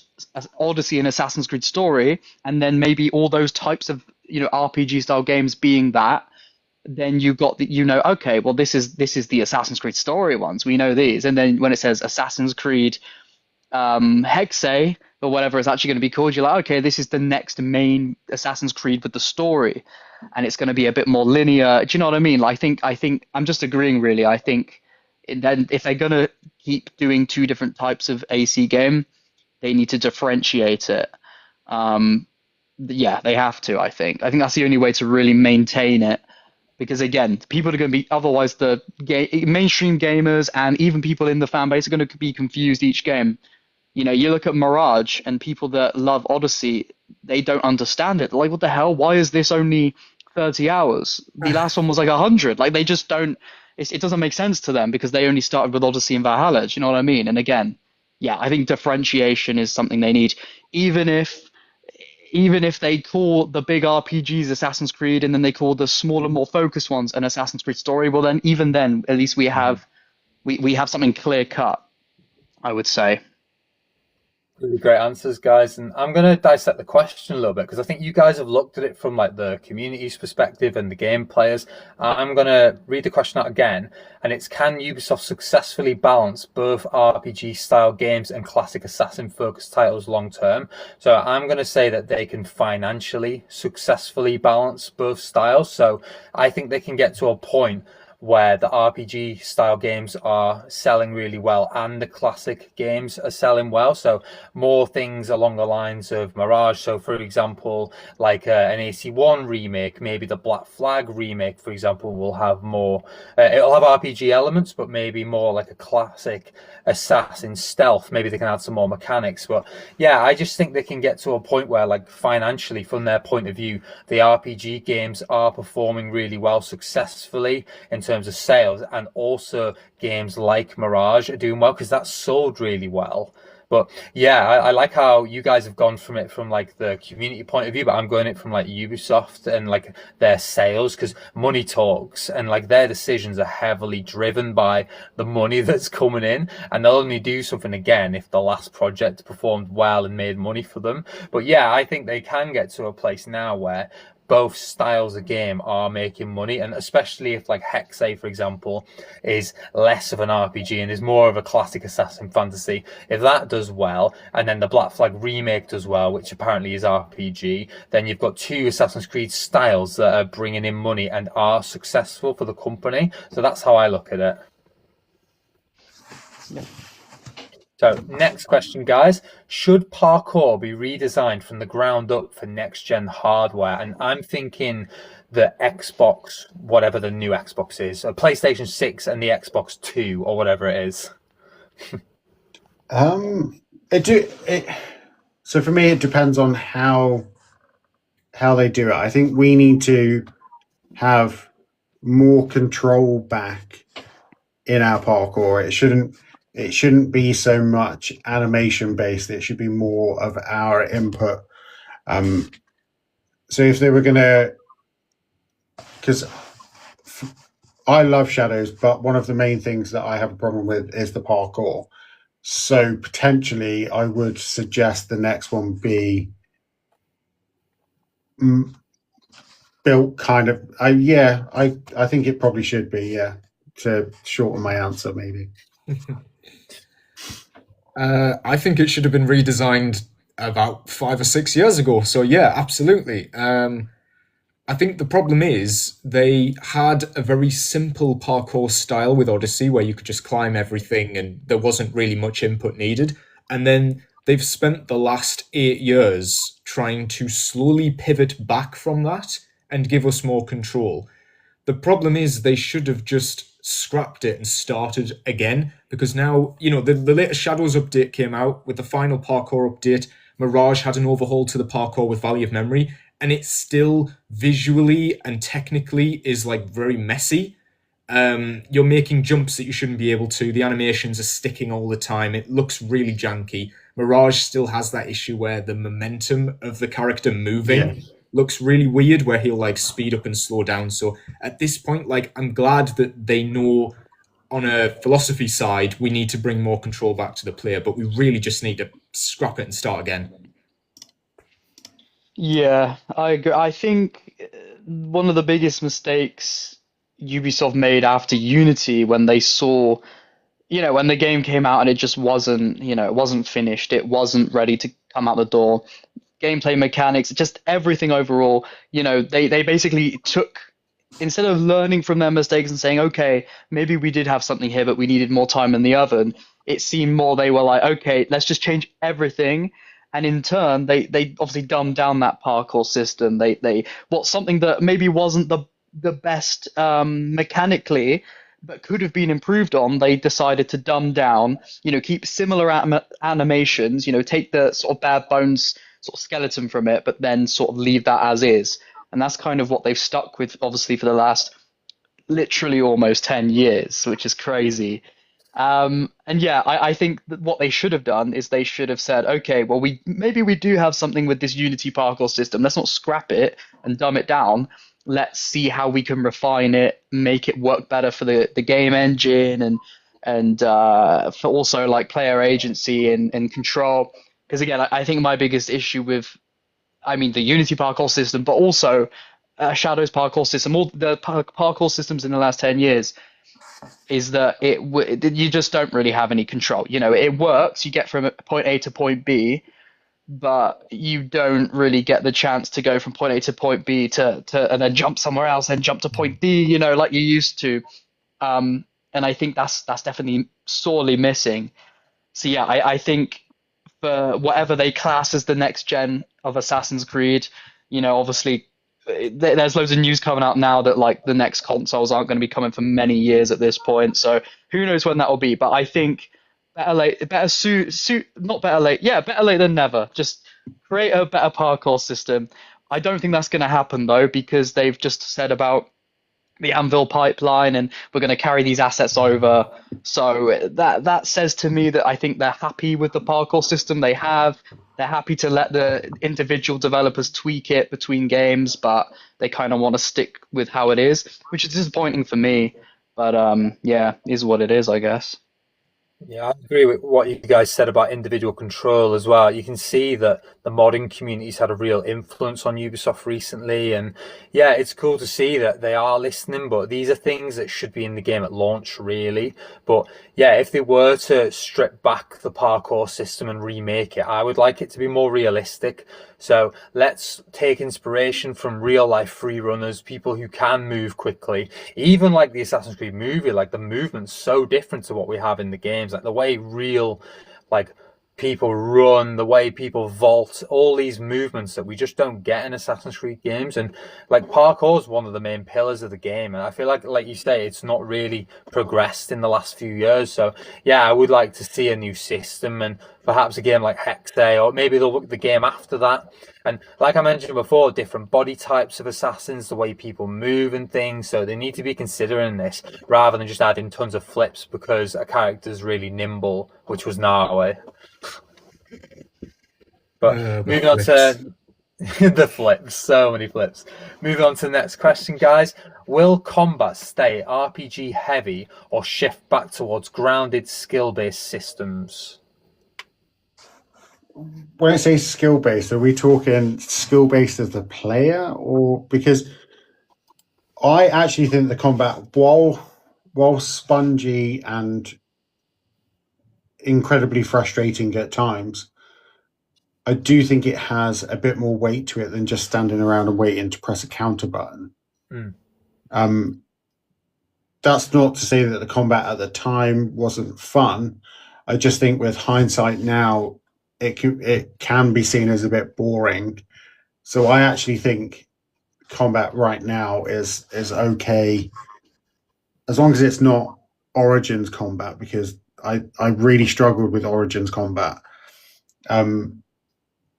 Odyssey and Assassin's Creed Story, and then maybe all those types of RPG style games being that, then you got the okay, well this is the Assassin's Creed Story ones. We know these, and then when it says Assassin's Creed Hexe or whatever it's actually going to be called, you're like, okay, this is the next main Assassin's Creed with the story, and it's going to be a bit more linear. Do you know what I mean? Like, I think I'm just agreeing really. I think then if they're going to keep doing two different types of AC game, they need to differentiate it. Yeah, they have to. I think that's the only way to really maintain it. Because again, people are going to be otherwise the mainstream gamers and even people in the fan base are going to be confused each game. You know, you look at Mirage and people that love Odyssey, they don't understand it. They're like, what the hell? Why is this only 30 hours? The last one was like 100. Like they just don't. It doesn't make sense to them because they only started with Odyssey and Valhalla. Do you know what I mean? And again, yeah, I think differentiation is something they need, even if they call the big RPGs Assassin's Creed and then they call the smaller, more focused ones an Assassin's Creed Story, well then, even then, at least we have something clear cut, I would say. Really great answers, guys. And I'm going to dissect the question a little bit because I think you guys have looked at it from like the community's perspective and the game players. I'm going to read the question out again, and it's: can Ubisoft successfully balance both RPG style games and classic assassin focused titles long term? So I'm going to say that they can financially successfully balance both styles. So I think they can get to a point where the RPG style games are selling really well and the classic games are selling well. So more things along the lines of Mirage. So for example, like an AC1 remake, maybe the Black Flag remake, for example, will have more, it'll have RPG elements, but maybe more like a classic assassin stealth. Maybe they can add some more mechanics. But yeah, I just think they can get to a point where, like, financially, from their point of view, the RPG games are performing really well successfully in terms of sales, and also games like Mirage are doing well because that's sold really well. But yeah, I like how you guys have gone from it from like the community point of view, but I'm going it from like Ubisoft and like their sales, because money talks, and like their decisions are heavily driven by the money that's coming in, and they'll only do something again if the last project performed well and made money for them. But yeah, I think they can get to a place now where both styles of game are making money, and especially if like Hexe, for example, is less of an RPG and is more of a classic assassin fantasy. If that does well, and then the Black Flag remake does well, which apparently is RPG, then you've got two Assassin's Creed styles that are bringing in money and are successful for the company. So that's how I look at it. Yeah. So next question, guys. Should parkour be redesigned from the ground up for next-gen hardware? And I'm thinking the Xbox, whatever the new Xbox is, a PlayStation 6 and the Xbox 2 or whatever it is. So for me, it depends on how they do it. I think we need to have more control back in our parkour. It shouldn't be so much animation based. It should be more of our input. So if they were gonna, because I love Shadows, but one of the main things that I have a problem with is the parkour. So potentially, I would suggest the next one be built kind of. I think it probably should be, to shorten my answer, maybe. I think it should have been redesigned about 5 or 6 years ago. So yeah, absolutely. I think the problem is they had a very simple parkour style with Odyssey where you could just climb everything and there wasn't really much input needed. And then they've spent the last 8 years trying to slowly pivot back from that and give us more control. The problem is they should have just scrapped it and started again, because now, the latest Shadows update came out with the final parkour update. Mirage had an overhaul to the parkour with Valley of Memory, and it still visually and technically is like very messy. You're making jumps that you shouldn't be able to. The animations are sticking all the time. It looks really janky. Mirage still has that issue where the momentum of the character moving looks really weird, where he'll like speed up and slow down. So at this point, like, I'm glad that they know on a philosophy side we need to bring more control back to the player, but we really just need to scrap it and start again. Yeah, I agree. I think one of the biggest mistakes Ubisoft made after Unity, when they saw, when the game came out and it just wasn't, it wasn't finished, it wasn't ready to come out the door, gameplay mechanics, just everything overall, they basically took, instead of learning from their mistakes and saying, okay, maybe we did have something here, but we needed more time in the oven, it seemed more they were like, okay, let's just change everything. And in turn, they obviously dumbed down that parkour system. They something that maybe wasn't the best mechanically, but could have been improved on. They decided to dumb down, keep similar animations, take the sort of bare bones sort of skeleton from it, but then sort of leave that as is. And that's kind of what they've stuck with, obviously, for the last literally almost 10 years, which is crazy. And yeah, I think that what they should have done is they should have said, okay, well, maybe we do have something with this Unity parkour system. Let's not scrap it and dumb it down. Let's see how we can refine it, make it work better for the game engine and for also like player agency and control. Because again, I think my biggest issue with, the Unity parkour system, but also Shadow's parkour system, all the parkour systems in the last 10 years, is that you just don't really have any control. It works, you get from point A to point B, but you don't really get the chance to go from point A to point B to and then jump somewhere else and jump to point D, like you used to. And I think that's definitely sorely missing. So yeah, I think for whatever they class as the next gen of Assassin's Creed, obviously there's loads of news coming out now that like the next consoles aren't going to be coming for many years at this point. So who knows when that will be? But I think better late than never. Just create a better parkour system. I don't think that's going to happen though, because they've just said about the Anvil pipeline and we're going to carry these assets over. So that says to me that I think they're happy with the parkour system they have. They're happy to let the individual developers tweak it between games, but they kind of want to stick with how it is, which is disappointing for me. But yeah, is what it is, I guess. Yeah, I agree with what you guys said about individual control as well. You can see that the modding community's had a real influence on Ubisoft recently, and yeah, it's cool to see that they are listening, but these are things that should be in the game at launch, really. But yeah, if they were to strip back the parkour system and remake it, I would like it to be more realistic. So let's take inspiration from real life free runners, people who can move quickly. Even like the Assassin's Creed movie, like the movement's so different to what we have in the games. Like the way real, like people run, the way people vault, all these movements that we just don't get in Assassin's Creed games. And like parkour is one of the main pillars of the game, and I feel like you say, it's not really progressed in the last few years. So yeah, I would like to see a new system, and perhaps a game like Hexe, or maybe the game after that. And like I mentioned before, different body types of assassins, the way people move and things. So they need to be considering this rather than just adding tons of flips because a character's really nimble, which was Narway. But moving on to The flips, so many flips. Moving on to the next question, guys. Will combat stay RPG heavy or shift back towards grounded skill-based systems? When I say skill based, are we talking skill based as the player, or because I actually think the combat, while spongy and incredibly frustrating at times, I do think it has a bit more weight to it than just standing around and waiting to press a counter button. That's not to say that the combat at the time wasn't fun. I just think with hindsight now, it can be seen as a bit boring. So I actually think combat right now is okay, as long as it's not Origins combat, because I really struggled with Origins combat.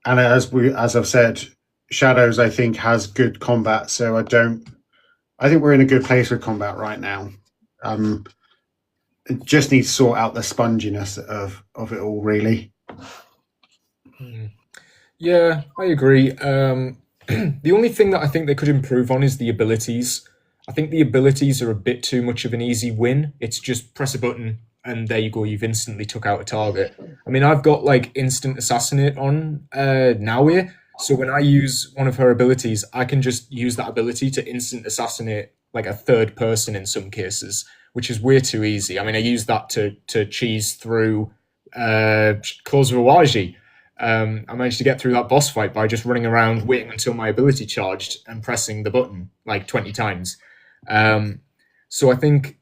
And as I've said, Shadows I think has good combat, so I think we're in a good place with combat right now. It just needs to sort out the sponginess of it all, really. Yeah, I agree. The only thing that I think they could improve on is the abilities. I think the abilities are a bit too much of an easy win. It's just press a button and there you go, you've instantly took out a target. I mean, I've got like instant assassinate on Naui, so when I use one of her abilities, I can just use that ability to instant assassinate like a third person in some cases, which is way too easy. I mean, I use that to cheese through Cause Rawaji. I managed to get through that boss fight by just running around waiting until my ability charged and pressing the button like 20 times. So I think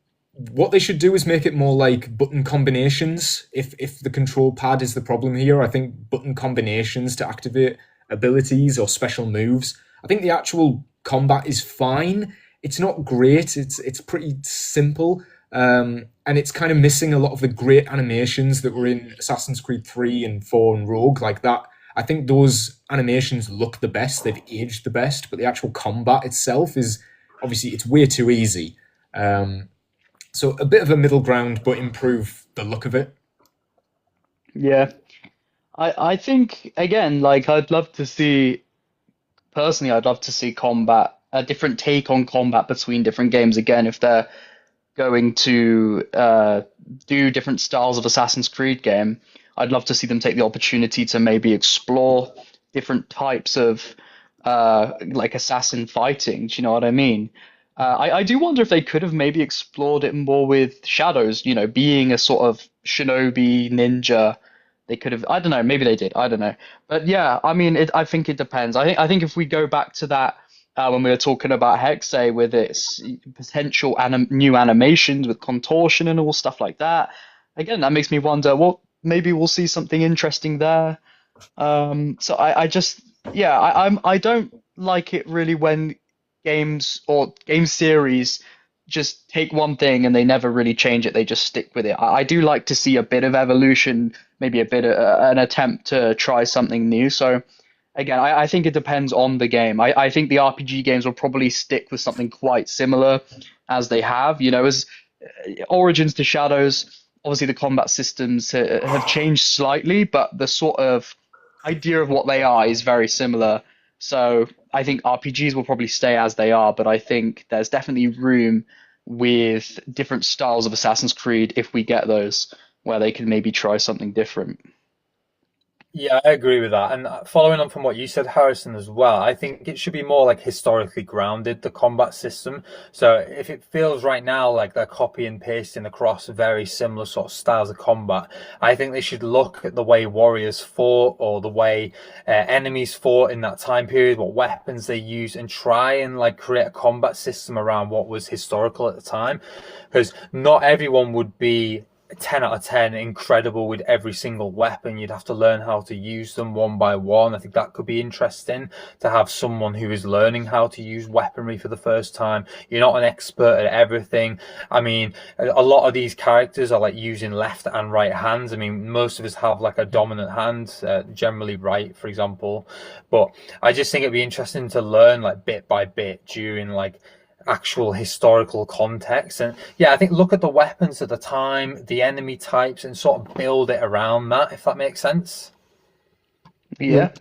what they should do is make it more like button combinations. If the control pad is the problem here, I think button combinations to activate abilities or special moves. I think the actual combat is fine. It's not great. It's pretty simple. And it's kind of missing a lot of the great animations that were in Assassin's Creed 3 and 4 and Rogue, like that. I think those animations look the best, they've aged the best, but the actual combat itself is, obviously, it's way too easy. So a bit of a middle ground, but improve the look of it. Yeah. I think, again, like, personally, I'd love to see combat, a different take on combat between different games. Again, if they're going to do different styles of Assassin's Creed game, I'd love to see them take the opportunity to maybe explore different types of like assassin fighting. Do you know what I mean? I do wonder if they could have maybe explored it more with Shadows, you know, being a sort of shinobi ninja. They could have, I don't know, maybe they did, I don't know. But yeah, I mean, I think it depends. I think if we go back to that when we were talking about Hexe with its potential new animations with contortion and all stuff like that, again, that makes me wonder, well, maybe we'll see something interesting there. So I don't like it really when games or game series just take one thing and they never really change it. They just stick with it. I do like to see a bit of evolution, maybe a bit of an attempt to try something new. So again, I think it depends on the game. I think the RPG games will probably stick with something quite similar as they have. You know, as Origins to Shadows, obviously the combat systems have changed slightly, but the sort of idea of what they are is very similar. So I think RPGs will probably stay as they are, but I think there's definitely room with different styles of Assassin's Creed, if we get those, where they can maybe try something different. Yeah, I agree with that. And following on from what you said, Harrison, as well, I think it should be more like historically grounded, the combat system. So if it feels right now like they're copy and pasting across very similar sort of styles of combat, I think they should look at the way warriors fought or the way enemies fought in that time period, what weapons they used, and try and like create a combat system around what was historical at the time. Because not everyone would be 10 out of 10 incredible with every single weapon. You'd have to learn how to use them one by one. I think that could be interesting to have someone who is learning how to use weaponry for the first time. You're not an expert at everything. I mean, a lot of these characters are like using left and right hands. I mean, most of us have like a dominant hand, generally right, for example. But I just think it'd be interesting to learn like bit by bit during like actual historical context. And yeah, I think look at the weapons at the time, the enemy types, and sort of build it around that, if that makes sense. Yeah.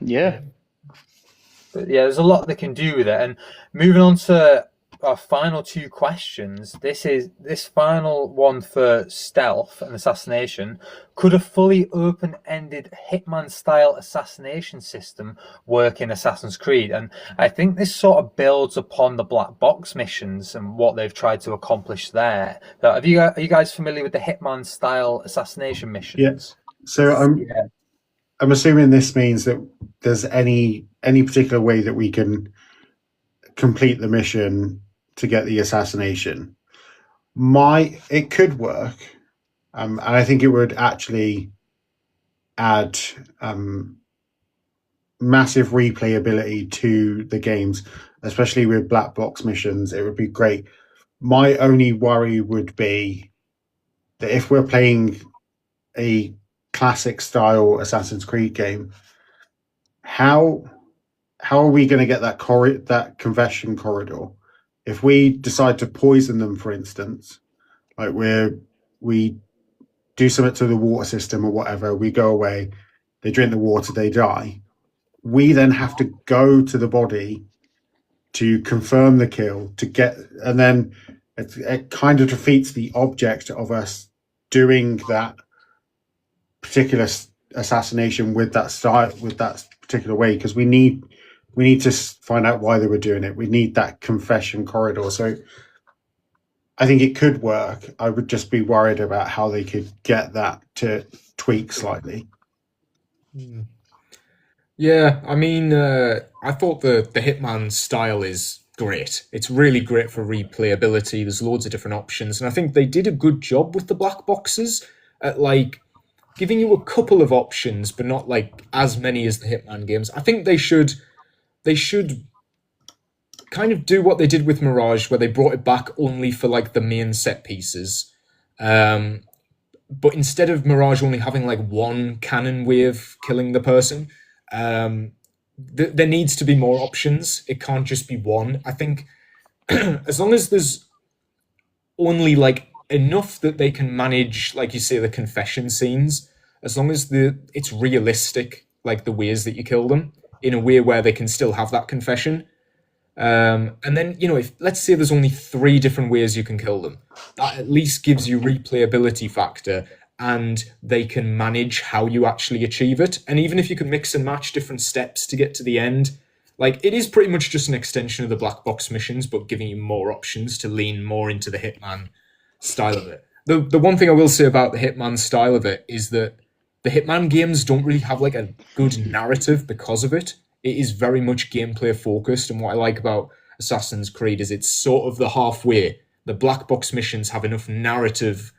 But yeah, there's a lot they can do with it. And moving on to our final two questions, this final one for stealth and assassination. Could a fully open-ended Hitman-style assassination system work in Assassin's Creed? And I think this sort of builds upon the black box missions and what they've tried to accomplish there. Are you guys familiar with the Hitman-style assassination missions? Yes. So I'm assuming this means that there's any particular way that we can complete the mission to get the assassination. It could work, and I think it would actually add massive replayability to the games, especially with black box missions. It would be great. My only worry would be that if we're playing a classic style Assassin's Creed game, how are we going to get that confession corridor? If we decide to poison them, for instance, like we do something to the water system or whatever, we go away, they drink the water, they die. We then have to go to the body to confirm the kill and then it kind of defeats the object of us doing that particular assassination with that particular way, because we need to find out why they were doing it. We need that confession corridor. So I think it could work. I would just be worried about how they could get that to tweak slightly. Yeah, I mean, I thought the Hitman style is great. It's really great for replayability. There's loads of different options, and I think they did a good job with the black boxes at like giving you a couple of options, but not like as many as the Hitman games. I think they should kind of do what they did with Mirage, where they brought it back only for like the main set pieces. But instead of Mirage only having like one canon way of killing the person, there needs to be more options. It can't just be one. I think as long as there's only like enough that they can manage, like you say, the confession scenes, as long as it's realistic, like the ways that you kill them, in a way where they can still have that confession. And then, if let's say there's only 3 different ways you can kill them, that at least gives you replayability factor, and they can manage how you actually achieve it. And even if you can mix and match different steps to get to the end, like it is pretty much just an extension of the black box missions, but giving you more options to lean more into the Hitman style of it. The one thing I will say about the Hitman style of it is that the Hitman games don't really have like a good narrative because of it. It is very much gameplay focused, and what I like about Assassin's Creed is it's sort of the halfway. The black box missions have enough narrative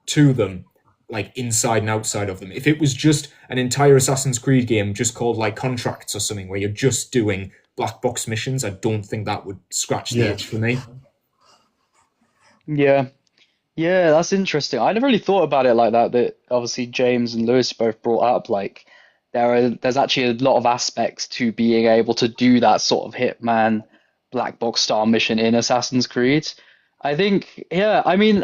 to them, like inside and outside of them. If it was just an entire Assassin's Creed game just called like Contracts or something, where you're just doing black box missions, I don't think that would scratch the itch for me. Yeah. Yeah, that's interesting. I never really thought about it like that. That obviously James and Lewis both brought up. Like there's actually a lot of aspects to being able to do that sort of Hitman black box style mission in Assassin's Creed. I think, yeah, I mean,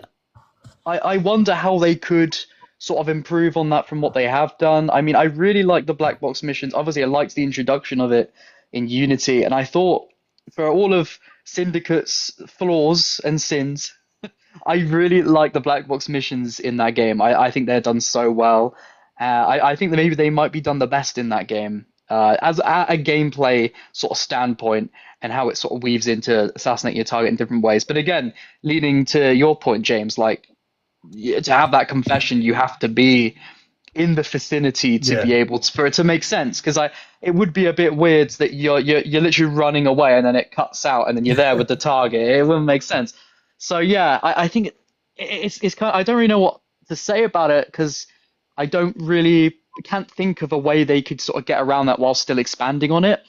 I wonder how they could sort of improve on that from what they have done. I mean, I really like the black box missions. Obviously, I liked the introduction of it in Unity, and I thought for all of Syndicate's flaws and sins, I really like the black box missions in that game. I think they're done so well. I think that maybe they might be done the best in that game, as a gameplay sort of standpoint, and how it sort of weaves into assassinating your target in different ways. But again, leading to your point, James, like to have that confession, you have to be in the vicinity to be able to, for it to make sense. Because it would be a bit weird that you're literally running away and then it cuts out and then you're there with the target. It wouldn't make sense. So yeah, I think it's kind of, I don't really know what to say about it, because I can't think of a way they could sort of get around that while still expanding on it.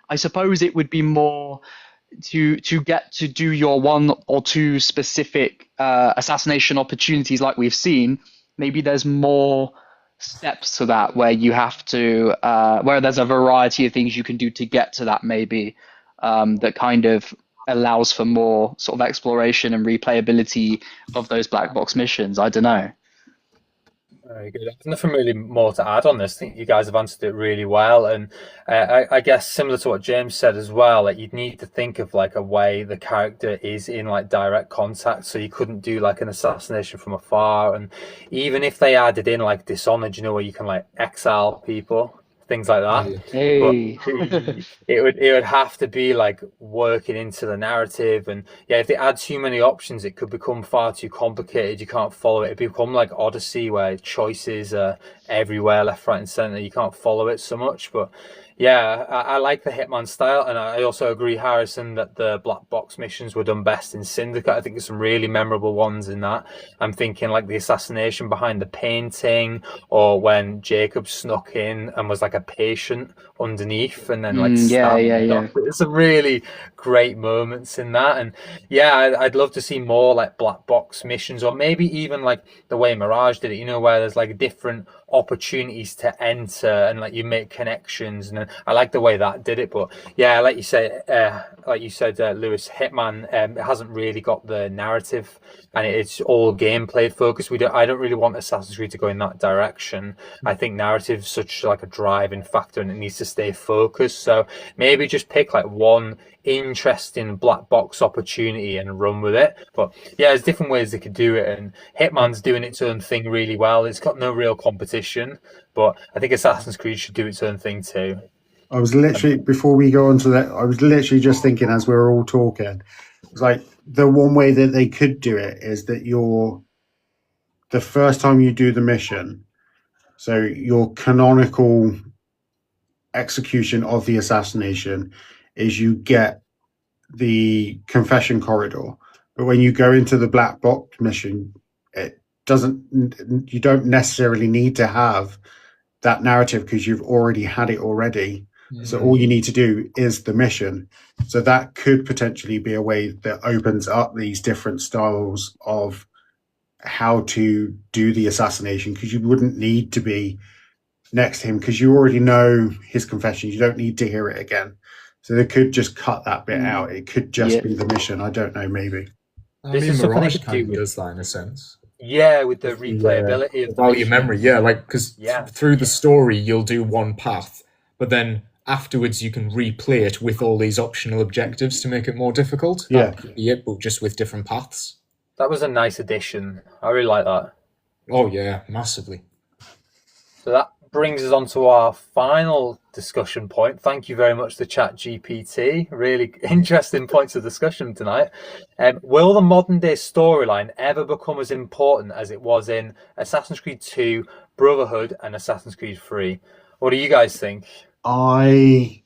I suppose it would be more to get to do your 1 or 2 specific assassination opportunities like we've seen. Maybe there's more steps to that where you have to where there's a variety of things you can do to get to that, maybe that kind of allows for more sort of exploration and replayability of those black box missions. I don't know. Very good. There's nothing really more to add on this. I think you guys have answered it really well, and I guess similar to what James said as well. Like you'd need to think of like a way the character is in like direct contact, so you couldn't do like an assassination from afar. And even if they added in like Dishonored, where you can like exile people, things like that. Hey. But it would have to be like working into the narrative, and yeah, if they add too many options, it could become far too complicated. You can't follow it. It become like Odyssey, where choices are everywhere, left, right, and center. You can't follow it so much. But yeah, I like the Hitman style, and I also agree, Harrison, that the black box missions were done best in Syndicate. I think there's some really memorable ones in that. I'm thinking like the assassination behind the painting, or when Jacob snuck in and was like a patient underneath, and then like yeah. There's some really great moments in that, and yeah, I'd love to see more like black box missions, or maybe even like the way Mirage did it. Where there's like different opportunities to enter and like you make connections, and I like the way that did it. But yeah, like you said, Lewis, Hitman, it hasn't really got the narrative, and it's all gameplay focused. I don't really want Assassin's Creed to go in that direction. I think narrative's such like a driving factor, and it needs to stay focused. So maybe just pick like one interesting black box opportunity and run with it. But yeah, there's different ways they could do it, and Hitman's doing its own thing really well. It's got no real competition, but I think Assassin's Creed should do its own thing too. I was literally, before we go on to that, I was literally just thinking as we were all talking, it's like the one way that they could do it is that the first time you do the mission, so your canonical execution of the assassination is you get the confession corridor, but when you go into the black box mission, you don't necessarily need to have that narrative because you've already had it already. So all you need to do is the mission. So that could potentially be a way that opens up these different styles of how to do the assassination, because you wouldn't need to be next to him because you already know his confession. You don't need to hear it again. So they could just cut that bit out. It could just be the mission. I don't know, maybe. I mean, Mirage kind of does that in a sense. Yeah, with the replayability of the your memory. Yeah, like because through the story you'll do one path, but then afterwards you can replay it with all these optional objectives to make it more difficult. Yeah, that could be it, but just with different paths. That was a nice addition. I really like that. Oh yeah, massively. So that brings us on to our final discussion point. Thank you very much to ChatGPT. Really interesting points of discussion tonight. Will the modern day storyline ever become as important as it was in Assassin's Creed 2, Brotherhood, and Assassin's Creed 3? What do you guys think? I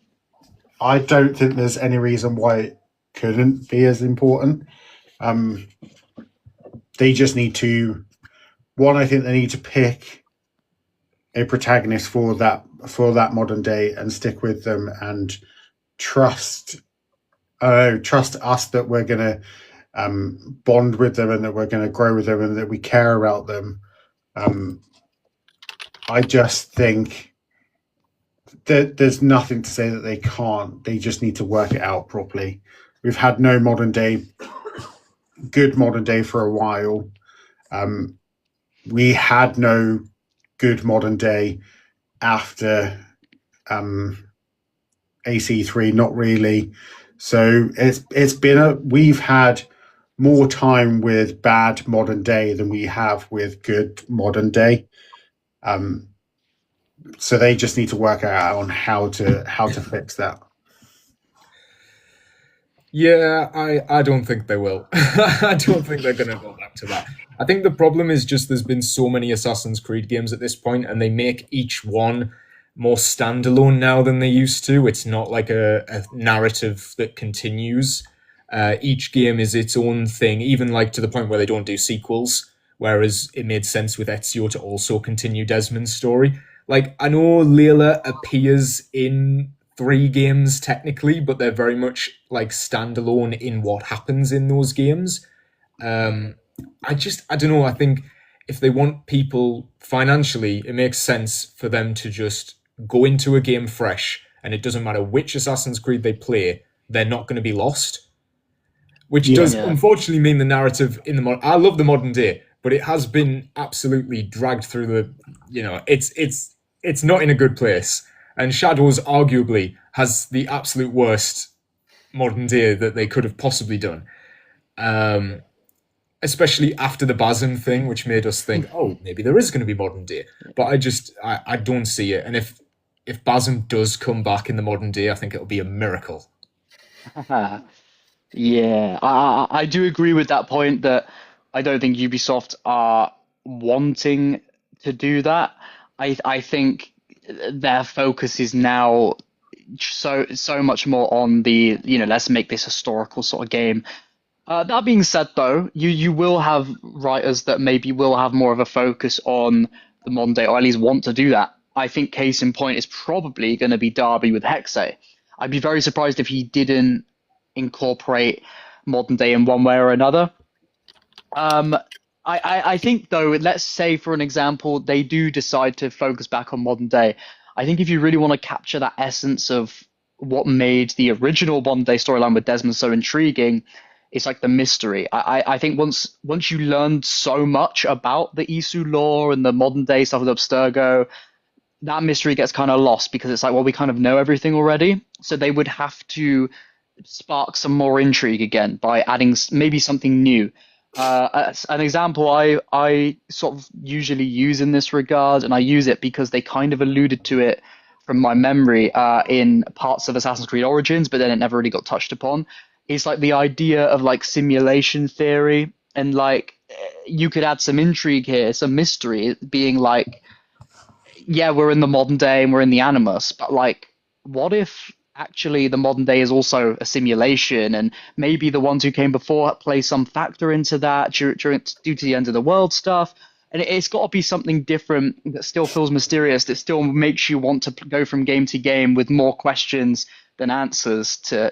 don't think there's any reason why it couldn't be as important. They just need to. One, I think they need to pick a protagonist for that modern day and stick with them and trust us that we're going to bond with them and that we're going to grow with them and that we care about them. I just think that there's nothing to say that they can't. They just need to work it out properly. We've had no good modern day for a while. We had no good modern day after AC3, not really. So we've had more time with bad modern day than we have with good modern day. So they just need to work out on how to fix that. Yeah, I don't think they will. I don't think they're going to go back to that. I think the problem is just there's been so many Assassin's Creed games at this point, and they make each one more standalone now than they used to. It's not like a narrative that continues. Each game is its own thing, even like to the point where they don't do sequels, whereas it made sense with Ezio to also continue Desmond's story. Like, I know Layla appears in 3 games technically, but they're very much like standalone in what happens in those games. I don't know. I think if they want people financially, it makes sense for them to just go into a game fresh, and it doesn't matter which Assassin's Creed they play, they're not going to be lost. Which does unfortunately mean the narrative in I love the modern day, but it has been absolutely dragged through the, it's not in a good place. And Shadows arguably has the absolute worst modern day that they could have possibly done. Especially after the Basm thing, which made us think, oh, maybe there is going to be modern day. But I don't see it. And if Basm does come back in the modern day, I think it'll be a miracle. Yeah, I do agree with that point that I don't think Ubisoft are wanting to do that. I think their focus is now so much more on the, let's make this historical sort of game. That being said, though, you will have writers that maybe will have more of a focus on the modern day, or at least want to do that. I think case in point is probably going to be Derby with Hexe. I'd be very surprised if he didn't incorporate modern day in one way or another. I think, though, let's say, for an example, they do decide to focus back on modern day. I think if you really want to capture that essence of what made the original modern day storyline with Desmond so intriguing, it's like the mystery. I think once you learned so much about the Isu lore and the modern day stuff with Abstergo, that mystery gets kind of lost because it's like, well, we kind of know everything already. So they would have to spark some more intrigue again by adding maybe something new. An example I sort of usually use in this regard, and I use it because they kind of alluded to it from my memory in parts of Assassin's Creed Origins, but then it never really got touched upon. It's like the idea of like simulation theory, and like you could add some intrigue here, some mystery, being like, yeah, we're in the modern day and we're in the Animus, but like, what if actually the modern day is also a simulation, and maybe the ones who came before play some factor into that due to the end of the world stuff? And it's got to be something different that still feels mysterious, that still makes you want to go from game to game with more questions than answers to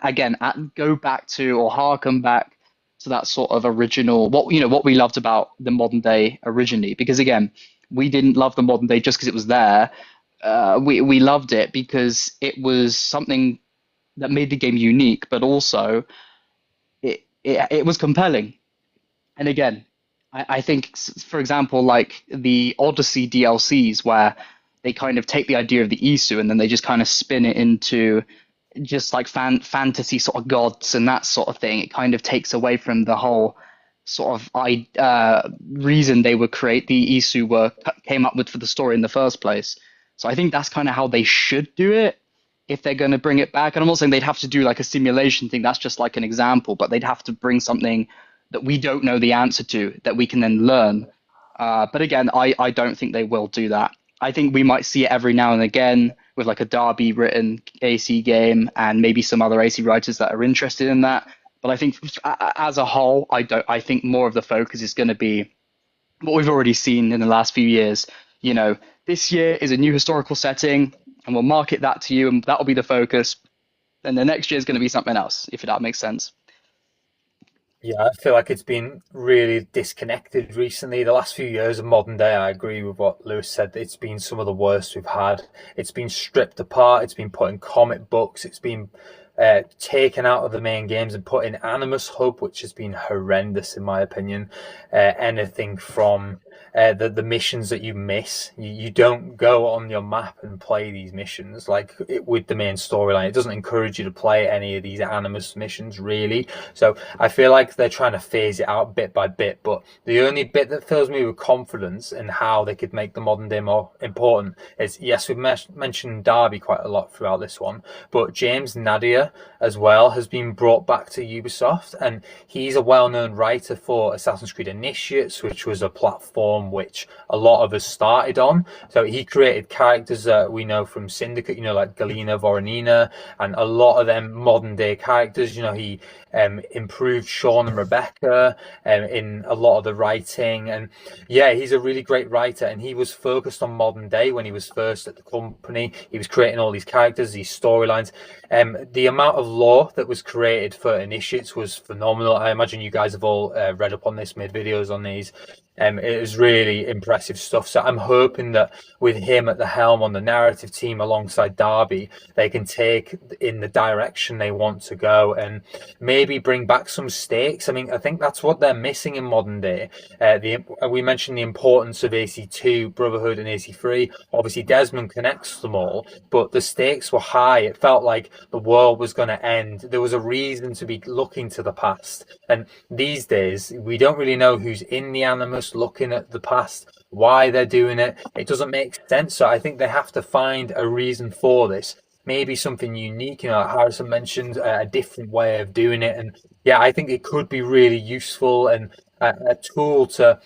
again go back to or harken back to that sort of original what we loved about the modern day originally. Because again, we didn't love the modern day just because it was there. We loved it because it was something that made the game unique, but also it was compelling. And again, I think, for example, like the Odyssey DLCs, where they kind of take the idea of the Isu and then they just kind of spin it into just like fantasy sort of gods and that sort of thing. It kind of takes away from the whole sort of reason they would create the Isu came up with for the story in the first place. So I think that's kind of how they should do it if they're going to bring it back. And I'm not saying they'd have to do like a simulation thing. That's just like an example, but they'd have to bring something that we don't know the answer to that we can then learn. But again, I don't think they will do that. I think we might see it every now and again with like a Derby written AC game and maybe some other AC writers that are interested in that. But I think as a whole, I think more of the focus is going to be what we've already seen in the last few years. This year is a new historical setting, and we'll market that to you, and that'll be the focus. And the next year is going to be something else, if that makes sense. Yeah, I feel like it's been really disconnected recently. The last few years of modern day, I agree with what Lewis said. It's been some of the worst we've had. It's been stripped apart. It's been put in comic books. It's been taken out of the main games and put in Animus Hub, which has been horrendous in my opinion. Anything from the missions that you miss, you don't go on your map and play these missions like with the main storyline. It doesn't encourage you to play any of these Animus missions really. So I feel like they're trying to phase it out bit by bit, but the only bit that fills me with confidence in how they could make the modern day more important is, yes, we've mentioned Derby quite a lot throughout this one, but James Nadia as well has been brought back to Ubisoft, and he's a well-known writer for Assassin's Creed Initiates, which was a platform which a lot of us started on. So he created characters that we know from Syndicate, like Galina Voronina, and a lot of them modern day characters. He improved Sean and Rebecca in a lot of the writing, and yeah, he's a really great writer, and he was focused on modern day when he was first at the company. He was creating all these characters, these storylines. The amount of lore that was created for Initiates was phenomenal. I imagine you guys have all read up on this, made videos on these. It was really impressive stuff. So I'm hoping that with him at the helm on the narrative team alongside Darby, they can take in the direction they want to go and maybe bring back some stakes. I mean, I think that's what they're missing in modern day. We mentioned the importance of AC2, Brotherhood, and AC3. Obviously, Desmond connects them all, but the stakes were high. It felt like the world was going to end. There was a reason to be looking to the past. And these days, we don't really know who's in the Animus looking at the past, why they're doing it. It doesn't make sense. So I think they have to find a reason for this. Maybe something unique, like Harrison mentioned, a different way of doing it. And yeah, I think it could be really useful and a tool to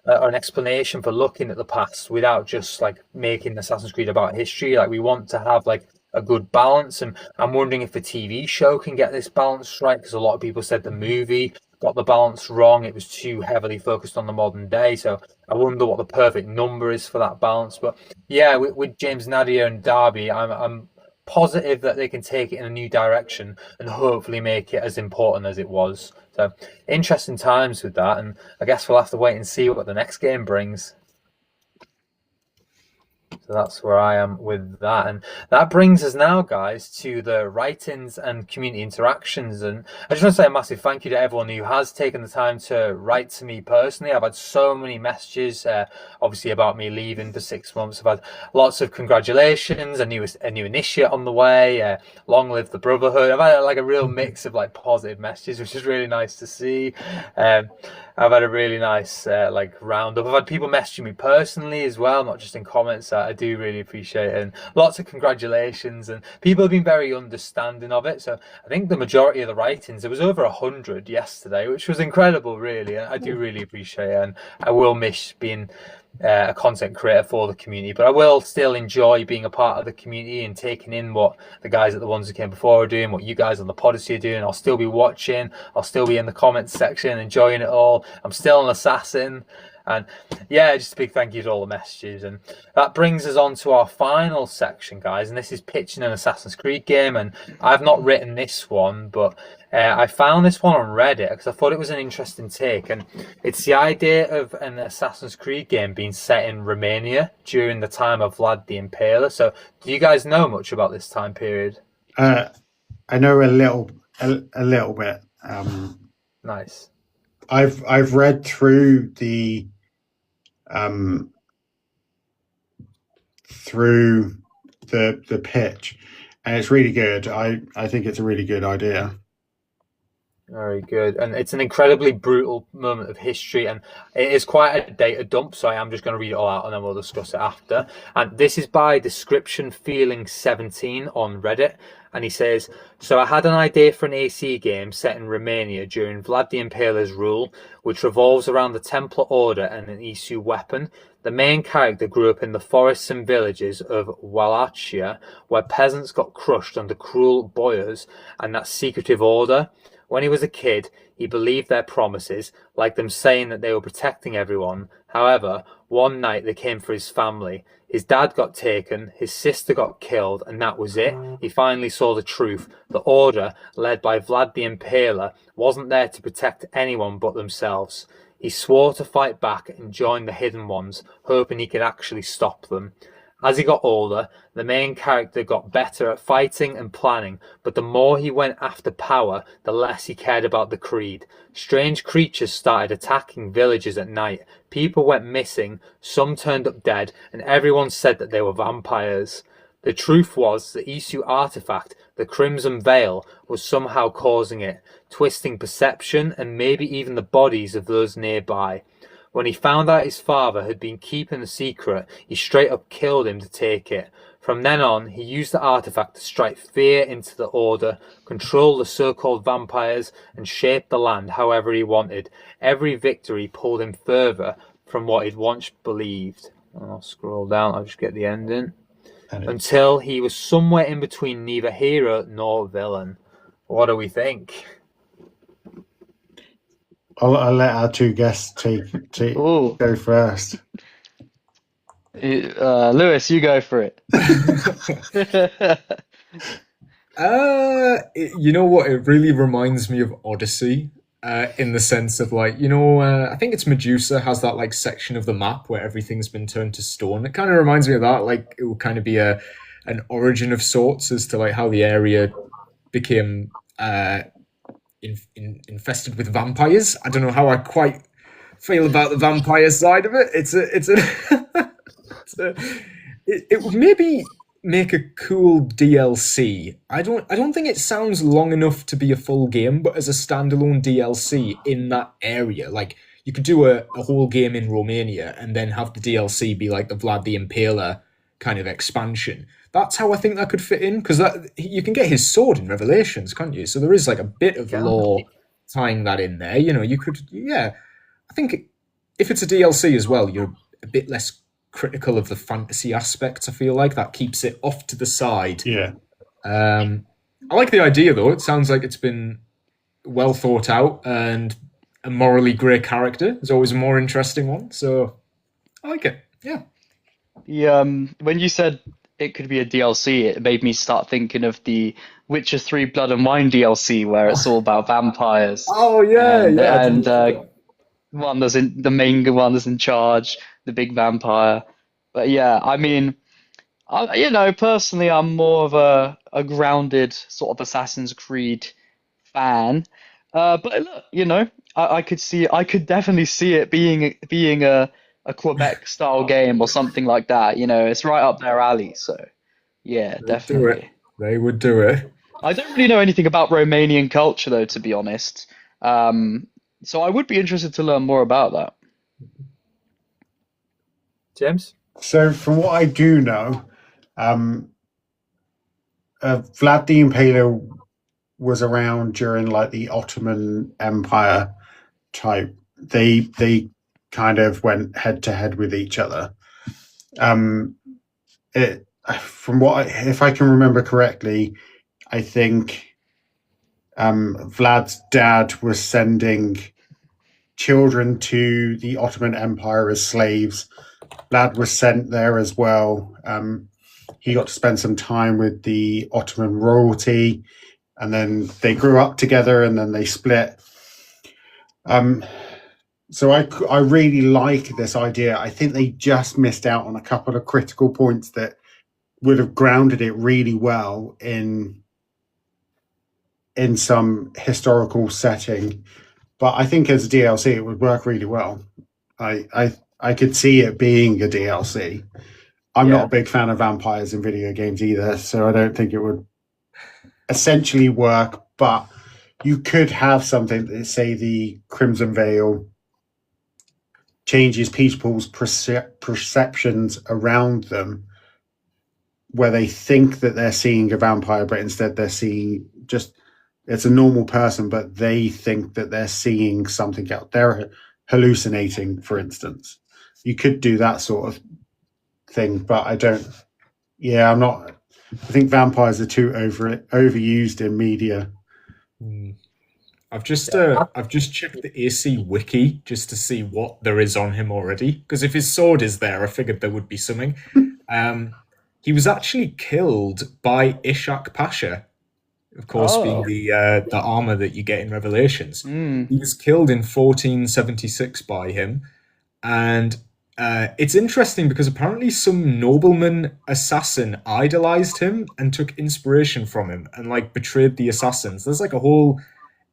or an explanation for looking at the past without just like making Assassin's Creed about history. Like we want to have like a good balance, and I'm wondering if the TV show can get this balance right, because a lot of people said the movie got the balance wrong. It was too heavily focused on the modern day. So I wonder what the perfect number is for that balance. But yeah, with James Nadia and Darby, I'm positive that they can take it in a new direction and hopefully make it as important as it was. So interesting times with that, and I guess we'll have to wait and see what the next game brings. So that's where I am with that. And that brings us now, guys, to the write-ins and community interactions. And I just want to say a massive thank you to everyone who has taken the time to write to me personally. I've had so many messages, obviously, about me leaving for 6 months. I've had lots of congratulations, a new initiate on the way, long live the Brotherhood. I've had like a real mix of like positive messages, which is really nice to see. I've had a really nice like roundup. I've had people messaging me personally as well, not just in comments. I do really appreciate it, and lots of congratulations. And people have been very understanding of it. So I think the majority of the writings, there was over 100 yesterday, which was incredible, really. And I do really appreciate it, and I will miss being a content creator for the community, but I will still enjoy being a part of the community and taking in what the guys at the ones who came before are doing, what you guys on the Podyssey are doing. I'll still be watching, I'll still be in the comments section enjoying it all. I'm still an assassin. And yeah, just a big thank you to all the messages. And that brings us on to our final section, guys, and this is pitching an Assassin's Creed game. And I've not written this one, but I found this one on Reddit because I thought it was an interesting take. And it's the idea of an Assassin's Creed game being set in Romania during the time of Vlad the Impaler. So do you guys know much about this time period? I know a little bit. Nice. I've read through the pitch, and it's really good. I think it's a really good idea. Very good. And it's an incredibly brutal moment of history, and it is quite a data dump, so I am just going to read it all out and then we'll discuss it after. And this is by Description Feeling 17 on Reddit, and he says, so I had an idea for an AC game set in Romania during Vlad the Impaler's rule, which revolves around the Templar Order and an Isu weapon. The main character grew up in the forests and villages of Wallachia, where peasants got crushed under cruel boyars and that secretive order. When he was a kid, he believed their promises, like them saying that they were protecting everyone. However, one night they came for his family. His dad got taken, his sister got killed, and that was it. He finally saw the truth. The Order, led by Vlad the Impaler, wasn't there to protect anyone but themselves. He swore to fight back and join the Hidden Ones, hoping he could actually stop them. As he got older, the main character got better at fighting and planning, but the more he went after power, the less he cared about the creed. Strange creatures started attacking villages at night. People went missing, some turned up dead, and everyone said that they were vampires. The truth was, the Isu artifact, the Crimson Veil, was somehow causing it, twisting perception and maybe even the bodies of those nearby. When he found out his father had been keeping the secret, he straight up killed him to take it. From then on, he used the artifact to strike fear into the Order, control the so-called vampires, and shape the land however he wanted. Every victory pulled him further from what he'd once believed. I'll scroll down, I'll just get the ending. Until he was somewhere in between neither hero nor villain. What do we think? I'll let our two guests go first. Lewis, you go for it. You know what? It really reminds me of Odyssey. in the sense of like, I think it's Medusa has that like section of the map where everything's been turned to stone. It kind of reminds me of that. Like it will kind of be an origin of sorts as to like how the area became infested with vampires. I don't know how I quite feel about the vampire side of it. It would maybe make a cool DLC. I don't think it sounds long enough to be a full game, but as a standalone DLC in that area, like you could do a whole game in Romania and then have the DLC be like the Vlad the Impaler kind of expansion. That's how I think that could fit in, because you can get his sword in Revelations, can't you? So there is like a bit of lore tying that in there. You could, I think if it's a DLC as well, you're a bit less critical of the fantasy aspects. I feel like that keeps it off to the side. Yeah. I like the idea though. It sounds like it's been well thought out, and a morally grey character is always a more interesting one. So I like it. Yeah. When you said it could be a DLC, it made me start thinking of the Witcher 3 Blood and Wine DLC, where it's all about vampires. Oh yeah, and the main one that's in charge, the big vampire. But yeah, I mean, personally, I'm more of a grounded sort of Assassin's Creed fan. But look, I could definitely see it being a Quebec style game or something like that. It's right up their alley. So yeah, definitely. They would do it. I don't really know anything about Romanian culture though, to be honest. So I would be interested to learn more about that. James? So from what I do know, Vlad the Impaler was around during like the Ottoman Empire type. They kind of went head to head with each other. If I can remember correctly, I think Vlad's dad was sending children to the Ottoman Empire as slaves. Vlad was sent there as well. He got to spend some time with the Ottoman royalty, and then they grew up together, and then they split. So I really like this idea. I think they just missed out on a couple of critical points that would have grounded it really well in some historical setting. But I think as a DLC, it would work really well. I could see it being a DLC. I'm not a big fan of vampires in video games either, so I don't think it would essentially work. But you could have something that, say, the Crimson Veil changes people's perceptions around them, where they think that they're seeing a vampire, but instead they're seeing it's a normal person, but they think that they're seeing something else. They're hallucinating, for instance. You could do that sort of thing, but I think vampires are too overused in media. I've just checked the AC wiki just to see what there is on him already, because if his sword is there, I figured there would be something. He was actually killed by Ishak Pasha, of course, being the armor that you get in Revelations. He was killed in 1476 by him, and it's interesting because apparently some nobleman assassin idolized him and took inspiration from him and like betrayed the assassins. There's like a whole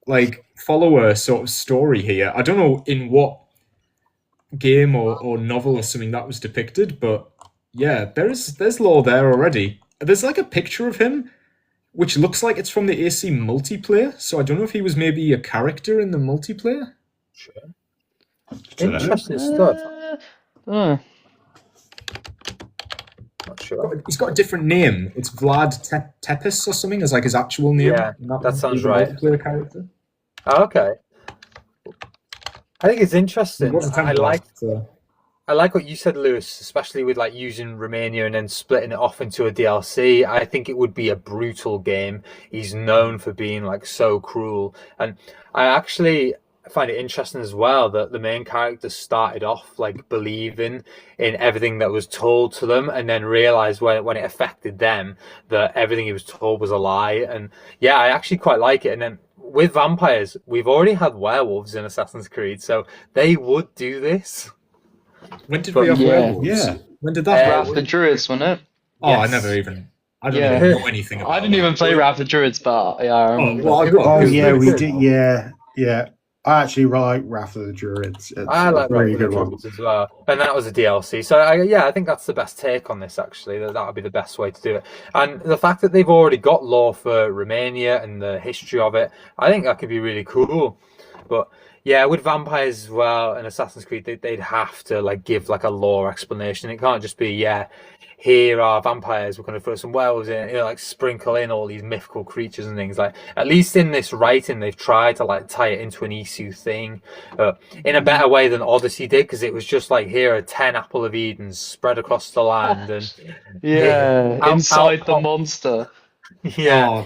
like follower sort of story here. I don't know in what game or novel or something that was depicted, but yeah, there's lore there already. There's like a picture of him which looks like it's from the AC multiplayer, so I don't know if he was maybe a character in the multiplayer. Sure. Interesting stuff. Uh, Not sure. He's got a different name. It's Vlad Tepes or something as like his actual name. Yeah, that sounds right. Multiplayer character. Oh, okay. I think it's interesting. I like what you said, Lewis, especially with like using Romania and then splitting it off into a DLC. I think it would be a brutal game. He's known for being like so cruel, and find it interesting as well that the main characters started off like believing in everything that was told to them, and then realized when it affected them that everything he was told was a lie. And yeah, I actually quite like it. And then with vampires, we've already had werewolves in Assassin's Creed, so they would do this. When did we have Yeah. werewolves? Yeah. When did that Wrath happen? the Druids, wasn't it? Oh, Yes. I don't Yeah. even know anything about I didn't even play Wrath the Druids, but yeah, I remember. well, I've got Oh It's yeah, really we good. did. Yeah. I actually like Wrath of the Druids. It's I like a very Wrath of good the one. Druids as well, and that was a DLC. So I think that's the best take on this. Actually, that would be the best way to do it. And the fact that they've already got lore for Romania and the history of it, I think that could be really cool. But yeah, with vampires as well and Assassin's Creed, they'd have to like give like a lore explanation. It can't just be here are vampires, we're going to throw some werewolves in, like sprinkle in all these mythical creatures and things. Like, at least in this writing, they've tried to like tie it into an Isu thing in a better way than Odyssey did, because it was just like, here are 10 Apple of Edens spread across the land. And inside the monster. yeah.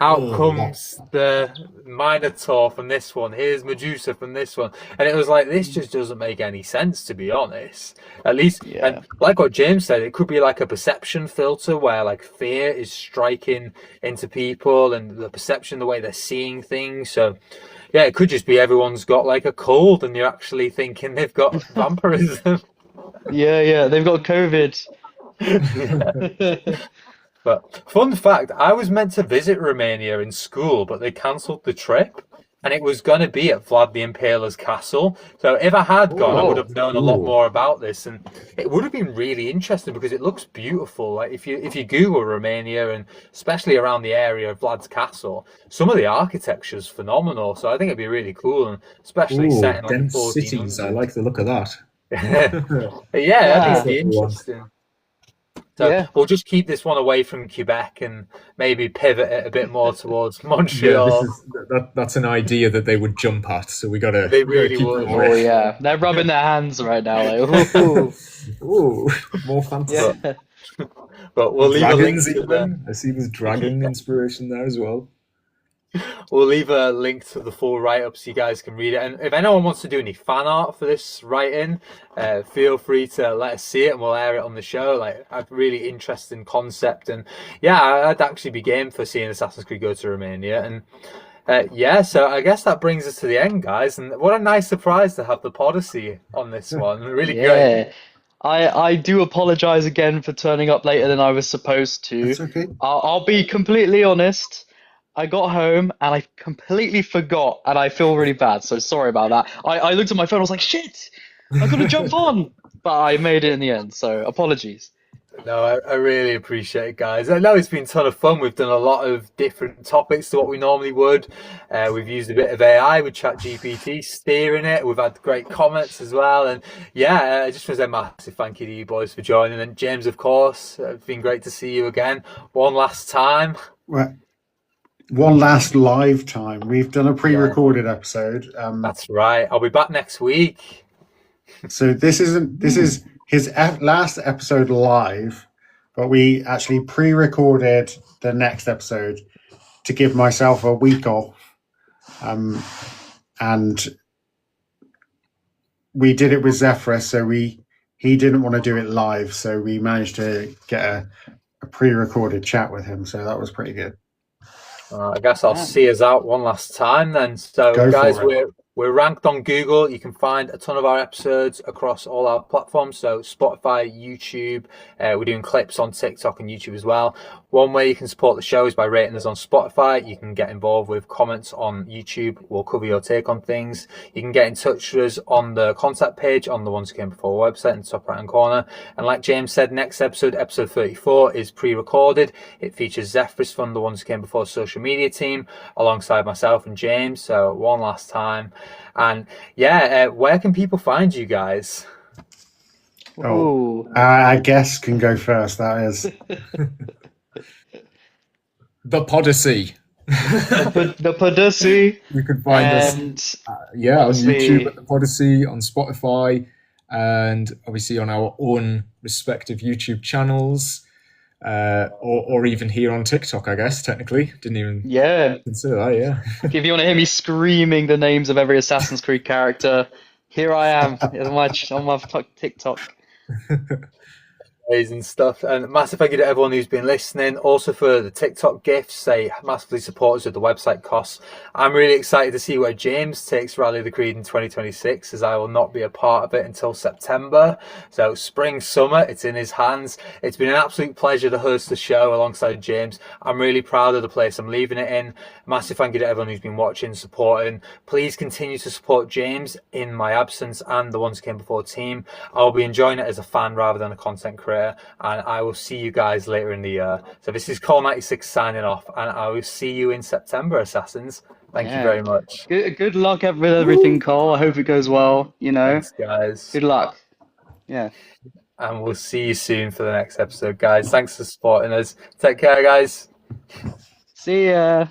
Out Oh, comes the Minotaur from this one. Here's Medusa from this one. And it was like, this just doesn't make any sense, to be honest. At least, and like what James said, it could be like a perception filter where like fear is striking into people and the perception, the way they're seeing things. So yeah, it could just be everyone's got like a cold and you're actually thinking they've got vampirism. Yeah, they've got COVID. But fun fact, I was meant to visit Romania in school, but they cancelled the trip, and it was going to be at Vlad the Impaler's castle. So if I had gone, I would have known a lot more about this, and it would have been really interesting because it looks beautiful. Like if you Google Romania, and especially around the area of Vlad's castle, some of the architecture is phenomenal. So I think it'd be really cool, and especially set in like dense 1400s. cities. I like the look of that. Yeah, I think it'd be interesting. So we'll just keep this one away from Quebec and maybe pivot it a bit more towards Montreal. That's an idea that they would jump at. So we gotta. They really keep would. it away. Oh yeah, they're rubbing their hands right now. Like, ooh. Ooh, more fantasy. Yeah. But we'll leave a link Dragons to even. I see there's dragon inspiration there as well. We'll leave a link to the full write-up so you guys can read it. And if anyone wants to do any fan art for this write-in, feel free to let us see it and we'll air it on the show. Like, a really interesting concept. And yeah, I'd actually be game for seeing Assassin's Creed go to Romania. And so I guess that brings us to the end, guys. And what a nice surprise to have the Podyssey on this one. Really great. I do apologize again for turning up later than I was supposed to. That's okay. I'll be completely honest. I got home and I completely forgot, and I feel really bad. So sorry about that. I looked at my phone. I was like, "Shit, I gotta jump on," but I made it in the end. So apologies. No, I really appreciate it, guys. I know it's been a ton of fun. We've done a lot of different topics to what we normally would. We've used a bit of AI with ChatGPT steering it. We've had great comments as well. And yeah, I just want to say a massive thank you to you boys for joining. And James, of course, it's been great to see you again. One last time. Right. One last live time. We've done a pre-recorded episode. That's right. I'll be back next week. So this is his last episode live, but we actually pre-recorded the next episode to give myself a week off. And we did it with Zephyrus, so he didn't want to do it live, so we managed to get a pre-recorded chat with him. So that was pretty good. I guess I'll see us out one last time then. So, guys, we're ranked on Google. You can find a ton of our episodes across all our platforms. So Spotify, YouTube. We're doing clips on TikTok and YouTube as well. One way you can support the show is by rating us on Spotify. You can get involved with comments on YouTube. We'll cover your take on things. You can get in touch with us on the contact page on the Ones Who Came Before website in the top right hand corner. And like James said, next episode 34, is pre-recorded. It features Zephyrus from the Ones Who Came Before social media team alongside myself and James. So one last time. And where can people find you guys? I guess can go first. That is the Podyssey. The Podyssey. You can find us on YouTube at the Podyssey, on Spotify, and obviously on our own respective YouTube channels. or even here on TikTok, I guess, technically. Didn't even Yeah. consider that, yeah. If you want to hear me screaming the names of every Assassin's Creed character, here I am on my TikTok. And stuff. And massive thank you to everyone who's been listening. Also for the TikTok gifts, they massively support us with the website costs. I'm really excited to see where James takes Rally of the Creed in 2026, as I will not be a part of it until September. So spring, summer, it's in his hands. It's been an absolute pleasure to host the show alongside James. I'm really proud of the place I'm leaving it in. Massive thank you to everyone who's been watching, supporting. Please continue to support James in my absence and the ones who came before team. I'll be enjoying it as a fan rather than a content creator. And I will see you guys later in the year. So this is Call 96 signing off, and I will see you in September, Assassins. Thank you very much. Good luck with everything, Cole. I hope it goes well. Thanks, guys. Good luck. Yeah. And we'll see you soon for the next episode, guys. Thanks for supporting us. Take care, guys. See ya.